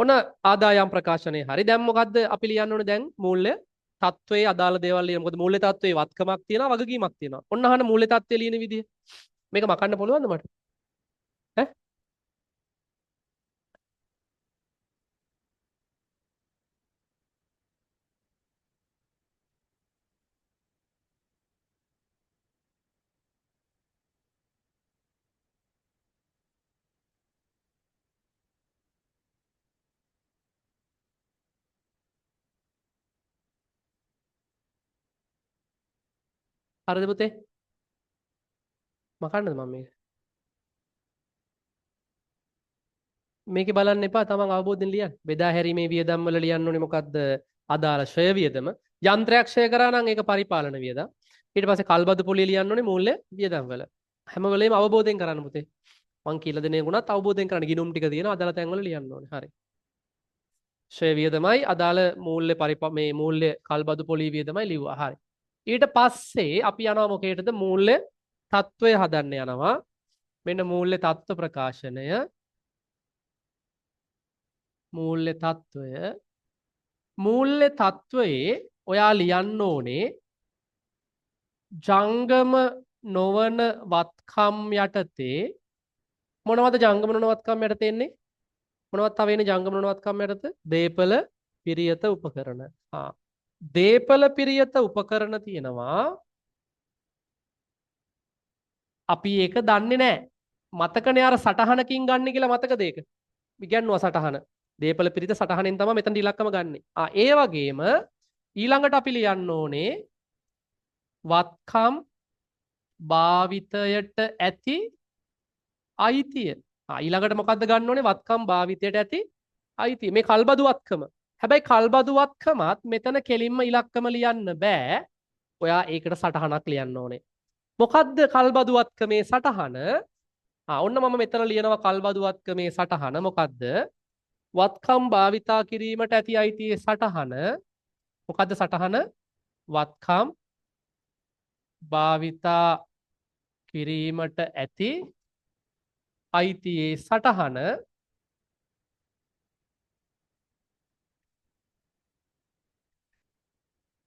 ඔන්න ආදායම් ප්‍රකාශනයේ හරි දැන් මොකද්ද අපි ලියන්න ඕනේ දැන් මූල්‍ය තත්වයේ අදාළ දේවල් ලියන මොකද මූල්‍ය තත්වයේ වත්කමක් තියෙනවා වගකීමක් තියෙනවා ඔන්න අහන්න මූල්‍ය තත්වයේ ලියන විදිය මේක මකන්න පුළුවන්ද මට ඈ හරිද පුතේ මකන්නද මම මේකේ බලන්න එපා තමන් අවබෝධයෙන් ලියන්න. බෙදා හැරීමේ වියදම් වල ලියන්න ඕනේ මොකද්ද? අදාළ ශ්‍රය වියදම. යන්ත්‍රයක් ක්ෂය කරා නම් ඒක පරිපාලන වියදම්. ඊට පස්සේ කල්බදු පොලිය ලියන්න ඕනේ මූල්‍ය වියදම් වල. හැම වෙලේම අවබෝධයෙන් කරන්න පුතේ. මං කියලා දෙන ඒකුණත් අවබෝධයෙන් කරන්න ගිණුම් ටික තියෙනවා අදාළ තැන්වල ලියන්න ඕනේ. හරි. ශ්‍රේ වියදමයි අදාළ මූල්‍ය මේ මූල්‍ය කල්බදු පොලී වියදමයි ලිව්වා. හරි. ඊට පස්සේ අපි යනවා මොකේටද? මූල්‍ය තත්ත්වය හදන්න යනවා. මෙන්න මූල්‍ය තත්ත්ව ප්‍රකාශනය. මූල්‍ය තත්ත්වය. මූල්‍ය තත්ත්වයේ ඔයා ලියන්න ඕනේ ජංගම නොවන වත්කම් යටතේ මොනවද ජංගම නොවන වත්කම් යටතේ එන්නේ? මොනවත් තව එන්නේ ජංගම නොවන වත්කම් යටතේ? දීපල පිරියත උපකරණ. දීපල පිරියත උපකරණ තියෙනවා. අපි ඒක දන්නේ නැහැ. මතකනේ අර සටහනකින් ගන්න කියලා මතකද ඒක? ඉගැන්නුවා සටහන. දීපල පිරිත සටහනෙන් තමයි මෙතන ඉලක්කම ගන්නෙ. ඒ වගේම ඊළඟට අපි ලියන්න ඕනේ වත්කම් භාවිතයට ඇති අයිතිය. ඊළඟට මොකද්ද ගන්න ඕනේ? වත්කම් භාවිතයට ඇති අයිතිය. මේ කල්බදු වත්කම. හැබැයි කල්බදු වත්කමත් මෙතන කෙලින්ම ඉලක්කම ලියන්න බෑ. ඔයා ඒකට සටහනක් ලියන්න ඕනේ. මොකද්ද කල්බදු වත්කමේ සටහන? ඔන්න මම මෙතන ලියනවා කල්බදු වත්කමේ සටහන මොකද්ද? වත්කම් භාවිතා කිරීමට ඇති අයිතියේ සටහන. මොකද්ද සටහන? වත්කම් භාවිතා කිරීමට ඇති අයිතියේ සටහන.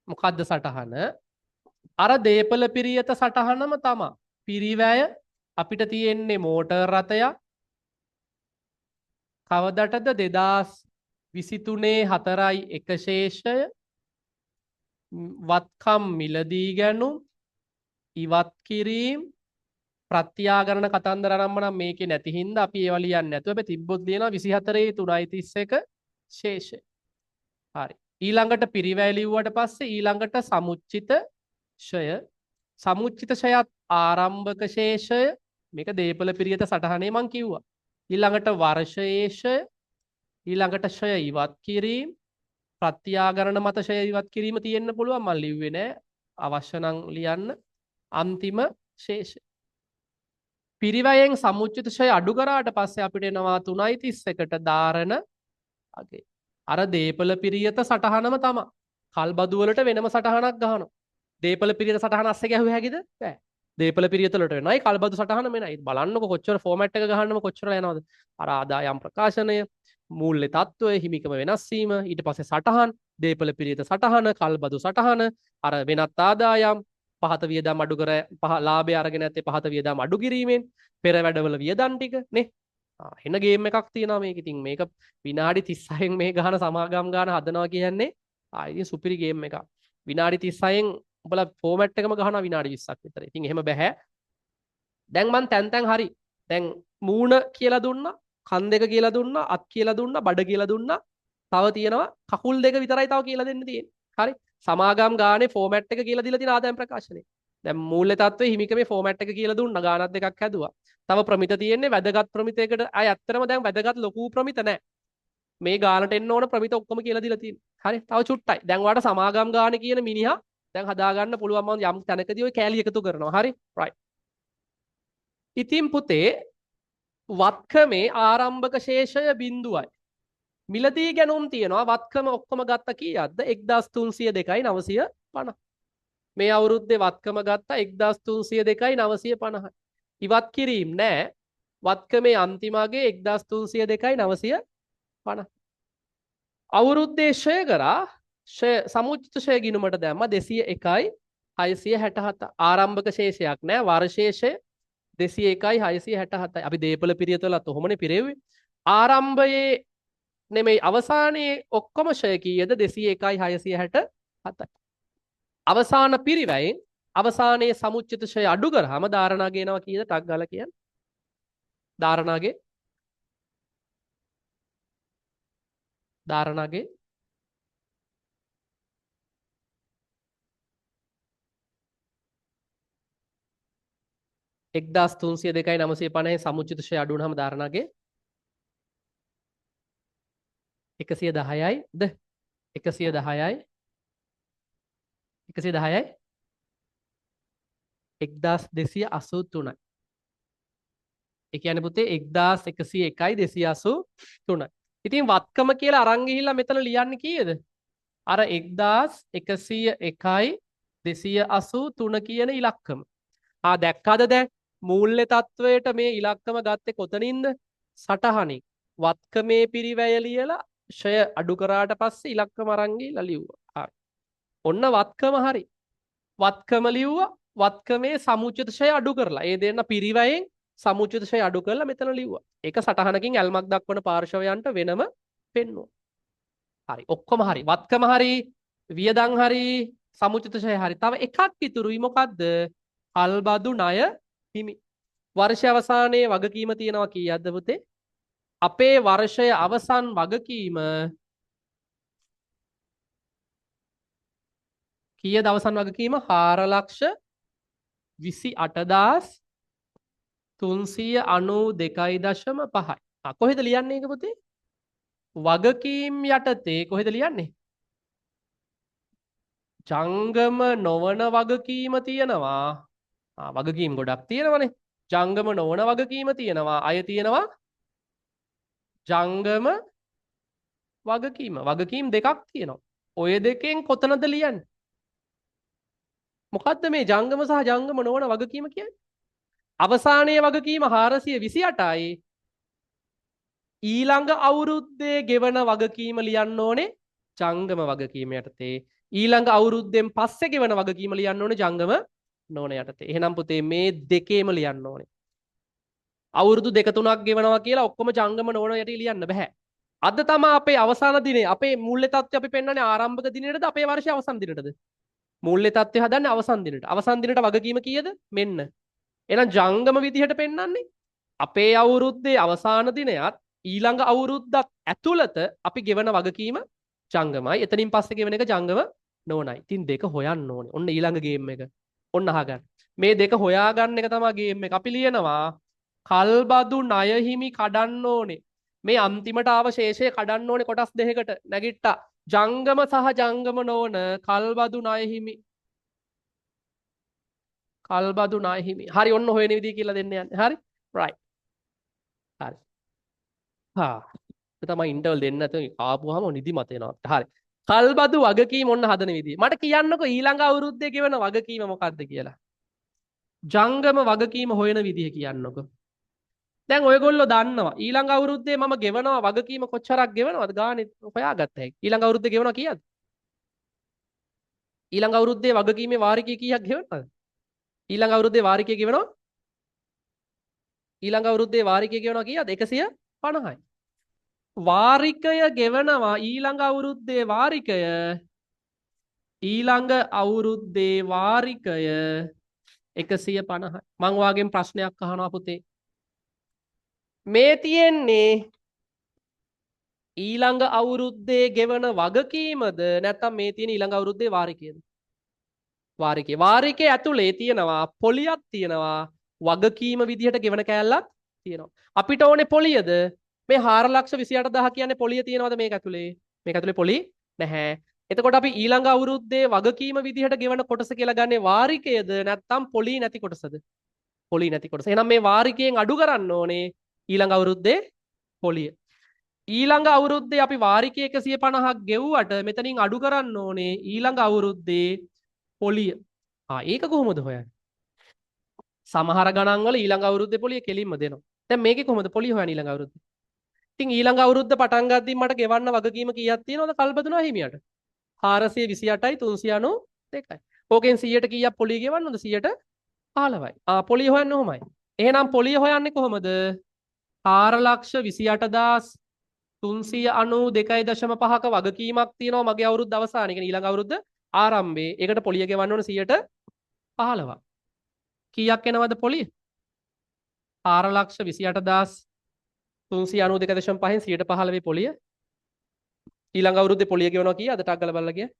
මොකද්ද සටහන? අර දීපල පිරියත සටහනම තමයි. පිරිවැය අපිට තියෙන්නේ මෝටර් රථයක්. කවදටද 2023 4.1 ශේෂය වත්කම් මිලදී ගැනුම් ඉවත් කිරීම ප්‍රත්‍යාගරණ කතන්දර ආරම්භ නම් මේකේ නැති හින්දා අපි ඒවා ලියන්නේ නැතුව අපි තිබ්බොත් ලියනවා 24 3.31 ශේෂය. හරි. ඊළඟට පිරිවැය ලිව්වට පස්සේ ඊළඟට සමුච්චිත ෂය. සමුච්චිත ෂයත් ආරම්භක ශේෂය. මේක දීපල පිරියත සටහනේ මං කිව්වා. ඊළඟට වර්ෂයේ ෂය. ඊළඟට ෂය ඉවත් කිරීම ප්‍රත්‍යාගරණ මත ෂය ඉවත් කිරීම තියෙන්න පුළුවන් මම ලිව්වේ නෑ. අවශ්‍ය නම් ලියන්න. අන්තිම ශේෂය. පිරිවැයෙන් සමුච්චිත ෂය අඩු කරාට පස්සේ අපිට එනවා 3.31ට ධාරණ අගේ. අර දීපල පිරියත සටහනම තමයි. කල්බදු වලට වෙනම සටහනක් ගහනවා. දීපල පිරියත සටහන අස්සේ ගැහුව හැකිද? බෑ. දීපල පිරියත වලට වෙනයි කල්බදු සටහන මෙනයි. බලන්නකො කොච්චර ෆෝමැට් එක ගහන්නම කොච්චර යනවද? අර ආදායම් ප්‍රකාශනය, මූල්‍ය තත්ත්වය, හිමිකම වෙනස් වීම, ඊට පස්සේ සටහන්, දීපල පිරියත සටහන, කල්බදු සටහන, අර වෙනත් ආදායම්, පහත වියදම් අඩු කර ලාභය අරගෙන නැත්තේ පහත වියදම් අඩු කිරීමෙන් පෙර වැඩවල වියදම් ටික නේ. එන ගේම් එකක් තියෙනවා මේක. ඉතින් මේක විනාඩි 36න් මේ ගහන සමාගම් ගාන හදනවා කියන්නේ ආයේ සුපිරි ගේම් එකක්. විනාඩි 36න් උඹලා ෆෝමැට් එකම ගහනවා විනාඩි 20ක් විතර. ඉතින් එහෙම බෑ. දැන් මං තැන් හරි. දැන් මූණ කියලා දුන්නා, කන් දෙක කියලා දුන්නා, අත් කියලා දුන්නා, බඩ කියලා දුන්නා. තව තියෙනවා කකුල් දෙක විතරයි තව කියලා දෙන්න තියෙන්නේ. හරි. සමාගම් ගානේ ෆෝමැට් එක කියලා දීලා තියෙන ආදායම් ප්‍රකාශනය. දැන් මූල්‍ය තත්ත්වයේ හිමිකමේ ෆෝමැට් එක කියලා දුන්නා. ගානක් දෙකක් හැදුවා. තව ප්‍රමිත තියෙන්නේ වැදගත් ප්‍රමිතයකට. අය ඇත්තටම දැන් වැදගත් ලොකු ප්‍රමිත නැහැ. මේ ගානට එන්න ඕන ප්‍රමිත ඔක්කොම කියලා දීලා තියෙන්නේ. හරි. තව චුට්ටයි. දැන් ඔයාලට සමාගම් ගානේ කියන මිනිහා දැන් හදාගන්න පුළුවන් මම යම් තැනකදී ওই කෑලි එකතු කරනවා. හරි. right. ඉතින් පුතේ වත්කමේ ආරම්භක ශේෂය 0යි. මිලදී ගැනුම් තියෙනවා. වත්කම ඔක්කොම ගත්ත කීයක්ද? 1302.950. මේ අවුරුද්දේ වත්කම ගත්තා 1302.950. ඉවත් කිරීම නෑ. වත්කමේ අන්තිම අගේ 1302.950. අවුරුද්දේ ෂය කරා සමුච්චිත ෂය ගිණුමට දැම්ම 201.667. ආරම්භක ශේෂයක් නෑ. වර්ෂයේ 201.667. අපි දීපල පිරියතවලත් ඔහොමනේ පිරෙව්වේ. ආරම්භයේ නෙමෙයි අවසානයේ ඔක්කොම ෂය කීයද? 201.667. අවසාන පිරිවැයෙන් අවසානයේ සමුච්චිත ෂය අඩු කරාම ධාරණා ගේනවා කීයද? ටක් ගාලා කියන්න. ධාරණාගේ 1302.950 සමුච්චිත ෂය අඩු වුණාම ධාරණාගේ 110යි ද 110යි 110යි 1283යි. ඒ කියන්නේ පුතේ 1101යි 283යි. ඉතින් වත්කම කියලා අරන් ගිහිල්ලා මෙතන ලියන්නේ කීයද? අර 1101යි 283 කියන ඉලක්කම. දැක්කද දැන් මූල්‍ය තත්වයට මේ ඉලක්කම ගත්තේ කොතනින්ද? සටහනින්. වත්කමේ පිරිවැය ලියලා ෂය අඩු කරාට පස්සේ ඉලක්කම අරන් ගිහිල්ලා ලිව්වා. හරි. ඔන්න වත්කම හරි. වත්කම ලිව්වා. වත්කමේ සමුච්චිත ෂය අඩු කරලා. ඒ දෙන්න පිරිවැයෙන් සමුච්චිත ෂය අඩු කරලා මෙතන ලිව්වා. ඒක සටහනකින් ඇල්මක් දක්වන පාර්ශවයන්ට වෙනම පෙන්වුවා. හරි. ඔක්කොම හරි. වත්කම හරි, වියදම් හරි, සමුච්චිත ෂය හරි. තව එකක් ඉතුරුයි මොකද්ද? කල්බදු ණය හිමි. වර්ෂ අවසානයේ වගකීම තියෙනවා කීයක්ද පුතේ? අපේ වර්ෂය අවසන් වගකීම කීයද අවසන් වගකීම? 4,28,392.5යි. කොහෙද ලියන්නේ ඒක පුතේ? වගකීම් යටතේ කොහෙද ලියන්නේ? ජංගම නොවන වගකීම තියෙනවා. වගකීම් ගොඩක් තියෙනවනේ. ජංගම නොවන වගකීම තියෙනවා. අය තියෙනවා ජංගම වගකීම. වගකීම් දෙකක් තියෙනවා. ඔය දෙකෙන් කොතනද ලියන්නේ? මොකද්ද මේ ජංගම සහ ජංගම නොවන වගකීම කියන්නේ? අවසානයේ වගකීම 428යි. ඊළඟ අවුරුද්දේ ගෙවන වගකීම ලියන්න ඕනේ ජංගම වගකීම යටතේ. ඊළඟ අවුරුද්දෙන් පස්සේ ගෙවන වගකීම ලියන්න ඕනේ ජංගම නොවන යටතේ. එහෙනම් පුතේ මේ දෙකේම ලියන්න ඕනේ. අවුරුදු දෙක තුනක් ගෙවනවා කියලා ඔක්කොම ජංගම නොවන යටේ ලියන්න බෑ. අද තමයි අපේ අවසාන දිනේ අපේ මූල්‍ය තත්ත්වය අපි පෙන්වන්නේ ආරම්භක දිනේටද අපේ වර්ෂයේ අවසන් දිනේටද? මූල්‍ය තත්ත්වය හදන්නේ අවසන් දිනේට. අවසන් දිනේට වගකීම කීයද? මෙන්න. එහෙනම් ජංගම විදිහට පෙන්වන්නේ අපේ අවුරුද්දේ අවසාන දිනයත් ඊළඟ අවුරුද්දත් ඇතුළත අපි ගෙවන වගකීම ජංගමයි. එතනින් පස්සේ ගෙවන එක ජංගම නොවනයි. ඉතින් දෙක හොයන්න ඕනේ. ඔන්න ඊළඟ ගේම් එක. ඔන්න අහගන්න. මේ දෙක හොයාගන්න එක තමයි ගේම් එක. අපි ලියනවා කල්බදු ණය හිමි කඩන්න ඕනේ. මේ අන්තිමට ආව ශේෂය කඩන්න ඕනේ කොටස් දෙකකට. නැගිට්ටා. ජංගම සහ ජංගම නොවන කල්බදු ණය හිමි. කල්බදු ණය හිමි. හරි ඔන්න හොයන විදිය කියලා දෙන්න යන්නේ. හරි? right. හරි. තමයි ඉන්ටර්වල් දෙන්න නැතුව ආපුවාම නිදිමත එනවා. හරි. කල්බදු වගකීම ඔන්න හදන විදිය. මට කියන්නකෝ ඊළඟ අවුරුද්දේ ගෙවන වගකීම මොකක්ද කියලා. ජංගම වගකීම හොයන විදිය කියන්නකෝ. දැන් ඔයගොල්ලෝ දන්නවා ඊළඟ අවුරුද්දේ මම ගෙවනවා වගකීම කොච්චරක් ගෙවනවද ගානේ හොයාගත්ත හැකි. ඊළඟ අවුරුද්දේ ගෙවනවා කීයද? ඊළඟ අවුරුද්දේ වගකීමේ වාරිකය කීයක් ගෙවනවද? ඊළඟ අවුරුද්දේ වාරිකය ගෙවනවා ඊළඟ අවුරුද්දේ වාරිකය ගෙවනවා කීයද? 150යි. වාරිකය ගෙවනවා ඊළඟ අවුරුද්දේ වාරිකය ඊළඟ අවුරුද්දේ වාරිකය 150යි. මං ඔයාගෙන් ප්‍රශ්නයක් අහනවා පුතේ. මේ තියෙන්නේ ඊළඟ අවුරුද්දේ ගෙවන වගකීමද නැත්නම් මේ තියෙන ඊළඟ අවුරුද්දේ වාරිකයද? වාරිකය. වාරිකය ඇතුලේ තියෙනවා පොලියක් තියෙනවා වගකීම විදිහට ගෙවන කෑල්ලක් තියෙනවා. අපිට ඕනේ පොලියද? මේ 4,28,000 කියන්නේ පොලිය තියෙනවද මේක ඇතුලේ? මේක ඇතුලේ පොලි නැහැ. එතකොට අපි ඊළඟ අවුරුද්දේ වගකීම විදිහට ගෙවන කොටස කියලා ගන්නේ වාරිකයද නැත්නම් පොලි නැති කොටසද? පොලි නැති කොටස. එහෙනම් මේ වාරිකයෙන් අඩු කරන්න ඕනේ ඊළඟ අවුරුද්දේ පොලිය. ඊළඟ අවුරුද්දේ අපි වාරිකය 150ක් ගෙව්වට මෙතනින් අඩු කරන්න ඕනේ ඊළඟ අවුරුද්දේ පොලිය. ඒක කොහොමද හොයන්නේ? සමහර ගණන් වල ඊළඟ අවුරුද්දේ පොලිය කෙලින්ම දෙනවා. දැන් මේකේ කොහොමද පොලිය හොයන්නේ ඊළඟ අවුරුද්දේ? ඉතින් ඊළඟ අවුරුද්ද පටන් ගද්දී මට ගෙවන්න වගකීම කීයක් තියෙනවද කල්බදුනා හිමියට? 428යි 392යි. ඕකෙන් 100ට කීයක් පොලිය ගෙවන්නද? 115යි. පොලිය හොයන්නේ කොහොමයි? එහෙනම් පොලිය හොයන්නේ කොහොමද? 4,28,392.5ක වගකීමක් තියෙනවා මගේ අවුරුද්ද අවසානයේ. කියන්නේ ඊළඟ අවුරුද්ද ආරම්භයේ. ඒකට පොලිය ගෙවන්න ඕන 115ක්. කීයක් එනවද පොලිය? 4,28,392.5න් 115 පොලිය. ඊළඟ අවුරුද්දේ පොලිය ගෙවනවා කීයද? ටක් ගාලා බලලා ගියා.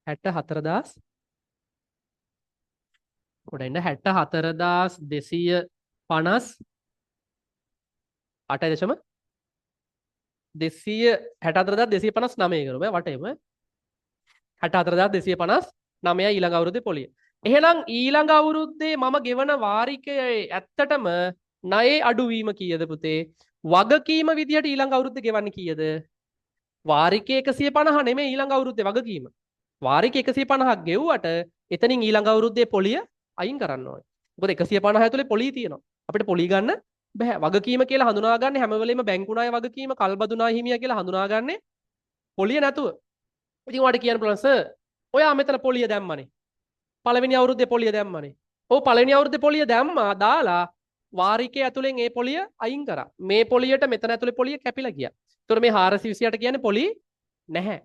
64,000 පොඩ ඉන්න 64250 8.249 කරු බෑ වටේම 64259 ඊළඟ අවුරුද්දේ පොලිය. එහෙනම් ඊළඟ අවුරුද්දේ මම ගෙවන වාරිකයේ ඇත්තටම ණයේ අඩුවීම කීයද පුතේ? වගකීම විදියට ඊළඟ අවුරුද්දේ ගෙවන්නේ කීයද? වාරිකය 150 නෙමෙයි ඊළඟ අවුරුද්දේ වගකීම. වාරික 150ක් ගෙව්වට එතනින් ඊළඟ අවුරුද්දේ පොලිය අයින් කරන්න ඕනේ. මොකද 150 ඇතුලේ පොලිය තියෙනවා. අපිට පොලිය ගන්න බෑ. වගකීම කියලා හඳුනාගන්නේ හැම වෙලෙම බැංකු ණය වගකීම, කල්බදු ණය හිමියා කියලා හඳුනාගන්නේ පොලිය නැතුව. ඉතින් ඔයාලට කියන්න පුළුවන් සර් ඔයා මෙතන පොලිය දැම්මනේ. පළවෙනි අවුරුද්දේ පොලිය දැම්මනේ. ඔව් පළවෙනි අවුරුද්දේ පොලිය දැම්මා දාලා වාරිකයේ ඇතුලෙන් ඒ පොලිය අයින් කරා. මේ පොලියට මෙතන ඇතුලේ පොලිය කැපිලා ගියා. ඒතකොට මේ 428 කියන්නේ පොලි නැහැ.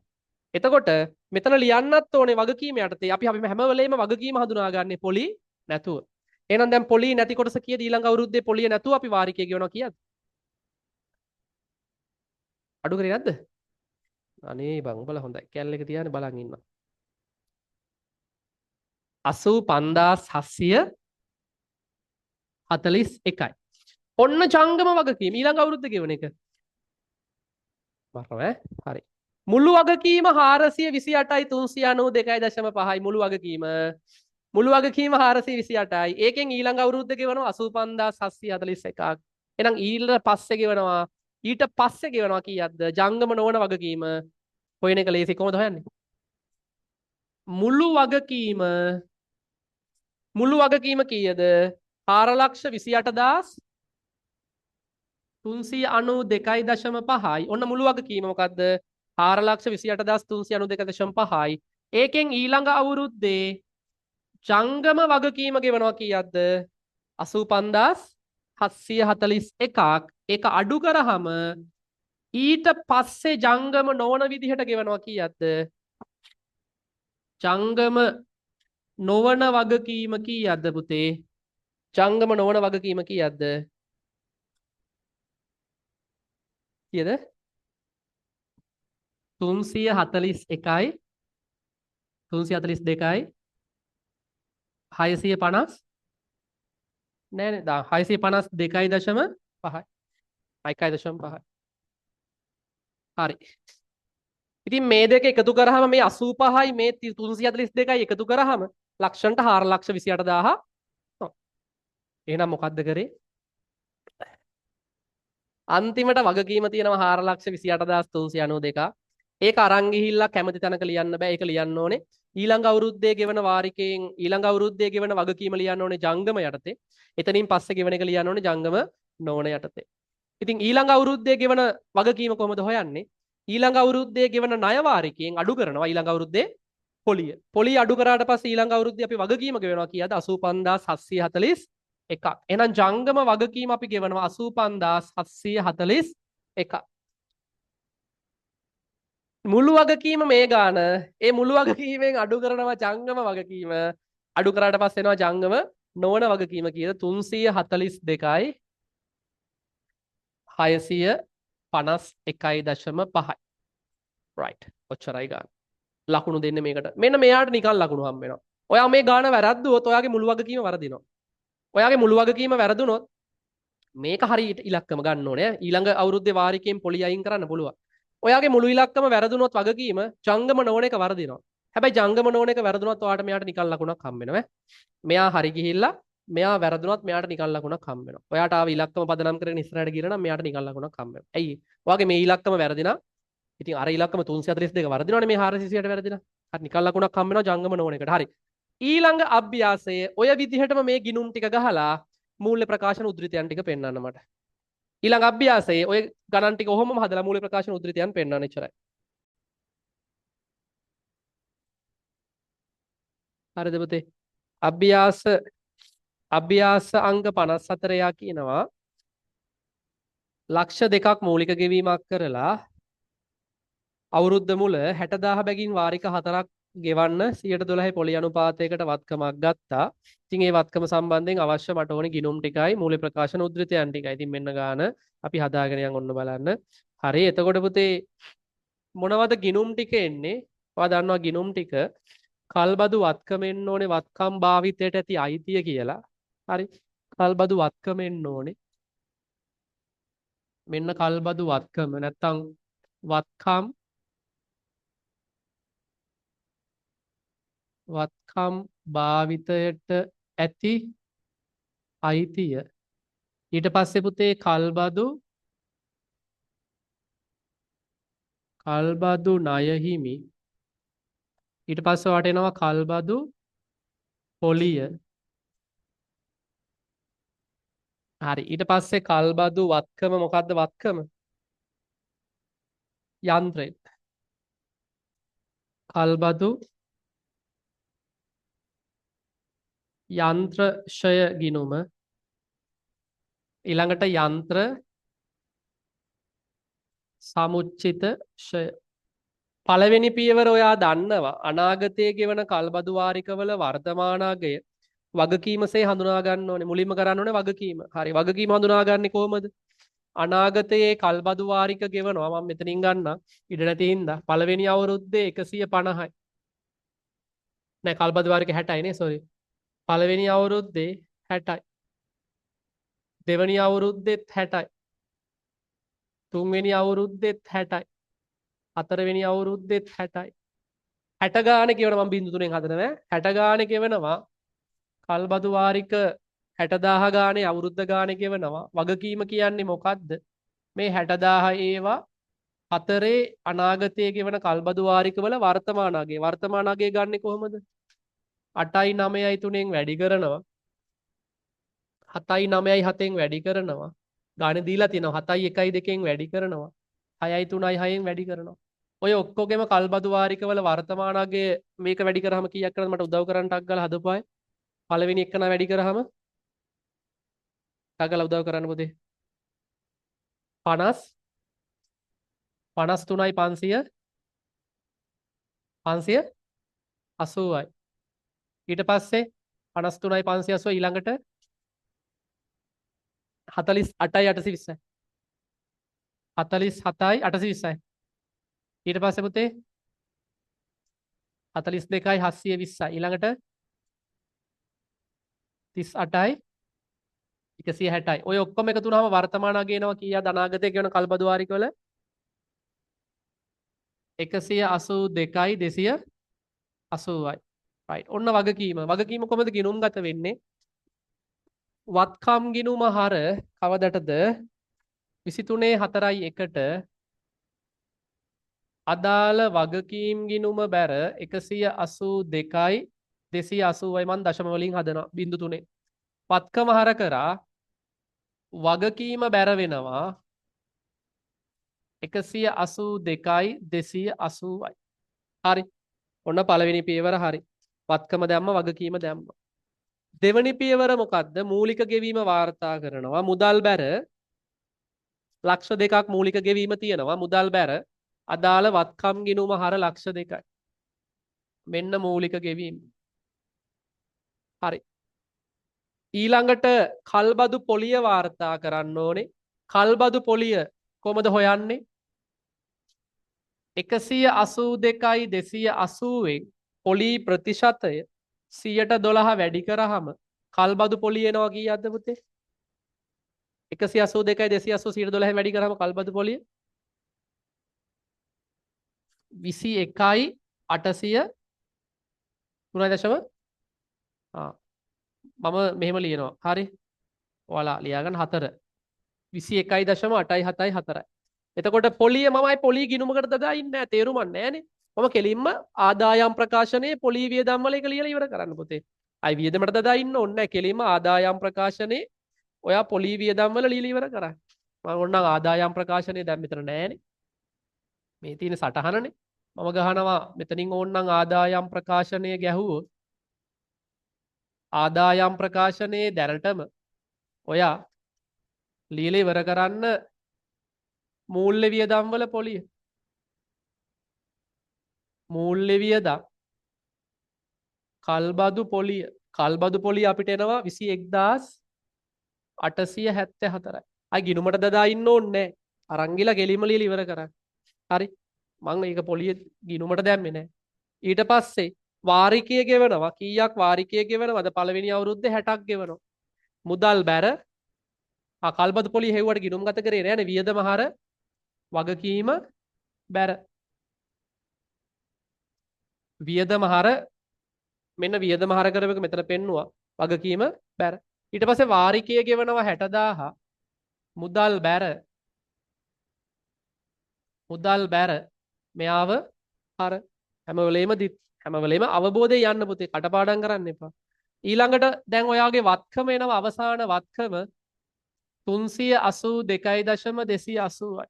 එතකොට මෙතන ලියන්නත් ඕනේ වගකීම යටතේ. අපි හැම වෙලේම වගකීම හඳුනාගන්නේ පොලි නැතුව. එහෙනම් දැන් පොලි නැති කොටස කීයද ඊළඟ අවුරුද්දේ පොලිය නැතුව අපි වාරිකය ගෙවනවා කීයද? අඩු කරේ නැද්ද? අනේ බං උඹලා හොඳයි. කැල් එක තියාගෙන බලන් ඉන්නවා. 85741යි. ඔන්න ජංගම වගකීම ඊළඟ අවුරුද්ද ගෙවන එක. මරනවා හරි. මුළු වගකීම 428යි 392.5යි මුළු වගකීම. මුළු වගකීම 428යි. ඒකෙන් ඊළඟ අවුරුද්ද ගෙවනවා 85741ක්. එහෙනම් ඊට පස්සේ ගෙවනවා කීයක්ද? ජංගම නොවන වගකීම. හොයන එක ලේසි කොහොමද හොයන්නේ? මුළු වගකීම කීයද? 4,28,392.5යි. ඔන්න මුළු වගකීම මොකද්ද? 4,28,392.5යි. ඒකෙන් ඊළඟ අවුරුද්දේ ජංගම වගකීම ගෙවනවා කීයක්ද? 85,741ක්. ඒක අඩු කරාම ඊට පස්සේ ජංගම නොවන විදිහට ගෙවනවා කීයක්ද? ජංගම නොවන වගකීම කීයක්ද පුතේ? ජංගම නොවන වගකීම කීයක්ද? කීයද? 341යි 342යි 650 නෑ නෑ 652.5යි 1.5යි. හරි. ඉතින් මේ දෙක එකතු කරාම මේ 85යි මේ 342යි එකතු කරාම ලක්ෂණට 4,28,000. එහෙනම් මොකද්ද කරේ? අන්තිමට වගකීම තියෙනවා 4,28,392. ඒක අරන් ගිහිල්ලා කැමති තැනක ලියන්න බෑ. ඒක ලියන්න ඕනේ ඊළඟ අවුරුද්දේ ගෙවන වාරිකයෙන් ඊළඟ අවුරුද්දේ ගෙවන වගකීම ලියන්න ඕනේ ජංගම යටතේ. එතනින් පස්සේ ගෙවන එක ලියන්න ඕනේ ජංගම නොවන යටතේ. ඉතින් ඊළඟ අවුරුද්දේ ගෙවන වගකීම කොහොමද හොයන්නේ? ඊළඟ අවුරුද්දේ ගෙවන ණය වාරිකයෙන් අඩු කරනවා ඊළඟ අවුරුද්දේ පොලිය. පොලිය අඩු කරාට පස්සේ ඊළඟ අවුරුද්දේ අපි වගකීම ගෙවනවා කීයද? 85,741ක්. එහෙනම් ජංගම වගකීම අපි ගෙවනවා 85,741ක්. මුළු වගකීම මේ ගාන. ඒ මුළු වගකීමෙන් අඩු කරනවා ජංගම වගකීම. අඩු කරාට පස්සේ එනවා ජංගම නොවන වගකීම කීයද? 342යි 651.5යි. right. ඔච්චරයි ගාන. ලකුණු දෙන්නේ මේකට. මෙන්න මෙයාට නිකන් ලකුණු හම්බ වෙනවා. ඔයා මේ ගාන වැරද්දුවොත් ඔයාගේ මුළු වගකීම වරදිනවා. ඔයාගේ මුළු වගකීම වැරදුනොත් මේක හරියට ඉලක්කම ගන්න ඕනේ. ඊළඟ අවුරුද්දේ වාරිකයෙන් පොලි අයින් කරන්න පුළුවන්. ඔයාගේ මුළු ඉලක්කම වැරදුනොත් වගකීම ජංගම නොවන එක වරදිනවා. හැබැයි ජංගම නොවන එක වැරදුනොත් ඔයාට මෙයාට නිකන් ලකුණක් හම්බ වෙනවා. මෙයා හරි ගිහිල්ලා මෙයා වැරදුනොත් මෙයාට නිකන් ලකුණක් හම්බ වෙනවා. ඔයාට ආව ඉලක්කම පදනම් කරගෙන ඉස්සරහට ගිහලා නම් මෙයාට නිකන් ලකුණක් හම්බ වෙනවා. ඇයි? ඔයාගේ මේ ඉලක්කම වැරදිනා. ඉතින් අර ඉලක්කම 342 වරදිනවනේ මේ 430ට වැරදිනා. හරි නිකන් ලකුණක් හම්බ වෙනවා ජංගම නොවන එකට. හරි. ඊළඟ අභ්‍යාසයේ ඔය විදිහටම මේ ගිණුම් ටික ගහලා මූල්‍ය ප්‍රකාශන උද්ෘතයන් ටික පෙන්වන්න මට. ඊළඟ අභ්‍යාසයේ ඔය ගණන් ටික ඔහොමම හදලා මූල්‍ය ප්‍රකාශන උද්ෘතයන් පෙන්වන්න එච්චරයි. හරිද පුතේ? අභ්‍යාස අංක 54 යා කියනවා ලක්ෂ 2ක් මූලික ගෙවීමක් කරලා අවුරුද්ද මුල 60,000 බැගින් වාරික 4ක් ගෙවන්න 112 පොලි අනුපාතයකට වත්කමක් ගත්තා. ඉතින් ඒ වත්කම සම්බන්ධයෙන් අවශ්‍ය මට ඕනේ ගිණුම් ටිකයි මූල්‍ය ප්‍රකාශන උද්ෘතයන් ටිකයි. ඉතින් මෙන්න ගාන අපි හදාගෙන යන් ඔන්න බලන්න. හරි. එතකොට පුතේ මොනවද ගිණුම් ටික එන්නේ? ඔයා දන්නවා ගිණුම් ටික කල්බදු වත්කම එන්න ඕනේ වත්කම් භාවිතයට ඇති අයිතිය කියලා. හරි. කල්බදු වත්කම එන්න ඕනේ. මෙන්න කල්බදු වත්කම නැත්තම් වත්කම් භාවිතයට ඇති අයිතිය. ඊට පස්සේ පුතේ කල්බදු ණය හිමි. ඊට පස්සේ වට එනවා කල්බදු පොලිය. හරි. ඊට පස්සේ කල්බදු වත්කම මොකද්ද වත්කම? යන්ත්‍රය. කල්බදු යන්ත්‍රශය ගිණුම ඊළඟට යන්ත්‍ර සමුච්චිත ශය. පළවෙනි පියවර ඔයා දන්නවා අනාගතයේ ගෙවන කල්බදු වාරිකවල වර්තමානාගය වගකීමසේ හඳුනා ගන්න ඕනේ. මුලින්ම කරන්න ඕනේ වගකීම. හරි. වගකීම හඳුනාගන්නේ කොහොමද? අනාගතයේ කල්බදු වාරික ගෙවනවා. මම මෙතනින් ගන්නම්. ඉඩ නැති හින්දා. පළවෙනි අවුරුද්දේ 150යි. නෑ කල්බදු වාරික 60යි නේ සෝරි. පළවෙනි අවුරුද්දේ 60යි. දෙවැනි අවුරුද්දෙත් 60යි. තුන්වෙනි අවුරුද්දෙත් 60යි. හතරවෙනි අවුරුද්දෙත් 60යි. 60 ගානේ කියවන මම බින්දු තුනෙන් හදනවා. 60 ගානේ කියවනවා කල්බදු වාරික 60000 ගානේ අවුරුද්ද ගානේ කියවනවා. වගකීම කියන්නේ මොකද්ද? මේ 60000 ඒවා හතරේ අනාගතයේ ගෙවන කල්බදු වාරිකවල වර්තමානාගේ. වර්තමානාගේ ගන්නෙ කොහොමද? 8යි 9යි 3ෙන් වැඩි කරනවා. 7යි 9යි 7ෙන් වැඩි කරනවා. ගානේ දීලා තියෙනවා 7යි 1යි 2ෙන් වැඩි කරනවා. 6යි 3යි 6ෙන් වැඩි කරනවා. ඔය ඔක්කොගෙම කල්බදු වාරිකවල වර්තමානාගේ මේක වැඩි කරාම කීයක් කරනවද මට උදව් කරන්න ටක් ගාලා හදපුවායි. පළවෙනි එකන වැඩි කරාම ටක් ගාලා උදව් කරන්න පුතේ. 50 53යි 500 580යි. ඊට පස්සේ 53යි 580 ඊළඟට 48යි 820යි. 47යි 820යි. ඊට පස්සේ පුතේ 42යි 720යි. ඊළඟට 38යි 160යි. ඔය ඔක්කොම එකතු වුණාම වර්තමානාගේ එනවා කීයද අනාගතයේ කියන කල්බදු වාරිකවල 182යි 280යි. right. ඔන්න වගකීම. වගකීම කොහොමද ගිණුම්ගත වෙන්නේ? වත්කම් ගිණුම හර කවදටද 23/4/1ට අදාළ වගකීම් ගිණුම බැර 182යි 280යි මන් දශම වලින් හදනවා බිංදු 3. වත්කම හර කරා වගකීම බැර වෙනවා 182යි 280යි. හරි. ඔන්න පළවෙනි පියවර හරි. වත්කම දැම්ම වගකීම දැම්ම. දෙවනි පියවර මොකද්ද? මූලික ගෙවීම වාර්තා කරනවා. මුදල් බැර ලක්ෂ 2ක් මූලික ගෙවීම තියෙනවා. මුදල් බැර අදාළ වත්කම් ගිණුම හර ලක්ෂ 2යි. මෙන්න මූලික ගෙවීම. හරි. ඊළඟට කල්බදු පොලිය වාර්තා කරන්න ඕනේ. කල්බදු පොලිය කොහොමද හොයන්නේ? 182යි 280න් පොලී ප්‍රතිශතය 112 වැඩි කරාම කල්බදු පොලිය එනවා කීයක්ද පුතේ? 182යි 280 112 වැඩි කරාම කල්බදු පොලිය 21යි 800 3.5 මම මෙහෙම ලියනවා. හරි. ඔයාලා ලියාගන්න 4 21.874යි. එතකොට පොලිය මමයි පොලී ගිණුමකට දදා ඉන්නේ නැහැ. තේරුමක් නැහැනේ. මම කෙලින්ම ආදායම් ප්‍රකාශනයේ පොලී වියදම් වල එක ලියලා ඉවර කරන්න පුතේ. අයි වියදමට දදා ඉන්න ඕනේ නැහැ. කෙලින්ම ආදායම් ප්‍රකාශනයේ ඔයා පොලී වියදම් වල ලියලා ඉවර කරන්න. මම ඕනනම් ආදායම් ප්‍රකාශනයේ දැන් මෙතන නැහැනේ. මේ තියෙන සටහනනේ. මම ගහනවා මෙතනින් ඕනනම් ආදායම් ප්‍රකාශනය ගැහුවොත් ආදායම් ප්‍රකාශනයේ දැනටම ඔයා ලියලා ඉවර කරන්න මූල්‍ය වියදම් වල පොලිය. මූල්‍ය වියදම් කල්බදු පොලිය අපිට එනවා 21874යි. අය ගිණුමට දදා ඉන්න ඕනේ නැහැ. අරන් ගිහලා ගෙලිම ලියලා ඉවර කරන්න. හරි. මම මේක පොලිය ගිණුමට දැම්මේ නැහැ. ඊට පස්සේ වාරිකය ගෙවනවා. කීයක් වාරිකය ගෙවනවද? පළවෙනි අවුරුද්දේ 60ක් ගෙවනවා. මුදල් බැර කල්බද පොලි හෙව්වට ගිණුම් ගත කරේ නෑනේ. වියදම හර වගකීම බැර. වියදම හර මෙන්න වියදම හර කරව එක මෙතන පෙන්නවා. වගකීම බැර. ඊට පස්සේ වාරිකය ගෙවනවා 60000. මුදල් බැර මෙයාව හර හැම වෙලේම අවබෝධයෙන් යන්න පුතේ කටපාඩම් කරන්න එපා. ඊළඟට දැන් ඔයාගේ වත්කම එනවා අවසාන වත්කම 382.280යි.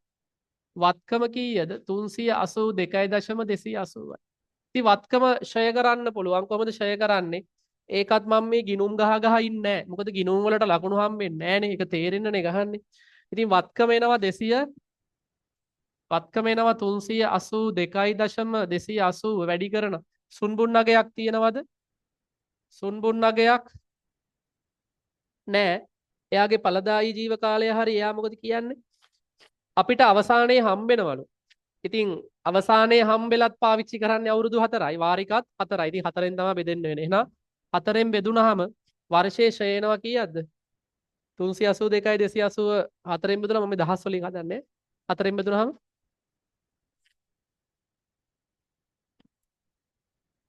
වත්කම කීයද? 382.280යි. ඉතින් වත්කම ෂය කරන්න පුළුවන්. කොහොමද ෂය කරන්නේ? ඒකත් මම මේ ගිණුම් ගහ ඉන්නේ නැහැ. මොකද ගිණුම් වලට ලකුණු හම්බෙන්නේ නැහනේ. ඒක තේරෙන්නනේ ගහන්නේ. ඉතින් වත්කම එනවා 200 වත්කම එනවා 382.280 වැඩි කරන සුන්බුන් නගයක් තියෙනවද? සුන්බුන් නගයක් නෑ. එයාගේ ඵලදායී ජීව කාලය හරි එයා මොකද කියන්නේ? අපිට අවසානයේ හම්බෙනවලු. ඉතින් අවසානයේ හම්බෙලත් පාවිච්චි කරන්නේ අවුරුදු 4යි. වාරිකත් 4යි. ඉතින් 4ෙන් තමයි බෙදෙන්න වෙන්නේ. එහෙනම් 4ෙන් බෙදුනහම වර්ෂයේ ෂය එනවා කීයක්ද? 382.280 4ෙන් බෙදුනම මම දහස් වලින් හදන්නේ. 4ෙන් බෙදුනහම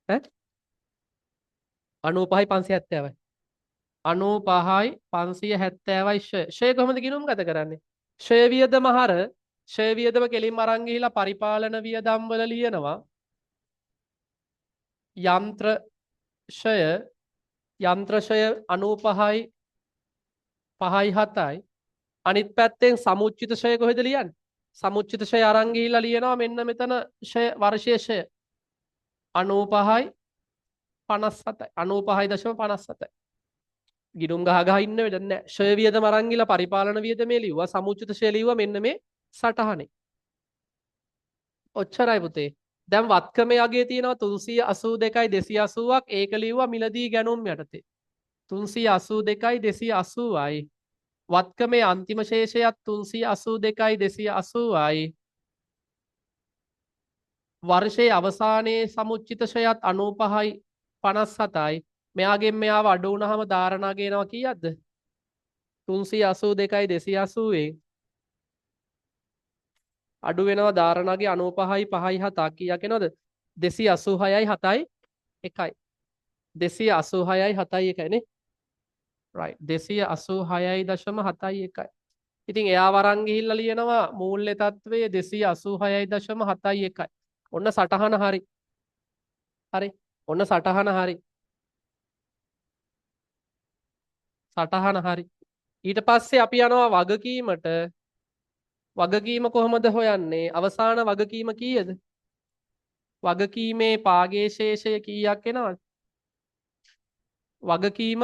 ඈ 95.570යි. 95.570යි ෂය. ෂය කොහොමද ගිණුම් ගත කරන්නේ? ෂය වියදම හර ෂය වියදම කෙලින්ම අරන් ගිහිලා පරිපාලන වියදම් වල ලියනවා. යන්ත්‍ර ෂය 95.5.7යි. අනිත් පැත්තෙන් සමුච්චිත ෂය කොහෙද ලියන්නේ? සමුච්චිත ෂය අරන් ගිහිලා ලියනවා මෙන්න මෙතන ෂය වර්ෂයේ ෂය 95.57යි. 95.57යි. ගිණුම් ගහ ඉන්න වෙන්නේ නැහැ. ෂය වියදම අරන් ගිහිලා පරිපාලන වියදමේ ලිව්වා. සමුච්චිත ෂය ලිව්වා මෙන්න මේ සටහනේ. ඔච්චරයි පුතේ. දැන් වත්කමේ අගය තියෙනවා 382.280ක්. ඒක ලිව්වා මිලදී ගැනුම් යටතේ. 382.280යි. වත්කමේ අන්තිම ශේෂයත් 382.280යි. වර්ෂයේ අවසානයේ සමුච්චිත ෂයත් 95.57යි. මෙයාගෙන් මෙයාව අඩු වුණාම ධාරණා ගේනවා කීයක්ද? 382.280න් අඩු වෙනවා ධාරණාගේ 95.57ක් කීයක් එනවද? 286.7යි 1යි. 286.7යි 1යි නේ. right 286.7යි 1යි. ඉතින් එයා වරන් ගිහිල්ලා ලියනවා මූල්‍ය තත්ත්වයේ 286.7යි 1යි. ඔන්න සටහන හරි. හරි. ඔන්න සටහන හරි. සටහන හරි. ඊට පස්සේ අපි යනවා වගකීමට. වගකීම කොහොමද හොයන්නේ? අවසාන වගකීම කීයද? වගකීමේ පාගේ ශේෂය කීයක් එනවද? වගකීම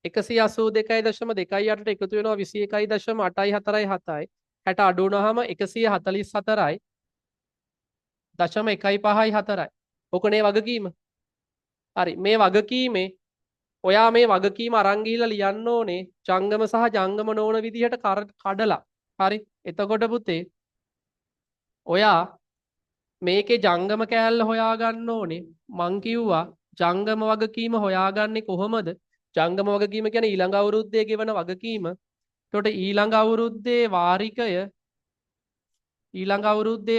182.2.8ට එකතු වෙනවා 21.847යි 60 අඩු වුණාම 144යි 0.15යි 4යි. ඔකනේ වගකීම. හරි. මේ වගකීමේ ඔයා මේ වගකීම අරන් ගිහිල්ලා ලියන්න ඕනේ ජංගම සහ ජංගම නොවන විදිහට කඩලා. හරි. එතකොට පුතේ ඔයා මේකේ ජංගම කෑල්ල හොයාගන්න ඕනේ. මං කිව්වා ජංගම වගකීම හොයාගන්නේ කොහොමද? ජංගම වගකීම කියන්නේ ඊළඟ අවුරුද්දේ ගෙවන වගකීම. එතකොට ඊළඟ අවුරුද්දේ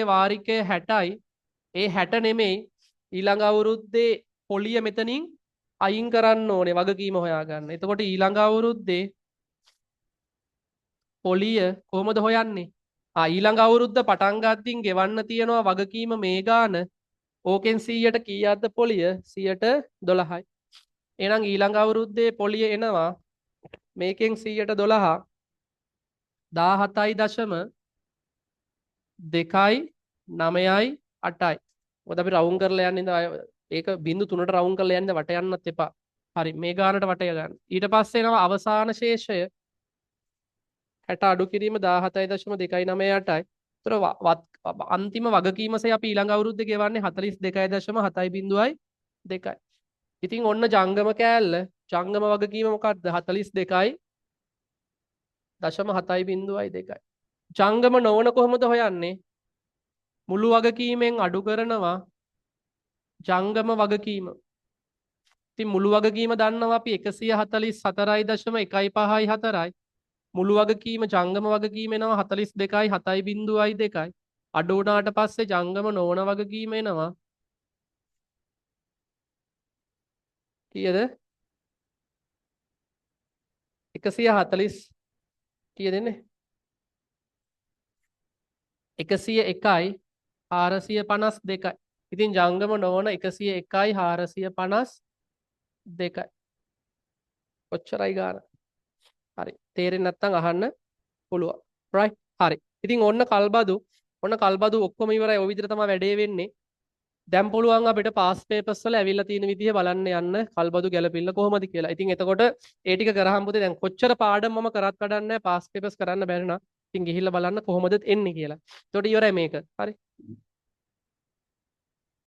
වාරිකය 60යි. ඒ 60 නෙමෙයි ඊළඟ අවුරුද්දේ පොලිය මෙතනින් අයින් කරන්න ඕනේ වගකීම හොයාගන්න. එතකොට ඊළඟ අවුරුද්දේ පොලිය කොහොමද හොයන්නේ? ඊළඟ අවුරුද්ද පටන් ගද්දින් ගෙවන්න තියෙනවා වගකීම මේ ගාන. ඕකෙන් 100ට කීයක්ද පොලිය? 112යි. එහෙනම් ඊළඟ අවුරුද්දේ පොලිය එනවා මේකෙන් 112 17.298යි. මොකද අපි රවුම් කරලා යන්නේ ඉඳ ඒක 0.3ට රවුම් කරලා යන්නේ වට යන්නත් එපා. හරි මේ ගානට වටය ගන්න. ඊට පස්සේ එනවා අවසාන ශේෂය 60 අඩු කිරීම 17.298යි. ඒතර අන්තිම වගකීමසේ අපි ඊළඟ අවුරුද්දේ ගෙවන්නේ 42.702යි. ඉතින් ඔන්න ජංගම කෑල්ල ජංගම වගකීම මොකක්ද? 42.702යි. ජංගම නොවන කොහොමද හොයන්නේ? මුළු වගකීමෙන් අඩු කරනවා ජංගම වගකීම. ඉතින් මුළු වගකීම දන්නවා අපි 144.154යි. මුළු වගකීම ජංගම වගකීම එනවා 42යි 7.2යි. අඩු වුණාට පස්සේ ජංගම නොවන වගකීම එනවා කීයද? 140 කීයද එන්නේ? 101යි 452යි. ඉතින් ජංගම නොවන 101යි 452යි. කොච්චරයි ගාන? හරි. තේරෙන්නේ නැත්නම් අහන්න පුළුවන්. right? හරි. ඉතින් ඔන්න කල්බදු ඔක්කොම ඉවරයි. ඔය විදිහට තමයි වැඩේ වෙන්නේ. දැන් පුළුවන් අපිට පාස් පේපර්ස් වල ඇවිල්ලා තියෙන විදිහ බලන්න යන්න කල්බදු ගැලපෙන්න කොහොමද කියලා. ඉතින් එතකොට ඒ ටික කරාම පුතේ දැන් කොච්චර පාඩම් මම කරත් වැඩක් නැහැ පාස් පේපර්ස් කරන්න බැරි නම්. ඉතින් ගිහිල්ලා බලන්න කොහොමද එන්නේ කියලා. එතකොට ඉවරයි මේක. හරි.